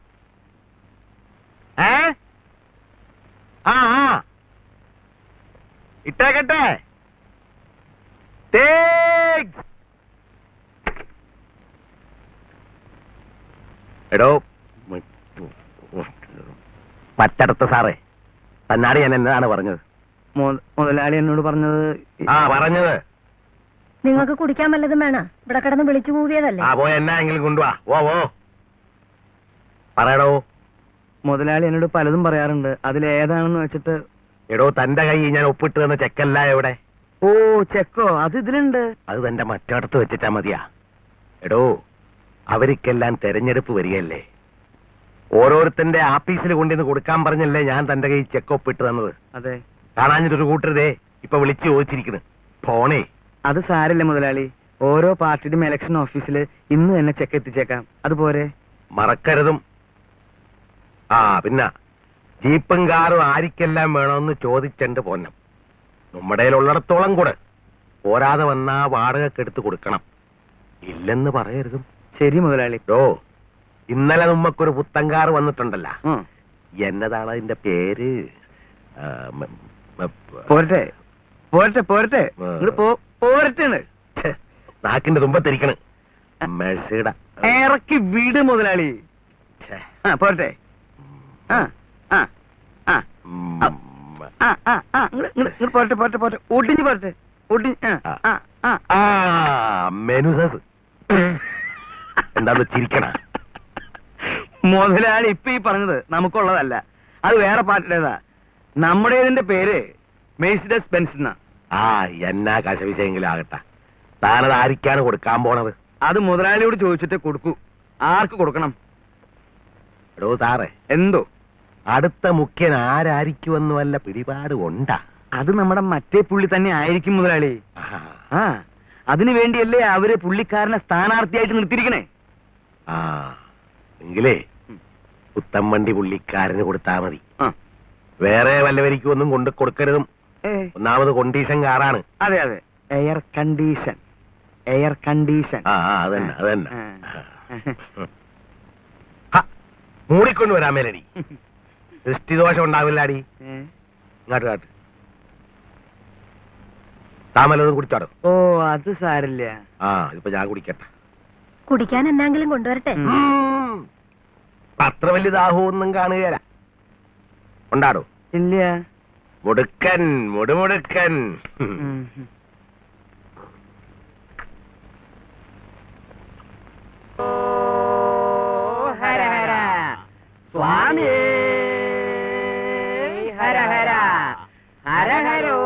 G: ആ ആ ഇട്ടേക്കട്ടെ. എടോ പറ്റടുത്ത സാറേ, തന്നാട് ഞാൻ എന്നതാണ് പറഞ്ഞത്?
D: മുതലാളി എന്നോട് പറഞ്ഞത്
G: പറഞ്ഞത്
C: നിങ്ങൾക്ക് കുടിക്കാൻ വല്ലതും വേണ? ഇവിടെ കിടന്ന് വിളിച്ചു കൂവിയതല്ലേ?
G: പോയ എന്നായെങ്കിലും കൊണ്ടുവാ. ഓ പറയടോ.
D: മുതലാളി എന്നോട് പലതും പറയാറുണ്ട്, അതിലേതാണെന്ന് വെച്ചിട്ട്.
G: എടോ തന്റെ കൈ ഞാൻ ഒപ്പിട്ട് തന്ന ചെക്കല്ല എവിടെ?
D: ഓ ചെക്കോ, അത് ഇതിലുണ്ട്.
G: അത് തന്റെ മറ്റടുത്ത് വെച്ചിട്ടാ മതിയാ. എടോ അവർക്കെല്ലാം തെരഞ്ഞെടുപ്പ് വരികയല്ലേ, ഓരോരുത്തന്റെ ആഫീസിൽ കൊണ്ടുവന്ന് കൊടുക്കാൻ പറഞ്ഞല്ലേ ഞാൻ തന്റെ കൈ ചെക്ക് ഒപ്പിട്ട് തന്നത്.
D: അതെ.
G: കാണാഞ്ഞിട്ടൊരു കൂട്ടരുതേ ഇപ്പൊ വിളിച്ചു ചോദിച്ചിരിക്കുന്നു ഫോണേ.
D: അത് സാരല്ല മുതലാളി, ഓരോ പാർട്ടിയുടെയും ഇലക്ഷൻ ഓഫീസിൽ ഇന്ന് തന്നെ ചെക്ക് എത്തിച്ചേക്കാം. അതുപോലെ
G: മറക്കരുതും. ആ പിന്നെ ജീപ്പും കാറും ആരിക്കെല്ലാം വേണമെന്ന് ചോദിച്ചെണ്ട് പോന്നം. നമ്മുടെ ഉള്ളിടത്തോളം കൂടെ പോരാതെ വന്നാ വാടകയ്ക്ക് എടുത്ത് കൊടുക്കണം. ഇല്ലെന്ന് പറയരുതും.
D: ശരി മുതലാളി.
G: ഓ, ഇന്നലെ നമ്മക്കൊരു പുത്തൻ കാറ് വന്നിട്ടുണ്ടല്ലോ. എന്നതാണ് അതിന്റെ പേര്? ആ,
D: പോരട്ടെ പോരട്ടെ പോരട്ടെ പോരട്ടെ.
G: ഛെ, നാക്കിന്റെ തുമ്പത്തിരിക്കണ്. മെഴ്സിയുടെ
D: ഇറക്കി വീട് മുതലാളി.
G: ഛെ,
D: പോരട്ടെ. പോരട്ടെ പോരട്ടെ പോരട്ടെ. ഒടിഞ്ഞ് പോരട്ടെ. ഒടിഞ്ഞ്.
G: മെനുസസ് എന്താന്ന് ചിരിക്കണ?
D: മുതലാളി ഇപ്പൊ ഈ പറഞ്ഞത് നമുക്കുള്ളതല്ല, അത് വേറെ പാർട്ടിയുടേതാ. നമ്മുടേതിന്റെ പേര് മെഴ്സിഡസ് ബെൻസ് എന്നാ.
G: ആ, എന്നാ കശവിശയെങ്കിലും ആകട്ടെ. താനത് ആരിക്കാണ് കൊടുക്കാൻ പോണത്?
D: അത് മുതലാളിയോട് ചോദിച്ചിട്ടേ കൊടുക്കൂ. ആർക്ക് കൊടുക്കണം?
G: എടോ സാറേ,
D: എന്തോ?
G: അടുത്ത മുഖ്യൻ ആരായിരിക്കുമെന്ന് വല്ല പിടിപാട് ഉണ്ടാ?
D: അത് നമ്മുടെ മറ്റേ പുള്ളി തന്നെ ആയിരിക്കും മുതലാളി. ആ, അതിനു വേണ്ടിയല്ലേ അവര് പുള്ളിക്കാരനെ സ്ഥാനാർത്ഥിയായിട്ട് നിർത്തിയിരിക്കണേ.
G: ആ, എങ്കിലേ പുത്തമ്പണ്ടി പുള്ളിക്കാരന് കൊടുത്താ മതി. വേറെ വല്ലവരിക്കും ഒന്നും കൊണ്ട് കൊടുക്കരുതും. ഒന്നാമത് കൊണ്ടീഷൻ കാറാണ്.
D: അതെ അതെ, എയർ കണ്ടീഷൻ. Air condition.
G: ആ, അതന്നെ അതന്നെ. മൂടിക്കൊണ്ട് വരാൻ മേലടി. ദൃഷ്ടിദോഷം ഉണ്ടാവില്ലാടി. ഇങ്ങോട്ട് കാട്ട്. താമലതും കുടിച്ചാടോ?
D: ഓ, അത് സാരില്ല.
G: ആ, ഇതിപ്പോ ഞാൻ കുടിക്കട്ടെ.
C: കുടിക്കാൻ എന്തെങ്കിലും കൊണ്ടുവരട്ടെ?
G: അത്ര വലിയ ദാഹമൊന്നും കാണുകയില്ല. ഉണ്ടാടോ?
D: ഇല്ല.
G: മുടുക്കൻ മുടുമുടുക്കൻ.
E: ഹര ഹര സ്വാമി ഹര ഹര ഹര ഹരോ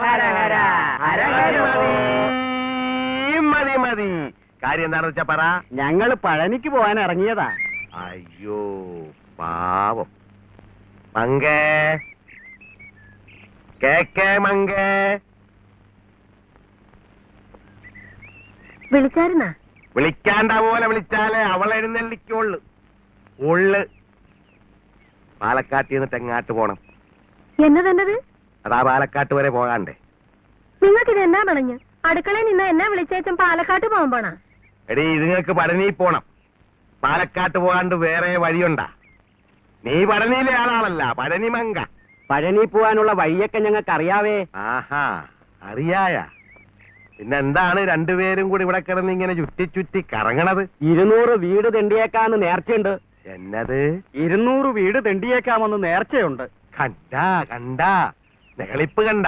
E: ഹര ഹര ഹര ഹരോ.
G: മതി മതി. കാര്യം എന്താണെന്ന് വെച്ചാ പറ.
D: ഞങ്ങള് പഴനിക്ക് പോകാൻ ഇറങ്ങിയതാ.
G: അയ്യോ പാവം. മങ്കേ കേക്കേ മങ്കേ.
C: വിളിച്ചായിരുന്നാ?
G: വിളിക്കാണ്ട പോലെ വിളിച്ചാലേ അവൾ എഴുന്നള്ളിക്കുള്ളു. ഉള്ളു. പാലക്കാട്ടിൽ നിന്ന് തെങ്ങാട്ട് പോണം.
C: എന്നതെന്നത്?
G: അതാ പാലക്കാട്ട് വരെ പോകാണ്ടേ.
C: നിങ്ങൾക്കിത് എന്നാ പറഞ്ഞു? അടുക്കളയിൽ നിന്ന് എന്നാ വിളിച്ചേച്ചും പാലക്കാട്ട് പോകാൻ പോണാ?
G: എടീ, ഇതുങ്ങൾക്ക് പഴനി പോണം. പാലക്കാട്ട് പോകാണ്ട് വേറെ വഴിയുണ്ടാ? നീ പഴനിയിലെ ആളാണല്ല, പഴനി മങ്ക.
D: പഴനി പോവാനുള്ള വഴിയൊക്കെ ഞങ്ങൾക്ക് അറിയാവേ.
G: ആഹാ, അറിയായ. പിന്നെന്താണ് രണ്ടുപേരും കൂടി ഇവിടെ കിടന്ന് ഇങ്ങനെ ചുറ്റി ചുറ്റി കറങ്ങണത്?
D: 200 വീട് തെണ്ടിയേക്കാന്ന് നേർച്ചയുണ്ട്.
G: എന്നത്?
D: 200 വീട് തെണ്ടിയേക്കാമെന്ന് നേർച്ചയുണ്ട്.
G: കണ്ടാ കണ്ടാ, നെളിപ്പ് കണ്ട.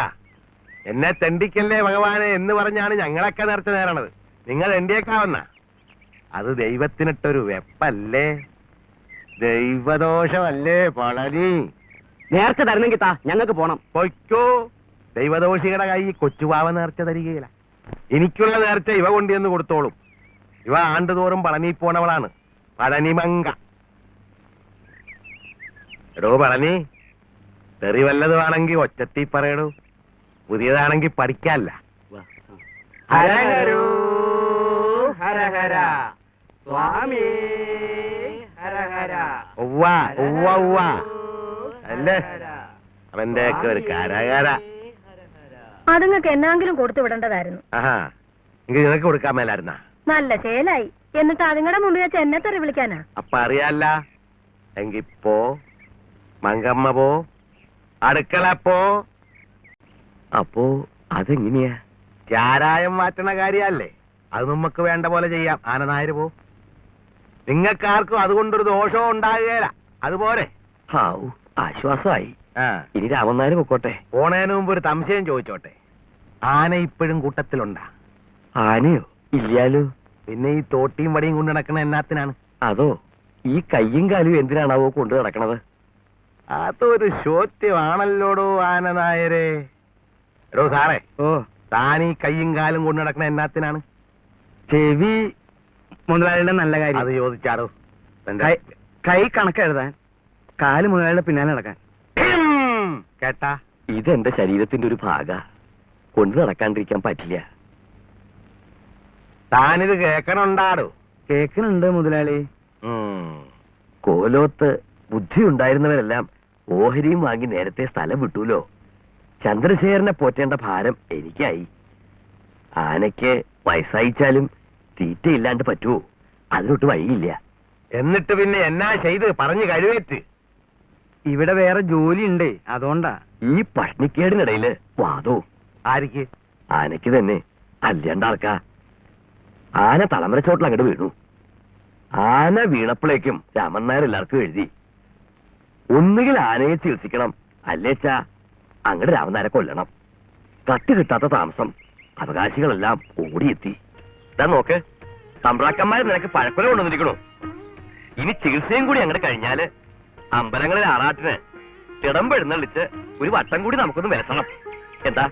G: എന്നെ തെണ്ടിക്കല്ലേ ഭഗവാനെ എന്ന് പറഞ്ഞാണ് ഞങ്ങളൊക്കെ നേർച്ച നേരണത്. നിങ്ങൾ തെണ്ടിയേക്കാവുന്ന അത് ദൈവത്തിനിട്ടൊരു വെപ്പല്ലേ? ദൈവദോഷമല്ലേ പളനി?
D: നേർച്ച തരണമെങ്കിൽ താ, ഞങ്ങൾക്ക് പോണം.
G: പൊയ്ക്കോ. ദൈവദോഷികളുടെ കൈ കൊച്ചുപാവ നേർച്ച തരികയില്ല. എനിക്കുള്ള നേർച്ച ഇവ കൊണ്ടുവന്ന് കൊടുത്തോളും. ഇവ ആണ്ടുതോറും പളനി പോണവളാണ്, പഴനിമങ്ക. എടോ പളനി, തെറി വല്ലതുമാണെങ്കിൽ ഒച്ചത്തി പറയടോ. പുതിയതാണെങ്കിൽ പഠിക്കാല്ല.
D: ഹരഹരോ ഹരഹര സ്വാമി ഹരഹര.
G: ഉവ്വ ഉവ്വ ഉവ്വ. അല്ലേ അവന്റെ ഒക്കെ ഒരു കാരാകാര.
C: അതുങ്ങൾക്ക് എന്നാങ്കിലും കൊടുത്തു വിടേണ്ടതായിരുന്നു.
G: ആഹാ, എങ്കിൽ നിനക്ക് കൊടുക്കാൻ മേലായിരുന്നാ?
C: നല്ല ശേലായി. എന്നിട്ട് അതുങ്ങളുടെ മുമ്പിൽ വെച്ച് എന്നെ തെറി വിളിക്കാനാ?
G: അപ്പൊ അറിയാല്ല. എങ്കിപ്പോ മങ്കമ്മ പോ, അടുക്കള പോ.
B: അപ്പോ അതെങ്ങനെയാ?
G: ചാരായം മാറ്റണ കാര്യല്ലേ, അത് നമുക്ക് വേണ്ട പോലെ ചെയ്യാം. ആനനായര് പോ. നിങ്ങൾക്കാർക്കും അതുകൊണ്ടൊരു ദോഷവും ഉണ്ടാകുകയില്ല. അതുപോലെ
B: ഹാവൂ, ആശ്വാസമായി.
G: ആ,
B: ഇനി രാമനാര് പൊക്കോട്ടെ.
G: പോണേന് മുമ്പ് ഒരു സംശയം ചോദിച്ചോട്ടെ. ആന ഇപ്പോഴും കൂട്ടത്തിലുണ്ടാ?
B: ആനയോ? ഇല്ലാലോ.
G: പിന്നെ ഈ തോട്ടിയും വടിയും കൊണ്ട് നടക്കണ എന്നാത്തിനാണ്?
B: അതോ, ഈ കയ്യും കാലും എന്തിനാണാവോ കൊണ്ടു നടക്കണത്?
G: അതൊരു ചോദ്യമാണല്ലോടോ ആനനായരെ. എടോ സാറേ,
D: ഓ,
G: താൻ ഈ കയ്യും കാലും കൊണ്ട് നടക്കണ എന്നാത്തിനാണ്?
D: ചെവി മുതലാളിയുടെ നല്ല
G: അത്
D: കാര്യം.
G: ചോദിച്ചാടോ.
D: കൈ കണക്കെഴുതാൻ, കാല് മുതലാളിയുടെ പിന്നാലെ നടക്കാൻ.
G: കേട്ടാ?
B: ഇതെന്റെ ശരീരത്തിന്റെ ഒരു ഭാഗ. കൊണ്ടു നടക്കാണ്ടിരിക്കാൻ പറ്റില്ല.
G: താനിത് കേക്കണുണ്ടാടോ?
D: കേൾക്കുന്നുണ്ട് മുതലാളി.
A: കോലോത്ത് ബുദ്ധി ഉണ്ടായിരുന്നവരെല്ലാം ഓഹരിയും വാങ്ങി നേരത്തെ സ്ഥലം വിട്ടൂലോ. ചന്ദ്രശേഖരനെ പോറ്റേണ്ട ഭാരം എനിക്കായി. ആനയ്ക്ക് വയസ്സായിച്ചാലും തീറ്റയില്ലാണ്ട് പറ്റുമോ? അതിനൊട്ട് വഴിയില്ല.
G: എന്നിട്ട് പിന്നെ എന്നാ ചെയ്ത് പറഞ്ഞു കഴിവേറ്റ്?
D: ഇവിടെ വേറെ ജോലി ഉണ്ട്, അതുകൊണ്ടാ.
A: ഈ പഷ്ണിക്കേടിനിടയില് വാദവും.
G: ആർക്ക്?
A: ആനയ്ക്ക് തന്നെ. അല്ലാണ്ടാർക്കാ? ആന തളമര ചോട്ടിൽ അങ്ങോട്ട് വീണു. ആന വീണപ്പോഴേക്കും രാമൻ നായർ എല്ലാവർക്കും എഴുതി, ഒന്നുകിൽ ആനയെ ചികിത്സിക്കണം, അല്ലേച്ചാ അങ്ങോട്ട് രാമൻ നായരെ കൊല്ലണം. കത്ത് കിട്ടാത്ത താമസം അവകാശികളെല്ലാം ഓടിയെത്തി. ഇതാ നോക്ക്, തമ്പ്രാക്കന്മാർ നിനക്ക് പഴക്കൊല കൊണ്ടുവന്നിരിക്കണു. ഇനി ചികിത്സയും കൂടി അങ്ങോട്ട് കഴിഞ്ഞാല് അമ്പലങ്ങളിൽ ആറാട്ടിന് തിടമ്പ് എഴുന്നള്ളിച്ച് ഒരു വട്ടം കൂടി നമുക്കൊന്ന് വിലസണം. എന്താ?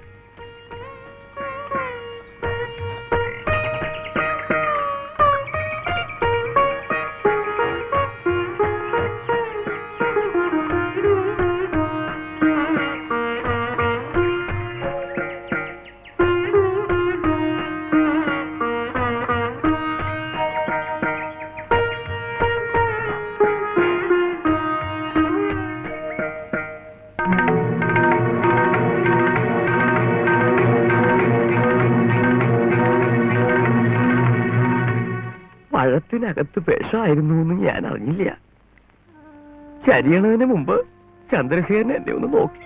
A: പഴത്തിനകത്ത് വിഷമായിരുന്നു എന്ന് ഞാൻ അറിഞ്ഞില്ല. ചരിയണതിന് മുമ്പ് ചന്ദ്രശേഖരൻ എന്നെ ഒന്ന് നോക്കി.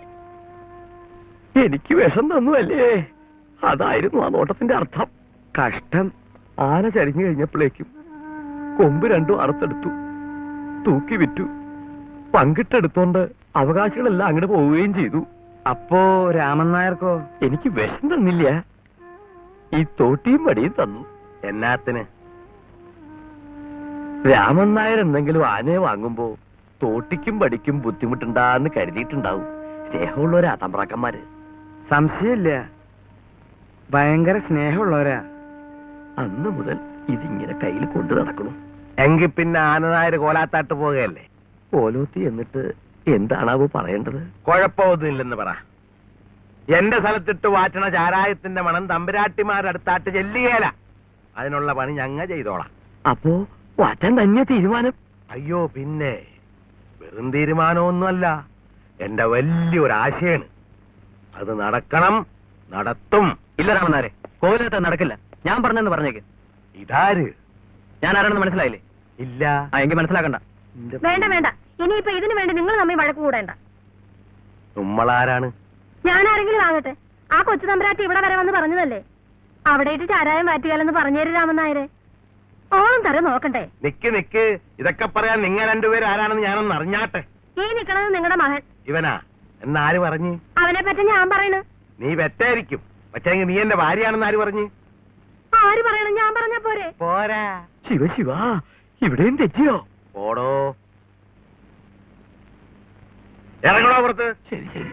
A: എനിക്ക് വിഷം തന്നു അല്ലേ? അതായിരുന്നു ആ നോട്ടത്തിന്റെ അർത്ഥം. കഷ്ടം. ആന ചരിഞ്ഞു കഴിഞ്ഞപ്പോഴേക്കും കൊമ്പ് രണ്ടും അറുത്തെടുത്തു, തൂക്കി വിറ്റു. പങ്കിട്ടെടുത്തോണ്ട് അവകാശികളെല്ലാം അങ്ങോട്ട് പോവുകയും ചെയ്തു.
D: അപ്പോ രാമൻ നായർക്കോ?
A: എനിക്ക് വിഷം തന്നില്ല, ഈ തോട്ടിയും വടിയും തന്നു.
G: എന്നാത്തിന്?
A: രാമൻ നായർ എന്തെങ്കിലും ആനയെ വാങ്ങുമ്പോ തോട്ടിക്കും പടിക്കും ബുദ്ധിമുട്ടുണ്ടാന്ന് കരുതിയിട്ടുണ്ടാവും. സ്നേഹമുള്ളവരാ തമ്പ്രാക്കന്മാര്.
D: സംശയമില്ല, ഭയങ്കര സ്നേഹമുള്ളവരാ.
A: അന്ന് മുതൽ ഇതിങ്ങനെ കയ്യിൽ കൊണ്ടു നടക്കണു.
G: എങ്കിൽ പിന്നെ ആനനായര് കോലാത്താട്ട് പോകുകയല്ലേ?
A: കോലോത്തി എന്നിട്ട് എന്താണാവോ പറയേണ്ടത്?
G: കുഴപ്പമൊന്നുമില്ലെന്ന് പറ. എന്റെ സ്ഥലത്തിട്ട് വാറ്റണ ചാരായത്തിന്റെ മണം തമ്പുരാട്ടിമാരടുത്താട്ട് ചെല്ലുകയല്ല. അതിനുള്ള പണി ഞങ്ങ ചെയ്തോളാം.
A: അപ്പോ വാറ്റാൻ തന്നെ തീരുമാനം?
G: അയ്യോ പിന്നെ, വെറും തീരുമാനമൊന്നുമല്ല, എന്റെ വലിയൊരാശയാണ്. അത് നടക്കണം, നടത്തും.
D: ഇല്ല രാമൻ നായരെ, കോവിലത്ത് നടക്കില്ല. ഞാൻ പറഞ്ഞെന്ന് പറഞ്ഞേക്ക്.
G: ഇതാര്?
D: ഞാൻ ആരാണെന്ന് മനസ്സിലായില്ലേ?
G: ഇല്ല.
D: എങ്കിൽ മനസ്സിലാക്കണ്ട.
F: വേണ്ട വേണ്ട, ഇനിയിപ്പോ ഇതിനു വേണ്ടി നിങ്ങൾ തമ്മിൽ വഴക്ക് കൂടേണ്ട.
G: നമ്മളാരാണ്?
F: ഞാൻ ആരെങ്കിലും ആകട്ടെ, ആ കൊച്ചു തമ്പുരാട്ടി ഇവിടെ വരെ വന്ന് പറഞ്ഞതല്ലേ അവിടെ ഇട്ട് ചാരായം മാറ്റുകാലെന്ന് പറഞ്ഞേര് രാമൻ നായരെ. ഓണം തരം നോക്കണ്ടേ?
G: നിക്ക്, ഇതൊക്കെ പറയാൻ നിങ്ങൾ രണ്ടുപേരും ആരാണെന്ന് ഞാനൊന്ന് അറിഞ്ഞാട്ടെ.
F: ഈ നിക്കണത് നിങ്ങളുടെ മകൻ.
G: ഇവനാ? എന്നാര് പറഞ്ഞു?
F: അവനെ പറ്റി ഞാൻ പറയണു.
G: നീ വെറ്റായിരിക്കും, പക്ഷേ നീ എന്റെ ഭാര്യയാണെന്ന് ആര് പറഞ്ഞു?
F: ആര് പറയണം? ഞാൻ പറഞ്ഞ പോരെ?
G: പോരാ.
A: ശിവ ശിവ, ഇവിടെയും തെറ്റിയോ?
G: പോടോ, ഇറങ്ങണോ പുറത്ത്?
A: ശരി ശരി.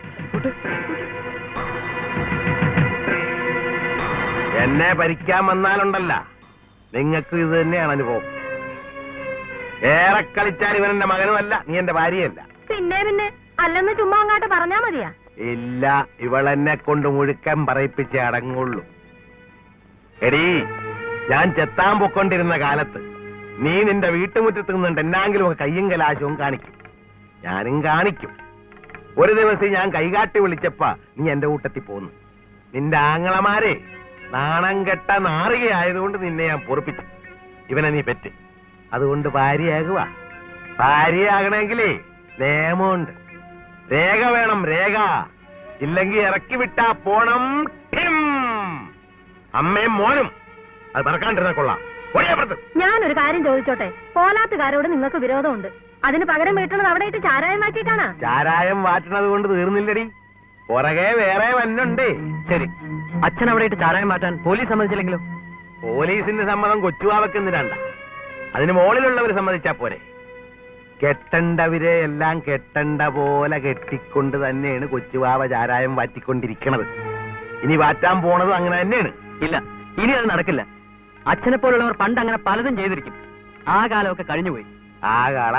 G: എന്നെ ഭരിക്കാൻ വന്നാലുണ്ടല്ല, നിങ്ങൾക്ക് ഇത് തന്നെയാണ് അനുഭവം. ഏറെ കളിച്ചാൽ ഇവൻ എന്റെ മകനുമല്ല, നീ എന്റെ ഭാര്യയല്ല.
F: പിന്നെ അല്ലെന്ന് ചുമ്മാ അങ്ങാട്ട് പറഞ്ഞാ മതിയാ?
G: ഇല്ല, ഇവളെന്നെ കൊണ്ട് മുഴുക്കൻ പറയിപ്പിച്ചേ അടങ്ങുള്ളൂ. എടീ, ഞാൻ ചെത്താൻ പൊക്കൊണ്ടിരുന്ന കാലത്ത് നീ നിന്റെ വീട്ടുമുറ്റത്ത് നിന്നുണ്ട് എന്നാങ്കിലും ഒക്കെ കയ്യും കലാശവും കാണിക്കും. ഞാനും കാണിക്കും. ഒരു ദിവസം ഞാൻ കൈകാട്ടി വിളിച്ചപ്പാ നീ എന്റെ കൂട്ടത്തിൽ പോന്നു. നിന്റെ ആങ്ങളമാരെ നാണം കെട്ട നാറികയായതുകൊണ്ട് നിന്നെ ഞാൻ പൊറപ്പിച്ചു. ഇവനെ നീ പെറ്റ്, അതുകൊണ്ട് ഭാര്യയാകുക. ഭാര്യയാകണമെങ്കിലേ നിയമമുണ്ട്, രേഖ വേണം, രേഖ. ഇല്ലെങ്കിൽ ഇറക്കി വിട്ടാ പോണം. അമ്മയും മോനും അത് മറക്കാണ്ടിരുന്ന കൊള്ളാം.
F: ഞാനൊരു കാര്യം ചോദിച്ചോട്ടെ? കോലാത്തുകാരോട് നിങ്ങൾക്ക് വിരോധമുണ്ട്, അതിന് പകരം വീട്ടണത് അവിടെ ഇട്ട് ചാരായം മാറ്റിയിട്ടാണ്.
G: ചാരായം മാറ്റണത് കൊണ്ട് തീർന്നില്ലടി, പുറകെ വേറെ വന്നുണ്ടേ.
D: ശരി, അച്ഛൻ അവിടെ ഇട്ട് ചാരായം മാറ്റാൻ പോലീസ് സമ്മതിച്ചില്ലെങ്കിലോ?
G: പോലീസിന്റെ സമ്മതം കൊച്ചുവാവക്ക് എന്തിനാണ്ട, അതിന് മുകളിലുള്ളവർ സമ്മതിച്ചാ പോരെ. കെട്ടണ്ടവരെ എല്ലാം കെട്ടണ്ട പോലെ കെട്ടിക്കൊണ്ട് തന്നെയാണ് കൊച്ചുവാവ ചാരായം വാറ്റിക്കൊണ്ടിരിക്കണത്. ഇനി വാറ്റാൻ പോണതും അങ്ങനെ തന്നെയാണ്.
D: ഇല്ല, ഇനി അത് നടക്കില്ല. അച്ഛനെ പോലുള്ളവർ പണ്ട് അങ്ങനെ പലതും ചെയ്തിരിക്കും. ആ കാലമൊക്കെ കഴിഞ്ഞുപോയി.
G: ആ കാള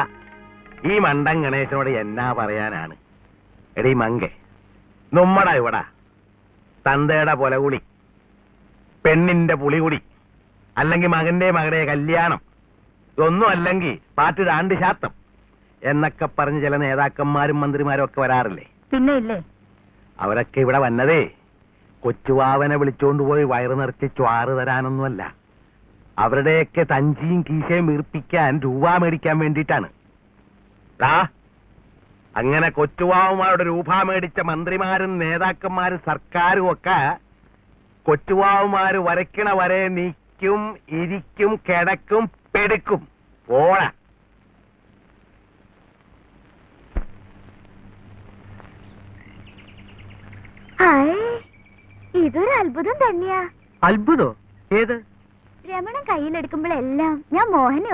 G: ഈ മണ്ടൻ ഗണേശനോട് എന്നാ പറയാനാണ്? എടീ മങ്കെ, നമ്മടാ ഇവിടെ തന്തയുടെ പൊലകുളി, പെണ്ണിന്റെ പുളികുടി, അല്ലെങ്കിൽ മകന്റെ മകളുടെ കല്യാണം, ഇതൊന്നും അല്ലെങ്കിൽ പാർട്ടി രണ്ട് ശാത്തം എന്നൊക്കെ പറഞ്ഞ് ചില നേതാക്കന്മാരും മന്ത്രിമാരും ഒക്കെ വരാറില്ലേ?
F: പിന്നെ ഇല്ലേ?
G: അവരൊക്കെ ഇവിടെ വന്നതേ കൊച്ചുവാവനെ വിളിച്ചോണ്ട് പോയി വയറ് നിറച്ച് ചോറ് തരാനൊന്നുമല്ല, അവരുടെയൊക്കെ തഞ്ചിയും കീശയും വീർപ്പിക്കാൻ രൂപ മേടിക്കാൻ വേണ്ടിയിട്ടാണ്. അങ്ങനെ കൊച്ചുവാവുമാരുടെ രൂപ മേടിച്ച മന്ത്രിമാരും നേതാക്കന്മാരും സർക്കാരും ഒക്കെ കൊച്ചുവാവുമാര് വരയ്ക്കണ വരെ നിൽക്കും, ഇരിക്കും, കിടക്കും, പെടുക്കും. ഓട
C: ഇതൊരു അത്ഭുതം തന്നെയാ.
D: അത്ഭുതോ? ഏത്?
C: രമണൻ കയ്യിലെടുക്കുമ്പോഴെല്ലാം ഞാൻ മോഹനെ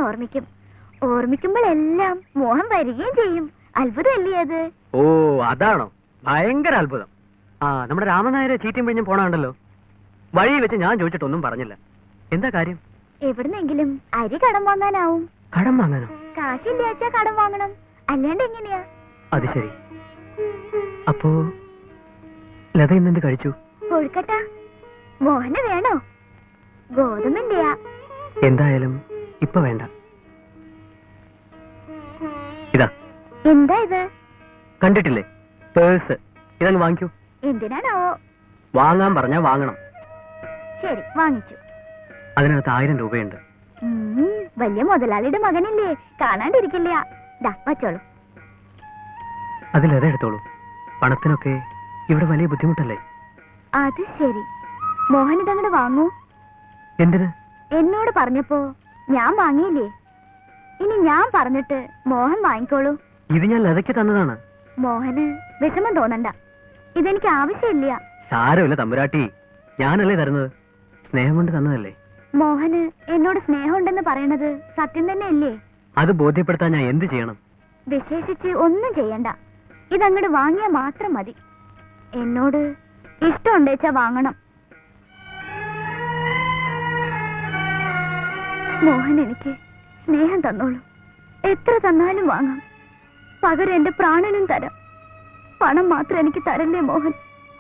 C: ഓർമ്മിക്കുമ്പോഴെല്ലാം മോഹൻ വരികയും ചെയ്യും. അത്ഭുതമല്ലേ അത്?
D: ഓ, അതാണോ? ഭയങ്കര അത്ഭുതം. ആ, നമ്മുടെ രാമനായരെ ചീറ്റും പിഴിഞ്ഞും പോണാണ്ടല്ലോ. വഴി വെച്ച് ഞാൻ ചോദിച്ചിട്ടൊന്നും പറഞ്ഞില്ല. എന്താ കാര്യം?
C: എവിടുന്നെങ്കിലും അരി കടം വാങ്ങാനാവും.
D: കടം വാങ്ങാനോ?
C: കാശില്ലാച്ചാ കടം വാങ്ങണം, അല്ലാണ്ട് എങ്ങനെയാ?
D: അത് ശരി. അപ്പോ ലത ഇന്നെന്ത് കഴിച്ചു?
C: കൊഴുക്കട്ട. മോഹന് വേണോ? ഗോതമ്പിന്റെയാ.
D: എന്തായാലും ഇപ്പൊ വേണ്ട. ഇതാ.
C: എന്താ ഇത്?
D: കണ്ടിട്ടില്ലേ? പേഴ്സ്. ഇതങ്ങ് വാങ്ങിക്കൂ.
C: എന്തിനാണാവോ?
D: വാങ്ങാൻ പറഞ്ഞാ വാങ്ങണം.
C: ശരി, വാങ്ങിച്ചു.
D: അതിനകത്ത് 1000 രൂപയുണ്ട്.
C: വലിയ മുതലാളിയുടെ മകനില്ലേ, കാണാണ്ടിരിക്കില്ല. ദാ വച്ചോളൂ.
D: അതിലേതാ എടുത്തോളൂ. പണത്തിനൊക്കെ ഇവിടെ വലിയ ബുദ്ധിമുട്ടല്ലേ?
C: അത് ശരി. മോഹൻ ഇതങ്ങോട്ട് വാങ്ങൂ.
D: എന്തിന്?
C: എന്നോട് പറഞ്ഞപ്പോ ഞാൻ വാങ്ങിയില്ലേ. ഇനി ഞാൻ പറഞ്ഞിട്ട് മോഹൻ വാങ്ങിക്കോളൂ.
D: ഇത് ഞാൻ ലതയ്ക്ക് തന്നതാണ്.
C: മോഹന് വിഷമം തോന്നണ്ട, ഇതെനിക്ക് ആവശ്യമില്ല.
D: സാരമില്ല തമ്പുരാട്ടി, ഞാനല്ലേ തരുന്നത്. സ്നേഹം കൊണ്ട് തന്നതല്ലേ.
C: മോഹന് എന്നോട് സ്നേഹമുണ്ടെന്ന് പറയണത് സത്യം തന്നെ അല്ലേ?
D: അത് ബോധ്യപ്പെടുത്താൻ ഞാൻ എന്ത് ചെയ്യണം?
C: വിശേഷിച്ച് ഒന്നും ചെയ്യണ്ട, ഇതങ്ങോട്ട് വാങ്ങിയാ മാത്രം മതി. എന്നോട് ഇഷ്ടമുണ്ടേച്ചാ വാങ്ങണം. മോഹൻ എനിക്ക് സ്നേഹം തന്നോളൂ. എത്ര തന്നാലും വാങ്ങാം. പകരം എന്റെ പ്രാണനും തരാം. പണം മാത്രം എനിക്ക് തരല്ലേ മോഹൻ.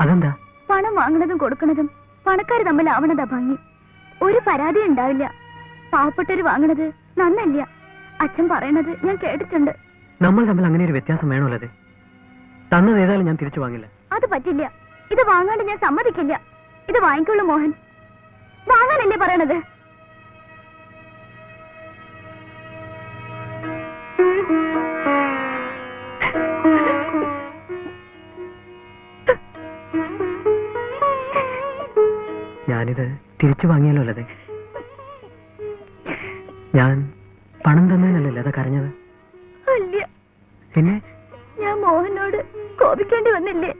D: അതെന്താ?
C: പണം വാങ്ങണതും കൊടുക്കണതും പണക്കാർ തമ്മിലാവണതാ ഭംഗി. ഒരു പരാതി ഉണ്ടാവില്ല. പാവപ്പെട്ടവര് വാങ്ങണത് നന്നല്ല. അച്ഛൻ പറയണത് ഞാൻ കേട്ടിട്ടുണ്ട്.
D: നമ്മൾ തമ്മിൽ അങ്ങനെ ഒരു വ്യത്യാസം വേണമല്ലേ? തന്നത് ഏതായാലും ഞാൻ തിരിച്ചു വാങ്ങില്ല.
C: അത് പറ്റില്ല. ഇത് വാങ്ങാണ്ട് ഞാൻ സമ്മതിക്കില്ല. ഇത് വാങ്ങിക്കുള്ളൂ മോഹൻ. വാങ്ങാനല്ലേ പറയണത്?
D: ഞാനിത് തിരിച്ചു വാങ്ങിയാലോ ലത? ഞാൻ പണം തന്നതിനല്ലേ ലത കരഞ്ഞത്?
C: അല്ല,
D: പിന്നെ
C: ഞാൻ മോഹനോട് കോപിക്കേണ്ടി വന്നില്ലേ?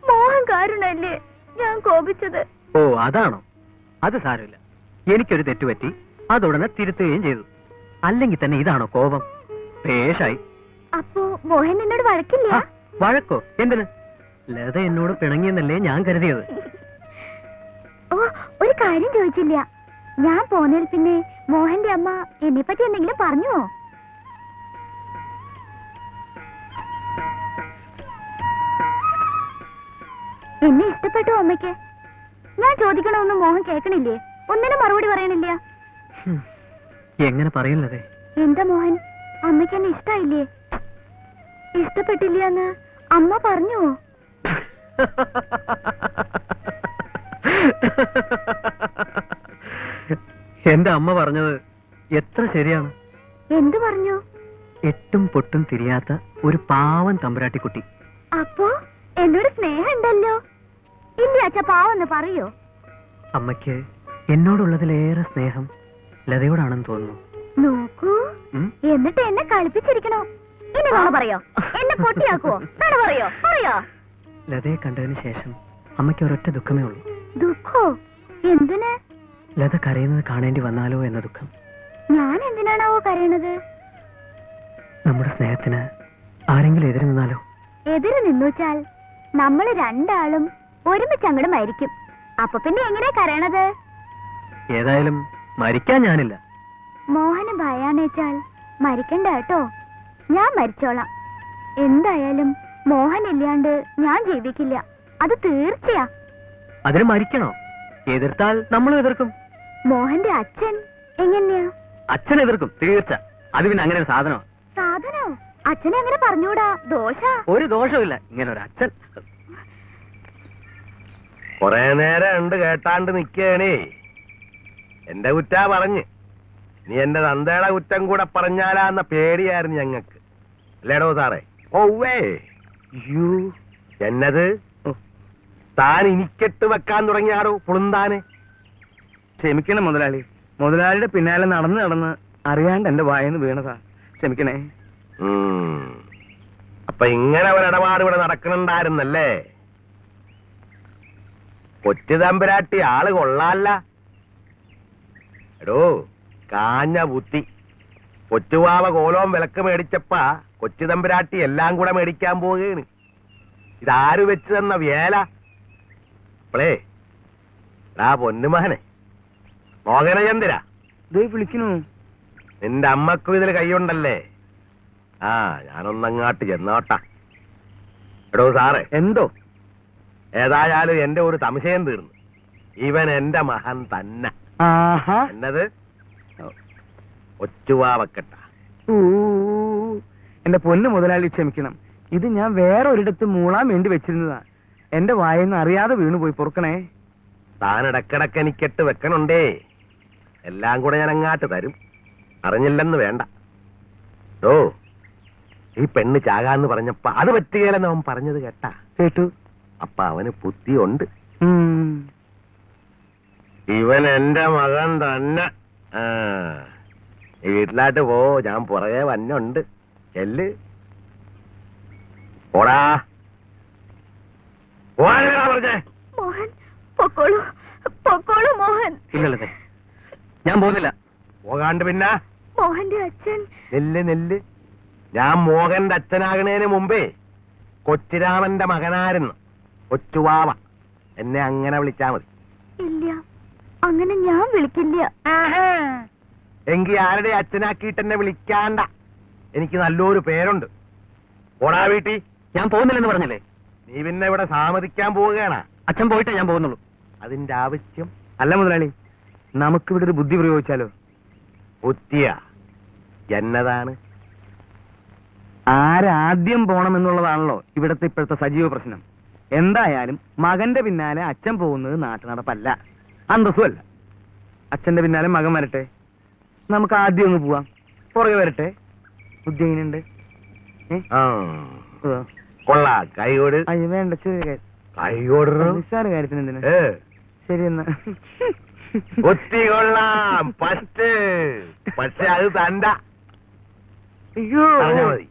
C: മോഹൻ കാരണല്ലേ ഞാൻ കോപിച്ചത്.
D: ഓ, അതാണോ? അത് സാരമില്ല. എനിക്കൊരു തെറ്റുപറ്റി, അതുടനെ തിരുത്തുകയും ചെയ്തു. അല്ലെങ്കിൽ തന്നെ ഇതാണോ കോപം? പേഷായി.
C: അപ്പോ മോഹൻ എന്നോട് വഴക്കില്ല?
D: ആ, വഴക്കോ? എന്തിന്? ലത എന്നോട് പിണങ്ങിയെന്നല്ലേ ഞാൻ കരുതിയത്.
C: ഓ, ഒരു കാര്യം ചോദിച്ചില്ല. ഞാൻ പോന്നതിൽ പിന്നെ മോഹന്റെ അമ്മ എന്നെ പറ്റി എന്തെങ്കിലും പറഞ്ഞുവോ? എന്നെ ഇഷ്ടപ്പെട്ടു അമ്മയ്ക്ക്? ഞാൻ ചോദിക്കണമെന്നും മോഹൻ കേൾക്കണില്ലേ? ഒന്നിനും മറുപടി പറയണില്ല.
D: എങ്ങനെ പറയില്ലതേ?
C: എന്താ മോഹൻ, അമ്മയ്ക്ക് എന്നെ ഇഷ്ടായില്ലേ? ഇഷ്ടപ്പെട്ടില്ല എന്ന് അമ്മ പറഞ്ഞുവോ?
D: എന്റെ അമ്മ പറഞ്ഞത് എത്ര ശരിയാണ്.
C: എന്തു പറഞ്ഞു?
D: എട്ടും പൊട്ടും തിരിയാത്ത ഒരു പാവം തമ്പുരാട്ടിക്കുട്ടി.
C: അപ്പോ എന്നോട് സ്നേഹം ഉണ്ടല്ലോ? ഇല്ല അച്ഛാ, പാവെന്ന് പറയോ?
D: അമ്മയ്ക്ക് എന്നോടുള്ളതിലേറെ സ്നേഹം ലതയോടാണെന്ന് തോന്നുന്നു.
C: നോക്കൂ,
D: ഉം?
C: എന്നിട്ട് എന്നെ കളിപ്പിച്ചിരിക്കണോ? ഇനി നോണ പറയോ? എന്നെ പൊട്ടിയാക്കുവോ? നോണ പറയോ? പറയോ?
D: ലതയെ കണ്ടതിന് ശേഷം അമ്മയ്ക്ക് ഒരൊറ്റ ദുഃഖമേ ഉള്ളൂ.
C: ദുഃഖോ? എന്തിന്?
D: ലത കരയുന്നത് കാണേണ്ടി വന്നാലോ എന്ന ദുഃഖം.
C: ഞാൻ എന്തിനാണാവോ കരയണത്?
D: നമ്മുടെ സ്നേഹത്തിന് ആരെങ്കിലും എതിര് നിന്നാലോ?
C: എതിര് നിന്നുവച്ചാൽ നമ്മള് രണ്ടാളും ഒരുമിച്ച് അങ്ങോട്ട് മരിക്കും. അപ്പൊ പിന്നെ എങ്ങനെയാ കരയണത്?
D: ഏതായാലും മരിക്കാൻ ഞാനില്ല.
C: മോഹന് ഭയാണേച്ചാൽ മരിക്കണ്ട കേട്ടോ. ഞാൻ മരിച്ചോളാം. എന്തായാലും മോഹൻ ഇല്ലാണ്ട് ഞാൻ ജീവിക്കില്ല, അത് തീർച്ചയാ.
D: അതിന് മരിക്കണോ? എതിർത്താൽ നമ്മളും എതിർക്കും.
C: മോഹന്റെ അച്ഛൻ എങ്ങനെയാ?
D: അച്ഛൻ എതിർക്കും തീർച്ച. അത് പിന്നെ അങ്ങനെ ഒരു സാധനം.
C: സാധനോ? അച്ഛനെ അങ്ങനെ പറഞ്ഞൂടാ, ദോഷ.
D: ഒരു ദോഷമില്ല ഇങ്ങനെ ഒരു അച്ഛൻ.
G: കൊറേ നേരം ഉണ്ട് കേട്ടാണ്ട് നിക്കേണേ. എന്റെ കുറ്റാ പറഞ്ഞ്, നീ എന്റെ തന്തയുടെ കുറ്റം കൂടെ പറഞ്ഞാലാന്ന പേടിയായിരുന്നു ഞങ്ങക്ക്, അല്ലേടോ സാറേ? ഓവേ എന്നത് താൻ ഇനിക്കെട്ട് വെക്കാൻ തുടങ്ങിയാടോ പുളുന്താന്.
D: ക്ഷമിക്കണം മുതലാളി, മുതലാളിയുടെ പിന്നാലെ നടന്ന് അറിയാണ്ട് എന്റെ വായന്ന് വീണതാ, ക്ഷമിക്കണേ.
G: അപ്പൊ ഇങ്ങനെ ഒരിടപാട് ഇവിടെ നടക്കണുണ്ടായിരുന്നല്ലേ? കൊച്ചു തമ്പുരാട്ടി ആള് കൊള്ളാല്ല. എടോ കാഞ്ഞ ബുദ്ധി. കൊച്ചുവാവ കോലോം വിലക്ക് മേടിച്ചപ്പ കൊച്ചു തമ്പുരാട്ടി എല്ലാം കൂടെ മേടിക്കാൻ പോവുകയാണ്. ഇതാര് വെച്ച് തന്ന വേല? അപ്പളേ പൊന്നുമകനെ മോഹനചന്ദ്ര
D: വിളിക്കണു.
G: നിന്റെ അമ്മക്കും ഇതിൽ കൈയുണ്ടല്ലേ? ആ ഞാനൊന്നങ്ങാട്ട് ചെന്നോട്ടാ. എടോ സാറേ,
D: എന്തോ?
G: ഏതായാലും എന്റെ ഒരു സംശയം തീർന്നു. ഇവൻ എന്റെ മകൻ തന്നെ. എന്നത് ഒച്ചുവാവക്കട്ട.
D: എന്റെ പൊന്ന് മുതലാളി ക്ഷമിക്കണം, ഇത് ഞാൻ വേറെ ഒരിടത്ത് മൂളാൻ വേണ്ടി വെച്ചിരുന്നതാ. എന്റെ വായന്ന് അറിയാതെ വീണുപോയി, പൊറുക്കണേ.
G: താൻ ഇടക്കിടക്ക് എനിക്കെട്ട് വെക്കണുണ്ടേ. എല്ലാം കൂടെ ഞാൻ അങ്ങാട്ട് തരും, അറിഞ്ഞില്ലെന്ന് വേണ്ട. ഓ ഈ പെണ്ണ് ചാകാന്ന് പറഞ്ഞപ്പ അത് പറ്റുകയില്ലെന്ന് അവൻ പറഞ്ഞത് കേട്ടാ?
D: കേട്ടു.
G: അപ്പൊ അവന് ബുദ്ധിയുണ്ട്. ഇവൻ എന്റെ മകൻ തന്നെ. ഈ വീട്ടിലായിട്ട് പോ, ഞാൻ പുറകെ വന്നുണ്ട്. ചെല്ല് പോടാ. പറഞ്ഞേ
C: മോഹൻ പൊക്കോളൂ, പൊക്കോളൂ മോഹൻ.
D: ഇല്ലല്ലേ, ഞാൻ പോകുന്നില്ല.
G: പോകാണ്ട് പിന്നെ
C: മോഹന്റെ അച്ഛൻ.
G: നെല്ല് ഞാൻ മോഹന്റെ അച്ഛനാകണേന് മുമ്പേ കൊച്ചുരാമന്റെ മകനായിരുന്നു കൊച്ചുവാവ. എന്നെ അങ്ങനെ വിളിച്ചാ മതി.
C: ഇല്ല, അങ്ങനെ ഞാൻ വിളിക്കില്ല.
G: എങ്കി ആരുടെ അച്ഛനാക്കിയിട്ട് എന്നെ വിളിക്കാണ്ട. എനിക്ക് നല്ലൊരു പേരുണ്ട്. ഓടാ വീട്ടി.
D: ഞാൻ പോകുന്നില്ലെന്ന് പറഞ്ഞല്ലേ?
G: നീ പിന്നെ ഇവിടെ സാമതിക്കാൻ പോവുകയാണ്.
D: അച്ഛൻ പോയിട്ടേ ഞാൻ പോകുന്നുള്ളൂ.
G: അതിന്റെ ആവശ്യം
D: അല്ല മുതലാളി, നമുക്കിവിടെ ഒരു ബുദ്ധി പ്രയോഗിച്ചാലോ?
G: ബുദ്ധിയാ? എന്നതാണ്?
D: ആരാദ്യം പോണമെന്നുള്ളതാണല്ലോ ഇവിടത്തെ ഇപ്പോഴത്തെ സജീവ പ്രശ്നം. എന്തായാലും മകന്റെ പിന്നാലെ അച്ഛൻ പോകുന്നത് നാട്ടു നടപ്പല്ല, അന്തസ്സുമല്ല. അച്ഛന്റെ പിന്നാലെ മകൻ വരട്ടെ, നമുക്ക് ആദ്യം ഒന്ന് പോവാം. പുറകെ വരട്ടെ. ബുദ്ധി എങ്ങനെയുണ്ട്?
G: കൊള്ളാ. കൈയോട്.
D: അയ്യോ വേണ്ട, ചെറിയ കാര്യം.
G: കൈയോട്
D: നിസ്സാര കാര്യത്തിന് എന്തിനാ? ശരി എന്നാ.
G: ബുദ്ധി കൊള്ളാം ഫസ്റ്റ്. പക്ഷെ അത് തണ്ട.
D: അയ്യോ
G: മതി.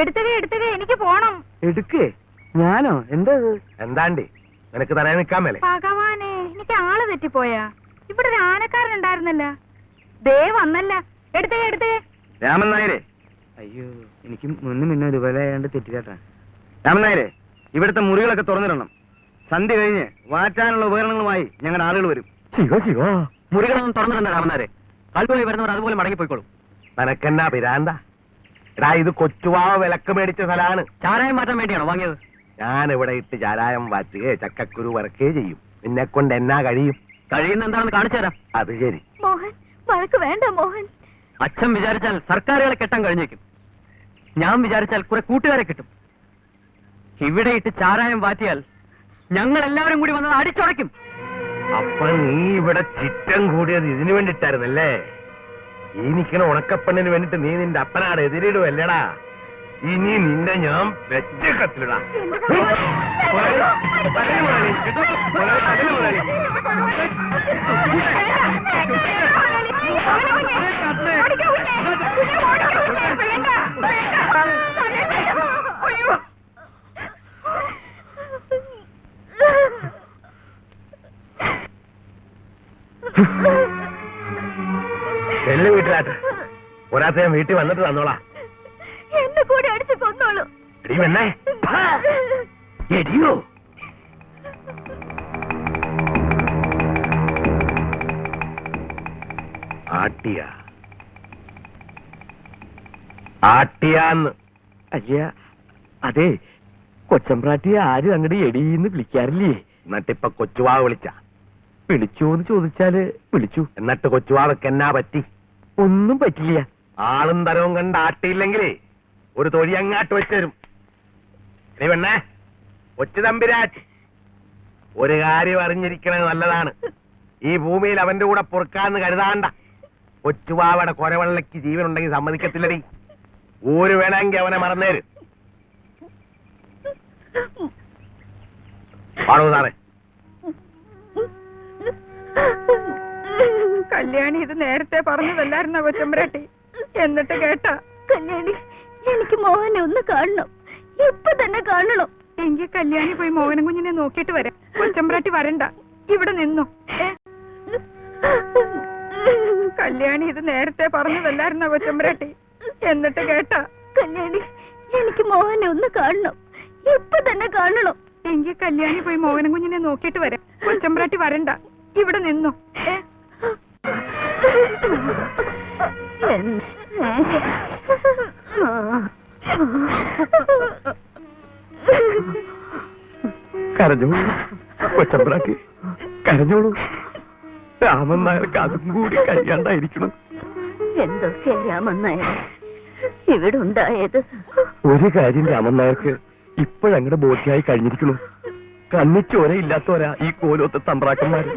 F: എടുത്തുക എനിക്ക് പോണം.
D: എടുക്കേ? ഞാനോ? എന്താ?
G: എന്താണ്ടി നിനക്ക് തരാൻ നിൽക്കാൻ മേലെ?
F: ഭഗവാനെ, എനിക്ക് ആള് തെറ്റിപ്പോയാ? ഇവിടെ ഒരു ആനക്കാരനുണ്ടായിരുന്നല്ല, ദേ വന്നല്ല. എടുത്തുക.
D: രാമൻ നായരെ. അയ്യോ, എനിക്ക് മുന്നേ ഇതുപോലെ ആയാണ്ട് തെറ്റിക്കാട്ടാ. രാമൻ നായരെ, ഇവിടുത്തെ മുറികളൊക്കെ തുറന്നിടണം. സന്ധ്യ കഴിഞ്ഞ് വാറ്റാനുള്ള ഉപകരണങ്ങളുമായി ഞങ്ങളുടെ ആളുകൾ വരും. ശിവ മുറികളൊന്നും തുറന്നിടണ്ട രാമൻ നായരെ. കാൽപോയി വരുന്നവർ അതുപോലെ മടങ്ങിപ്പോയിക്കോളും.
G: തനക്കെന്നാ പിരാന്ത? എടാ ഇത് കൊച്ചുവാവ വിലക്ക് മേടിച്ച സ്ഥലമാണ്.
D: ചാരായം മാറ്റാൻ വേണ്ടിയാണോ വാങ്ങിയത്?
G: ഞാൻ ഇവിടെ ഇട്ട് ചാരായം വാറ്റുകയോ ചക്കക്കുരു വറക്കുകയോ ചെയ്യും. നിന്നെ കൊണ്ട് എന്നാ കഴിയും?
D: കഴിയുന്ന എന്താണെന്ന് കാണിച്ചു തരാം.
G: അത് ശരി.
C: മോഹൻ, വഴക്ക് വേണ്ട മോഹൻ.
D: അച്ഛൻ വിചാരിച്ചാൽ സർക്കാരുകളെ കെട്ടാൻ കഴിഞ്ഞേക്കും. ഞാൻ വിചാരിച്ചാൽ കുറെ കൂട്ടുകാരെ കിട്ടും. ഇവിടെ ഇട്ട് ചാരായം വാറ്റിയാൽ ഞങ്ങൾ എല്ലാവരും കൂടി വന്നത് അടിച്ചുടയ്ക്കും.
G: അപ്പൊ നീ ഇവിടെ ചിറ്റം കൂടിയത് ഇതിനു വേണ്ടിട്ടായിരുന്നല്ലേ? ഈ നിൽക്കണ ഉണക്കപ്പെണ്ണിന് വേണ്ടിട്ട് നീ നിന്റെ അപ്പനാട് എതിരിടുവല്ലേടാ? ഇനി നിന്നെ ഞാൻ വെച്ചക്കത്തിലിടാ. ചെല്ലു വീട്ടിലാട്ട്. ഒരാത്ത ഞാൻ വീട്ടിൽ വന്നിട്ട് തന്നോളാ.
C: എന്നെ കൂടെ അടിച്ച് കൊന്നോളൂ.
G: എടി വെണ്ണേ, എടിയോ? ആട്ടിയാന്ന്.
B: അയ്യ അതെ, കൊച്ചമ്പ്രാട്ടിയെ ആരും അങ്ങോട്ട് എടീന്ന് വിളിക്കാറില്ലേ?
G: എന്നിട്ടിപ്പൊ കൊച്ചുവാ വിളിച്ച
B: വിളിച്ചോന്ന് ചോദിച്ചാല് വിളിച്ചു.
G: എന്നിട്ട് കൊച്ചുവാവക്ക് എന്നാ പറ്റി?
B: ഒന്നും പറ്റില്ല.
G: ആളും തരവും കണ്ട് ആട്ടിയില്ലെങ്കിലേ ഒരു തൊഴി അങ്ങാട്ട് വെച്ചരും. നീ പെണ്ണേ, കൊച്ചു തമ്പുരാട്ടി, ഒരു കാര്യം അറിഞ്ഞിരിക്കണത് നല്ലതാണ്. ഈ ഭൂമിയിൽ അവന്റെ കൂടെ പൊറുക്കാന്ന് കരുതാണ്ട. കൊച്ചുവാവയുടെ കൊരവെള്ളയ്ക്ക് ജീവനുണ്ടെങ്കിൽ സമ്മതിക്കത്തില്ലടി. ഊര് വേണമെങ്കിൽ അവനെ മറന്നേര്. പാടൂ സാറേ.
F: കല്യാണി ഇത് നേരത്തെ പറഞ്ഞതല്ലായിരുന്ന കൊച്ചമ്പരാട്ടി? എന്നിട്ട് കേട്ടാ?
C: കല്യാണി, എനിക്ക് മോഹനെ ഒന്ന് കാണണം, ഇപ്പൊ തന്നെ കാണണം.
F: എങ്കിൽ കല്യാണി പോയി മോഹനം കുഞ്ഞിനെ നോക്കിയിട്ട് വരാം. കൊച്ചമ്പരാട്ടി വരണ്ട, ഇവിടെ നിന്നോ. കല്യാണി ഇത് നേരത്തെ പറഞ്ഞതല്ലായിരുന്ന കൊച്ചമ്പരാട്ടി? എന്നിട്ട് കേട്ടാ?
C: കല്യാണി, എനിക്ക് മോഹനെ ഒന്ന് കാണണം, ഇപ്പൊ തന്നെ കാണണം.
F: എങ്കിൽ കല്യാണി പോയി മോഹനം കുഞ്ഞിനെ നോക്കിയിട്ട് വരാം. കൊച്ചമ്പരാട്ടി വരണ്ട, ഇവിടെ നിന്നോ.
B: കരഞ്ഞോളൂ കൊച്ചമ്പ്രാട്ടി, കരഞ്ഞോളൂ. രാമൻ നായർക്ക് അതും കൂടി കഴിയാണ്ടായിരിക്കണം.
C: എന്തൊക്കെ രാമൻ നായർ ഇവിടെ ഉണ്ടായത്?
B: ഒരു കാര്യം രാമൻ നായർക്ക് ഇപ്പോഴങ്ങടെ ബോധ്യമായി കഴിഞ്ഞിരിക്കണു. കണ്ണിച്ചോര ഇല്ലാത്തവരാ ഈ കോലോത്തെ തമ്പ്രാക്കന്മാര്.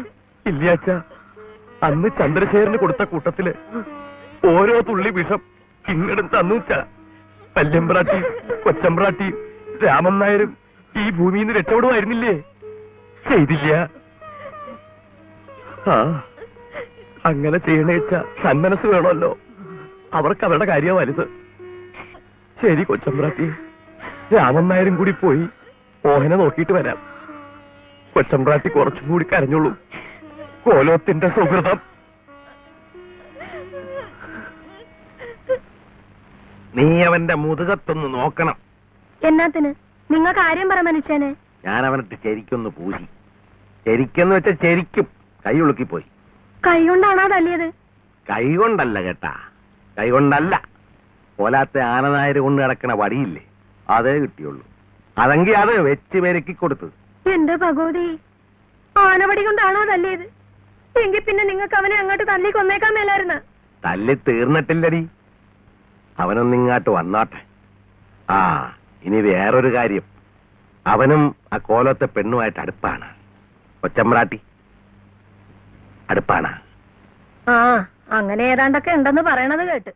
B: ഇല്ലാച്ച അന്ന് ചന്ദ്രശേഖരന് കൊടുത്ത കൂട്ടത്തില് ഓരോ തുള്ളി വിഷം ഇങ്ങടും തന്നുവച്ച വല്യമ്പ്രാട്ടി, കൊച്ചമ്പ്രാട്ടി, രാമൻ നായരും ഈ ഭൂമിയിൽ നിന്ന് രക്ഷപ്പെടുമായിരുന്നില്ലേ? ചെയ്തില്ല. ആ, അങ്ങനെ ചെയ്യണേച്ച സന്മനസ് വേണമല്ലോ. അവർക്ക് അവരുടെ കാര്യം വലുത്. ശരി കൊച്ചമ്പ്രാട്ടി, രാമൻ നായരും കൂടി പോയി മോഹനെ നോക്കിയിട്ട് വരാം. കൊച്ചമ്പ്രാട്ടി കുറച്ചും കൂടി കരഞ്ഞോളൂ. കോലോത്തിന്റെ സുഹൃതം.
G: നീ അവന്റെ മുതുകത്തൊന്ന് നോക്കണം.
C: എന്നാത്തിന്? നിങ്ങ കാര്യം പറ മനുഷ്യനെ.
G: ഞാൻ അവനിട്ട് ശരിക്കൊന്ന് പൂശി. ശരിക്കെന്ന് വെച്ചാ ശരിക്കും കൈ ഉളുക്കിപ്പോയി.
C: കൈ കൊണ്ടാണോ തല്ലിയത്?
G: കൈ കൊണ്ടല്ല കേട്ടാ, കൈ കൊണ്ടല്ല. പോലാത്തെ ആനനായര് കൊണ്ട് കിടക്കണ വടിയില്ലേ, അതേ കിട്ടിയുള്ളൂ. അതെങ്കിൽ അത് വെച്ച് പെരുക്കി കൊടുത്തു.
C: എന്റെ ഭഗവതി, ആനവടി കൊണ്ടാണോ തല്ലിയത്? എങ്കിൽ പിന്നെ നിങ്ങൾക്ക് അവനെ അങ്ങോട്ട് തല്ലി കൊന്നേക്കാൻ മേലായിരുന്നു.
G: തല്ലി തീർന്നിട്ടില്ലടി, അവനൊന്നിങ്ങാട്ട് വന്നാട്ടെ. ആ, ഇനി വേറൊരു കാര്യം. അവനും ആ കോലത്തെ പെണ്ണുമായിട്ട് അടുപ്പാണ്. കൊച്ചമ്പ്രാട്ടി അടുപ്പാണ്.
C: ആ, അങ്ങനെ ഏതാണ്ടൊക്കെ ഉണ്ടെന്ന് പറയണത് കേട്ട്.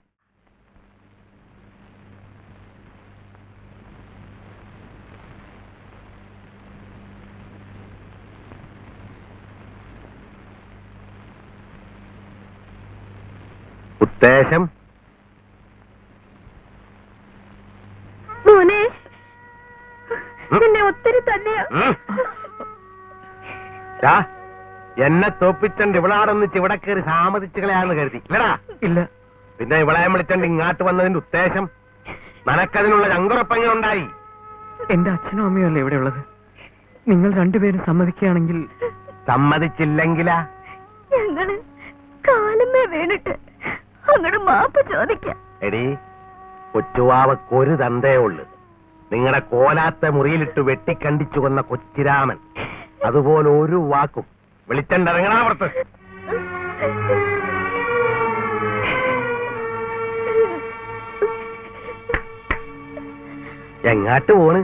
G: ഉദ്ദേശം
C: മോനെ, നിന്നെ ഒത്തിരി തല്ലിയ.
G: എന്നെ തോപ്പിച്ചണ്ട് ഇവളാടൊന്ന് ചിവിടെ കയറി സാമതിച്ചുകളയാന്ന് കരുതി ഇല്ലടാ?
D: ഇല്ല.
G: പിന്നെ ഇവളെ വിളിച്ചണ്ട് ഇങ്ങാട്ട് വന്നതിന്റെ ഉദ്ദേശം? നിനക്കതിനുള്ള ചങ്കുറപ്പെങ്ങനെ ഉണ്ടായി?
D: എന്റെ അച്ഛനും അമ്മയും അല്ലേ ഇവിടെ ഉള്ളത്. നിങ്ങൾ രണ്ടുപേരും സമ്മതിക്കുകയാണെങ്കിൽ.
G: സമ്മതിച്ചില്ലെങ്കിലാ?
C: ഞങ്ങള് കാലമേ വീണിട്ട് അങ്ങോട്ട് മാപ്പ് ചോദിക്കാം.
G: എടി, കൊച്ചുവാവക്കൊരു തന്തേ ഉള്ളു. നിങ്ങളുടെ കോലാത്ത മുറിയിലിട്ട് വെട്ടിക്കണ്ടിച്ചു കൊന്ന കൊച്ചിരാമൻ. അതുപോലെ ഒരു വാക്കും വിളിച്ചണ്ടിറങ്ങണ പുറത്ത്. എങ്ങാട്ട് പോണ്?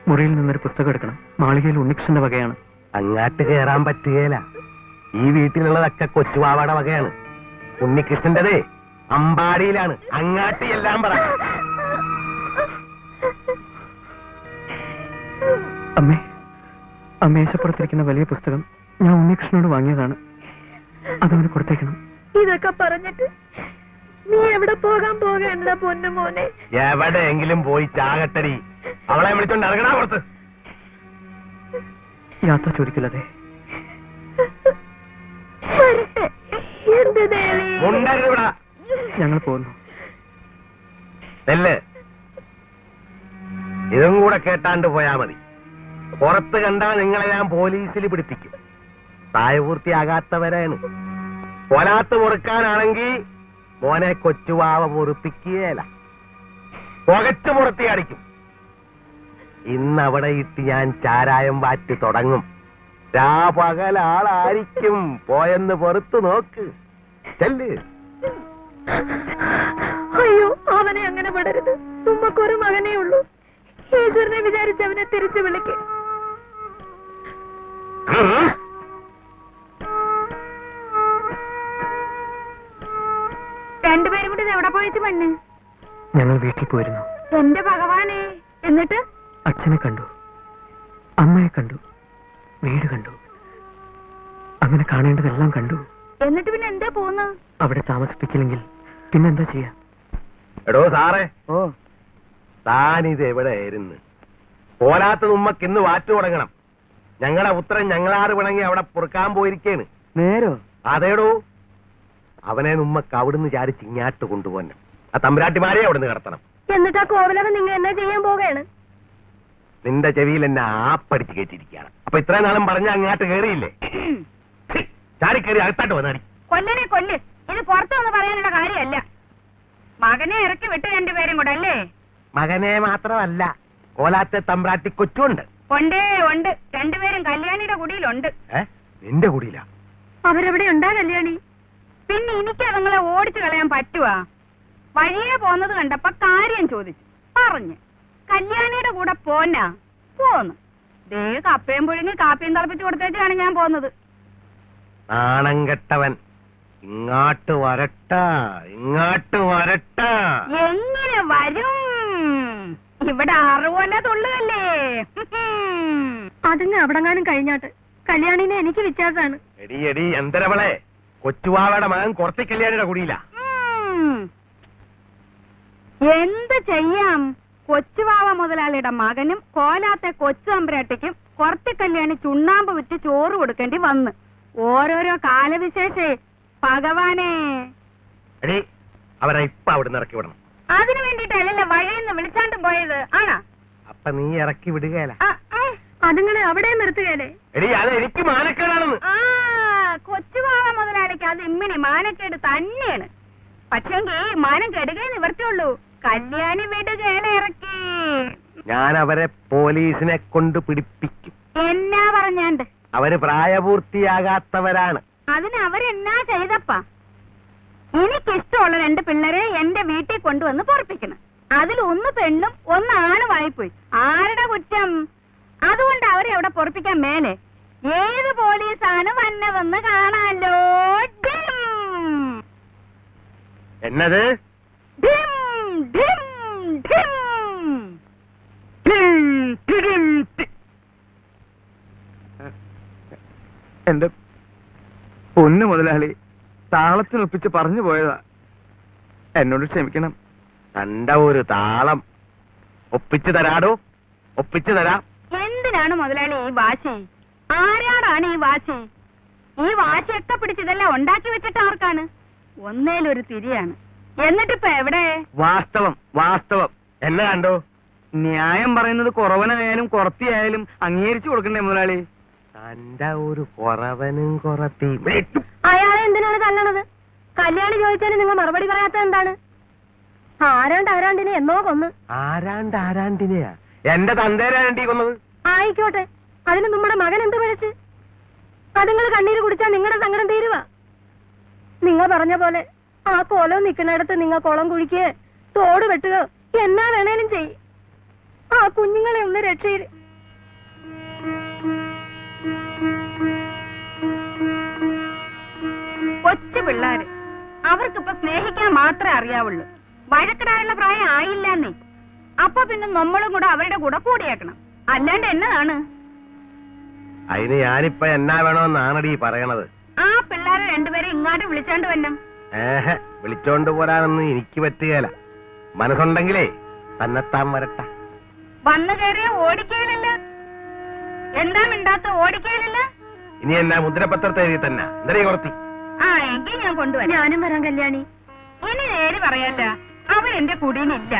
D: മുറിയിൽ നിന്നൊരു പുസ്തകം എടുക്കണം. മാളികയിൽ ഉണ്ണികൃഷ്ണന്റെ വകയാണ്.
G: അങ്ങാട്ട് കയറാൻ പറ്റുകയില്ല. ഈ വീട്ടിലുള്ളതൊക്കെ കൊച്ചുവാവയുടെ വകയാണ്. ഉണ്ണികൃഷ്ണന്റെതേ അമ്പാടിയിലാണ്. അങ്ങാട്ട് എല്ലാം പറ.
D: അമ്മേ, അമ്മേശപ്പുറത്തിരിക്കുന്ന വലിയ പുസ്തകം ഞാൻ ഉണ്ണികൃഷ്ണനോട് വാങ്ങിയതാണ്. അതവന് കൊടുത്തേക്കണം.
C: ഇതൊക്കെ പറഞ്ഞിട്ട് നീ എവിടെ പോകാൻ പോകേണ്ട പൊന്നു മോനെ?
G: എവിടെയെങ്കിലും പോയി ചാകട്ടടി. അവളെ വിളിച്ചോണ്ട് ഇറങ്ങണ പുറത്ത്.
D: യാത്ര ചോദിക്കില്ലതെ.
C: എന്ത് ദേവി,
G: മുണ്ടരുത് ഇവിടെ.
D: ഞങ്ങൾ പോകുന്നു.
G: നെല്ല്, ഇതും കൂടെ കേട്ടാണ്ട് പോയാ മതി. പുറത്ത് കണ്ടാ നിങ്ങളെ ഞാൻ പോലീസിൽ പിടിപ്പിക്കും. പ്രായപൂർത്തിയാകാത്തവരാണ്. കൊലാത്ത് മുറുക്കാനാണെങ്കിൽ മോനെ കൊച്ചുവാവ മുറിപ്പിക്കുകയല്ല, പുകച്ചു പുറത്തി അടിക്കും. ഇന്നവിടെ ഇട്ട് ഞാൻ ചാരായം വാറ്റ് തുടങ്ങും. രാപകലാളായിരിക്കും പോയെന്ന് പുറത്തു നോക്ക്. ചെല്ല്.
C: അയ്യോ, അവനെ അങ്ങനെ വിടരുത്. ഉമ്മക്കൊരു മകനേ ഉള്ളൂ. ഈശ്വരനെ വിചാരിച്ച് അവനെ തിരിച്ചു വിളിക്ക്. രണ്ടുപേരും കൂടി എവിടെ പോയിട്ട് പെണ്ണ്?
D: ഞങ്ങൾ വീട്ടിൽ പോയിരുന്നു.
C: എന്റെ ഭഗവാനെ, എന്നിട്ട്
D: അച്ഛനെ കണ്ടു, അമ്മയെ കണ്ടു, വീട് കണ്ടു. അങ്ങനെ കാണേണ്ടതെല്ലാം കണ്ടു.
C: എന്നിട്ട് പിന്നെ എന്താ പോന്ന്?
D: അവിടെ താമസിപ്പിക്കില്ലെങ്കിൽ പിന്നെന്താ ചെയ്യാ?
G: എടോ സാറേ,
D: ഓ,
G: താനിത് എവിടെയായിരുന്നു? പോലാത്ത ഉമ്മക്ക് ഇന്ന് വാറ്റു തുടങ്ങണം. ഞങ്ങളുടെ ഉത്തരം ഞങ്ങളാറ് പിണങ്ങി അവിടെ പൊറുക്കാൻ പോയിരിക്കേണ്.
D: നേരോ?
G: അതേടോ, അവനെ ഉമ്മക്ക് അവിടുന്ന് ചാരിച്ച് ഇങ്ങാട്ട് കൊണ്ടുപോന്നെ. ആ തമ്പുരാട്ടിമാരെ അവിടുന്ന് കിടത്തണം.
C: എന്നിട്ട് ആ കോവിലകം നിങ്ങൾ എന്നാ ചെയ്യാൻ പോവുകയാണ്?
G: നിന്റെ ചെവിയിൽ എന്നെ ആപ്പടിച്ച് കയറ്റിയിരിക്കുകയാണ്. അപ്പൊ ഇത്രയും നാളും പറഞ്ഞ അങ്ങാട്ട് കയറിയില്ലേ? ചാടി കയറി അകത്താട്ട് വന്നാടി.
F: കൊല്ലനെ കൊല്ല്. ഇത് പുറത്തു വന്ന് പറയാനുള്ള കാര്യമല്ല. മകനെ ഇറക്കി വിട്ട് രണ്ടുപേരും കൂടെ അല്ലേ?
G: മകനെ മാത്രമല്ല, കോലാത്തെ തമ്പ്രാട്ടി കൊച്ചുണ്ട്.
F: ഉണ്ടേ ഉണ്ട്. രണ്ടുപേരും കല്യാണിയുടെ കുടിയിലുണ്ട്.
G: നിന്റെ കുടിയില?
C: അവരെവിടെ ഉണ്ടാ കല്യാണി?
F: പിന്നെ എനിക്ക് അതുങ്ങളെ ഓടിച്ചു കളയാൻ പറ്റുവാ? വഴിയെ പോന്നത് കണ്ടപ്പോ കാര്യം ചോദിച്ചു, പറഞ്ഞു കല്യാണിയുടെ കൂടെ പോന്നാ. പോന്നു. ദേ കപ്പയും പുഴുങ്ങി കാപ്പിയും തിളപ്പിച്ചു കൊടുത്തേച്ചാണ് ഞാൻ പോന്നത്.
G: നാണം കെട്ടവൻ. ഇങ്ങാട്ട് വരട്ട, ഇങ്ങാട്ട് വരട്ട.
F: എങ്ങനെ വരും? ഇവിടെ അറുകൊല്ല തുള്ളുകല്ലേ.
C: അതിന് അവിടെങ്ങാനും കഴിഞ്ഞാട്ട്. കല്യാണിനെ എനിക്ക് വിശ്വാസാണ്.
G: എടി എടി എന്തരവളെ, കൊച്ചുവാവയുടെ മകൻ കുറത്തി കല്യാണിയുടെ കുടിയില.
F: എന്ത് ചെയ്യാം? കൊച്ചുവാവ മുതലാളിയുടെ മകനും കോലാത്തെ കൊച്ചു അമ്പരാട്ടിക്കും കുറത്തി കല്യാണി ചുണ്ണാമ്പ് വിറ്റ് ചോറ് കൊടുക്കേണ്ടി വന്ന്. ഓരോരോ കാലവിശേഷേ ഭഗവാനെ.
G: എടി, അവരെ ഇപ്പൊ അവിടുന്ന് ഇറക്കി വിടണം.
F: അതിനു വേണ്ടിട്ടല്ലല്ലോ വഴിയിൽ വിളിച്ചാണ്ടും പോയത് ആണാ?
G: അപ്പൊ നീ ഇറക്കി വിടുകയല്ല.
C: അതുങ്ങളെ അവിടെ നിർത്തുകയല്ലേ?
G: എടി, അത് എനിക്ക് മാനക്കേടാണെന്ന്.
F: കൊച്ചുവാവ മുതലാളിക്ക് അത് ഇമ്മിണി മാനക്കേട് തന്നെയാണ്. പക്ഷെങ്കി മാനം കെടുകയെ നിവർത്തിയുള്ളൂ. കല്യാണി വിടുകയില ഇറക്കി.
G: ഞാൻ അവരെ പോലീസിനെ കൊണ്ട് പിടിപ്പിക്കും.
F: എന്നാ പറഞ്ഞാണ്ട്?
G: അവര് പ്രായപൂർത്തിയാകാത്തവരാണ്.
F: അതിന് അവരെന്നാ ചെയ്തപ്പാ? എനിക്കിഷ്ടമുള്ള രണ്ട് പിള്ളേരെ എന്റെ വീട്ടിൽ കൊണ്ടുവന്ന് പൊറപ്പിക്കണം. അതിൽ ഒന്ന് പെണ്ണും ഒന്ന് ആണുമായിപ്പോയി. ആരുടെ കുറ്റം? അതുകൊണ്ട് അവരെ അവിടെ പൊറപ്പിക്കാൻ മേലെ ഏത് പോലീസാണ് വന്നതെന്ന് കാണാലോ.
G: എന്നത്
F: ഡിം, ഡിം, ഡിം.
D: എന്റെ പൊന്നു മുതലാളി, താളത്തിനൊപ്പിച്ച് പറഞ്ഞു പോയതാ. എന്നോട് ക്ഷമിക്കണം.
G: തന്റെ ഒരു താളം ഒപ്പിച്ചു തരാടോ, ഒപ്പിച്ചു തരാം.
F: എന്തിനാണ് മുതലാളി ഈ വാശി? ആരാടാണ് ഈ വാശി? ഈ വാശിയൊക്കെ പിടിച്ചതെല്ലാം ഉണ്ടാക്കി വെച്ചിട്ട് ആർക്കാണ്? ഒന്നേലൊരു തിരിയാണ്. എന്നിട്ടിപ്പ എവിടെ?
D: വാസ്തവം, വാസ്തവം.
G: എന്നെ കണ്ടോ?
D: ന്യായം പറയുന്നത് കുറവനായാലും കുറത്തിയായാലും അംഗീകരിച്ചു കൊടുക്കണ്ടേ മുതലാളി?
G: തന്റെ ഒരു കുറവനും കുറത്തി.
C: അയാളെ എന്തിനാണ് തല്ലണത്? കല്യാണി ചോദിച്ചാലും നിങ്ങൾ മറുപടി പറയാത്ത എന്താണ്? ആരാണ്ടിനെ എന്നോ കൊന്ന്.
G: ആരാണ്ടിനെയാ? എന്റെ തന്തേരാണ്ടി കൊന്നത്.
C: ആയിക്കോട്ടെ, അതിന് നമ്മുടെ മകൻ എന്ത് പിഴച്ച്? അതുങ്ങൾ കണ്ണീര് കുടിച്ചാൽ നിങ്ങളുടെ സങ്കടം തീരുവാ. നിങ്ങൾ പറഞ്ഞ പോലെ ആ കോലം നിൽക്കുന്നിടത്ത് നിങ്ങൾ കുളം കുഴിക്കുകയോ തോട് വെട്ടുകയോ എന്നാ വേണേലും ചെയ്. ആ കുഞ്ഞുങ്ങളെ ഒന്ന് രക്ഷയില്.
F: കൊച്ചു പിള്ളേര്, അവർക്കിപ്പൊ സ്നേഹിക്കാൻ മാത്രമേ അറിയാവുള്ളൂ. വഴക്കിടാനുള്ള പ്രായം ആയില്ലെന്നേ. അപ്പൊ പിന്നെ നമ്മളും കൂടെ അവരുടെ കൂടെ കൂടിയേക്കണം. അല്ലാണ്ട് എന്നതാണ്?
G: അതിന് ഞാനിപ്പ എന്നാ വേണോന്നാണടി പറയണത്.
F: ആ പിള്ളേരെ രണ്ടുപേരെ ഇങ്ങോട്ട് വിളിച്ചോണ്ട് വന്നം.
G: വിളിച്ചോണ്ട് പോരാനൊന്നും എനിക്ക് പറ്റുകയില്ല. മനസ്സുണ്ടെങ്കിലേ തന്നെത്താൻ വരട്ട.
F: വന്നു കയറിയ ഓടിക്കയിലല്ല. എന്താ മിണ്ടാത്ത? ഓടിക്കയിലല്ല.
G: ഇനി എന്നാ മുദ്രപത്രത്തെ എഴുതി തന്നെ എന്തേ കുറത്തി?
F: ആ, എങ്കിൽ ഞാൻ കൊണ്ടുവരാം.
C: ഞാനും വരാം കല്യാണി.
F: ഇനി നേര് പറയല്ല, അവരെന്റെ കുടിയിലില്ല.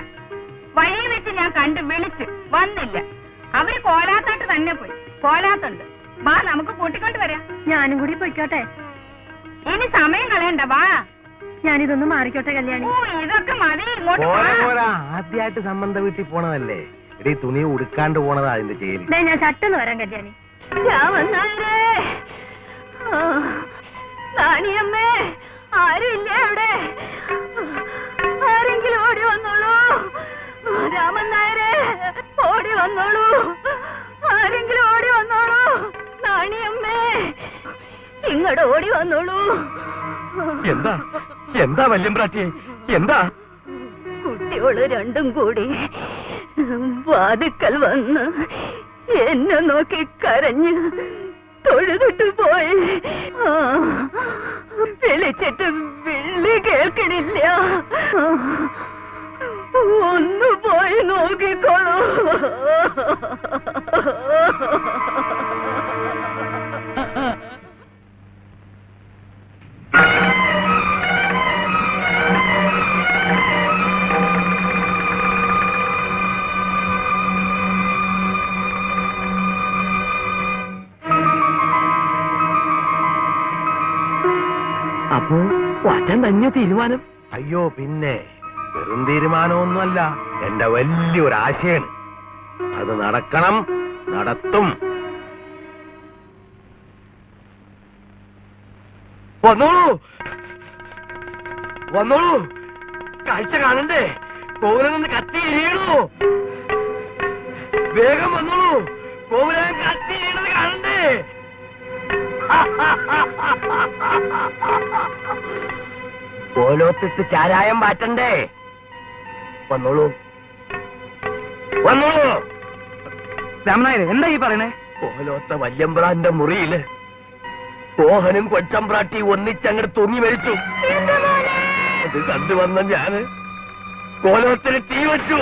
F: വഴി വെച്ച് ഞാൻ കണ്ട് വിളിച്ച് വന്നില്ല. അവര് കോലാത്തോട്ട് തന്നെ പോയി. കോലാത്തുണ്ട്. വാ, നമുക്ക് കൂട്ടിക്കൊണ്ട് വരാം.
C: ഞാനും കൂടി പൊയ്ക്കോട്ടെ.
F: ഇനി സമയം കളയണ്ട, വാ.
C: ഞാനിതൊന്ന് മാറിക്കോട്ടെ കല്യാണി.
F: ഓ, ഇതൊക്കെ മതി. ഇങ്ങോട്ട് വാ.
G: പോരാ, ആദ്യമായിട്ട് സംബന്ധ വീട്ടിൽ പോണതല്ലേ? എടീ, തുണി ഉടുക്കാണ്ട് പോണതാ അതിന്റെ ചേരി.
C: ഞാൻ ഷർട്ടെന്ന് വരാം കല്യാണി. രാമനായരേ, നാണിയമ്മേ, ആരുമില്ല അവിടെ? ആരെങ്കിലും ഓടി വന്നോളൂ. രാമൻ നായരെ, ഓടി വന്നോളൂ. ആരെങ്കിലും ഓടി വന്നോളൂ. നാണിയമ്മേ, ഇങ്ങോട്ട് ഓടി വന്നോളൂ.
A: എന്താ എന്താ വല്യമ്പ്രാട്ടിയെ, എന്താ?
C: കുട്ടികള് രണ്ടും കൂടി വാതിക്കൽ വന്ന് എന്നെ നോക്കി കരഞ്ഞ് തൊഴുതിട്ട് പോയി. വിളിച്ചിട്ട് വിളി കേൾക്കണില്ല. ഒന്ന് പോയി നോക്കിക്കോളൂ.
A: അപ്പോ മാറ്റാൻ തന്നെ തീരുമാനം?
G: അയ്യോ പിന്നെ വെറും തീരുമാനമൊന്നുമല്ല, എന്റെ വലിയൊരു ആശയാണ്. അത് നടക്കണം, നടത്തും.
A: വന്നോളൂ വന്നോളൂ, കാഴ്ച കാണണ്ടേ? കോവിലിൽ നിന്ന് കത്തി എരിയണു. വേഗം വന്നോളൂ, കോവിലൻ കത്തി എരിയണത് കാണണ്ടേ? കോലോത്തിട്ട് ചാരായം മാറ്റണ്ടേ? വന്നോളൂ വന്നോളൂ.
D: രാമനായർ, എന്താ ഈ പറയണേ?
A: കോലോത്ത വല്യമ്പ്രാന്റെ മുറിയില് കോഹനും കൊച്ചമ്പ്രാട്ടി ഒന്നിച്ചങ്ങട് തൂങ്ങി മരിച്ചു. അത് കണ്ടുവന്ന ഞാന് കോലോത്തിന് തീ വെച്ചു.